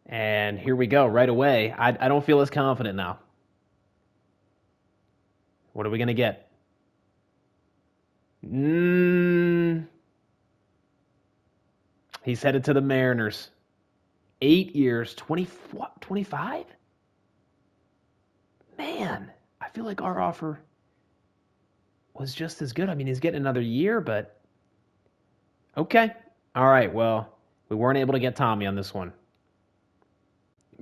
And here we go right away. I don't feel as confident now. What are we gonna get? He's headed to the Mariners. 8 years, 20, what, 25? Man, I feel like our offer was just as good. I mean, he's getting another year, but okay. All right, well, we weren't able to get Tommy on this one.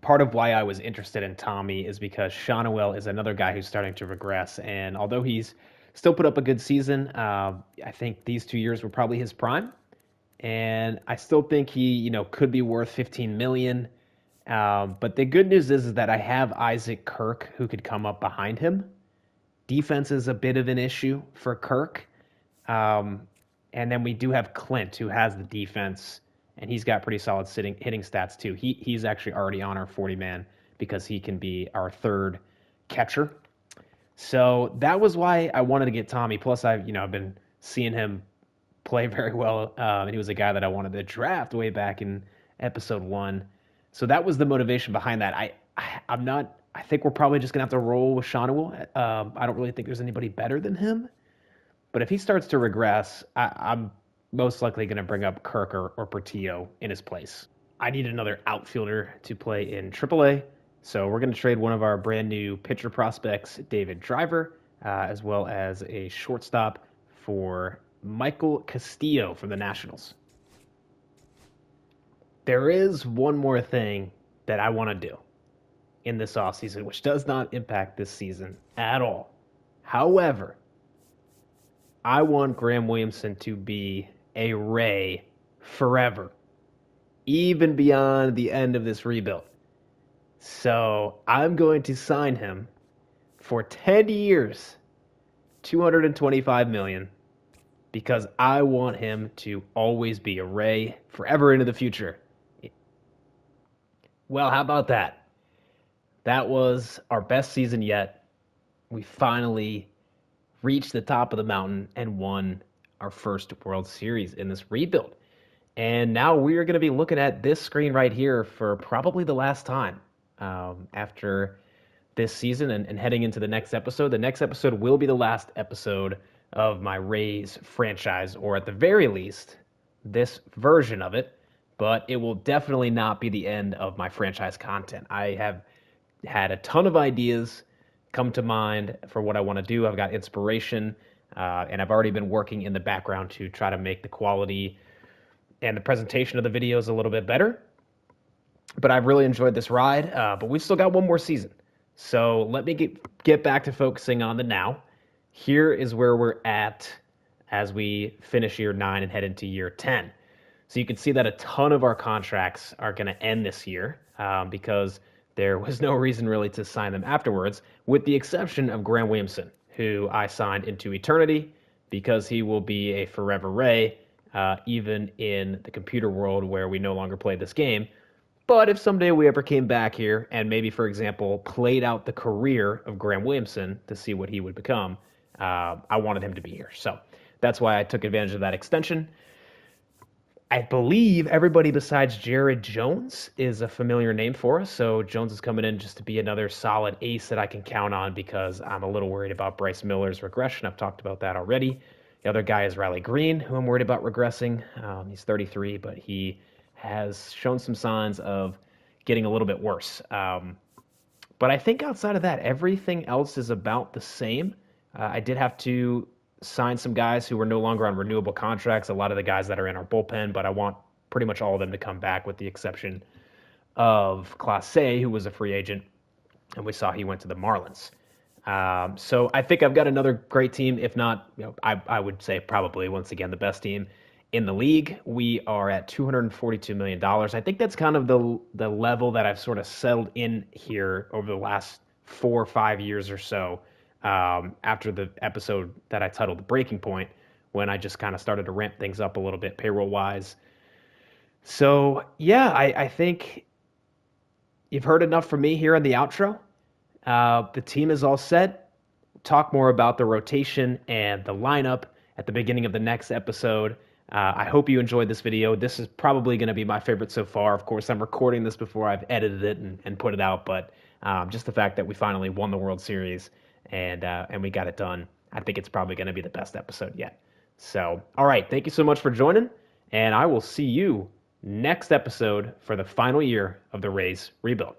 Part of why I was interested in Tommy is because Shonowell is another guy who's starting to regress, and although he's still put up a good season, I think these 2 years were probably his prime, and I still think he, could be worth 15 million. But the good news is that I have Isaac Kirk who could come up behind him. Defense is a bit of an issue for Kirk. And then we do have Clint who has the defense, and he's got pretty solid hitting stats too. He's actually already on our 40-man because he can be our third catcher. So that was why I wanted to get Tommy. Plus, I've been seeing him play very well, and he was a guy that I wanted to draft way back in episode 1. So that was the motivation behind that. I'm not. I think we're probably just gonna have to roll with Shonowell. I don't really think there's anybody better than him. But if he starts to regress, I'm most likely going to bring up Kirk or Portillo in his place. I need another outfielder to play in AAA, so we're going to trade one of our brand new pitcher prospects, David Driver, as well as a shortstop for Michael Castillo from the Nationals. There is one more thing that I want to do in this offseason, which does not impact this season at all. However, I want Graham Williamson to be a Ray forever, even beyond the end of this rebuild. So I'm going to sign him for 10 years, $225 million, because I want him to always be a Ray forever into the future. Well, how about that? That was our best season yet. We finally reached the top of the mountain and won our first World Series in this rebuild. And now we are going to be looking at this screen right here for probably the last time after this season and heading into the next episode. The next episode will be the last episode of my Rays franchise, or at the very least, this version of it. But it will definitely not be the end of my franchise content. I have had a ton of ideas come to mind for what I want to do. I've got inspiration, and I've already been working in the background to try to make the quality and the presentation of the videos a little bit better. But I've really enjoyed this ride, but we've still got one more season. So let me get back to focusing on the now. Here is where we're at as we finish year 9 and head into year 10. So you can see that a ton of our contracts are going to end this year because there was no reason really to sign them afterwards, with the exception of Graham Williamson, who I signed into eternity because he will be a forever Ray, even in the computer world where we no longer play this game. But if someday we ever came back here and maybe, for example, played out the career of Graham Williamson to see what he would become, I wanted him to be here. So that's why I took advantage of that extension. I believe everybody besides Jared Jones is a familiar name for us. So Jones is coming in just to be another solid ace that I can count on because I'm a little worried about Bryce Miller's regression. I've talked about that already. The other guy is Riley Green, who I'm worried about regressing. He's 33, but he has shown some signs of getting a little bit worse. But I think outside of that, everything else is about the same. I did have to signed some guys who are no longer on renewable contracts, a lot of the guys that are in our bullpen, but I want pretty much all of them to come back with the exception of Clase, who was a free agent, and we saw he went to the Marlins. So I think I've got another great team, if not, I would say probably once again the best team in the league. We are at $242 million. I think that's kind of the level that I've sort of settled in here over the last 4 or 5 years or so. After the episode that I titled "The Breaking Point," when I just kind of started to ramp things up a little bit payroll wise. So yeah, I think you've heard enough from me here in the outro. The team is all set. Talk more about the rotation and the lineup at the beginning of the next episode. I hope you enjoyed this video. This is probably going to be my favorite so far. Of course, I'm recording this before I've edited it and put it out, but just the fact that we finally won the World Series and we got it done, I think it's probably going to be the best episode yet. So, all right, thank you so much for joining, and I will see you next episode for the final year of the Rays rebuild.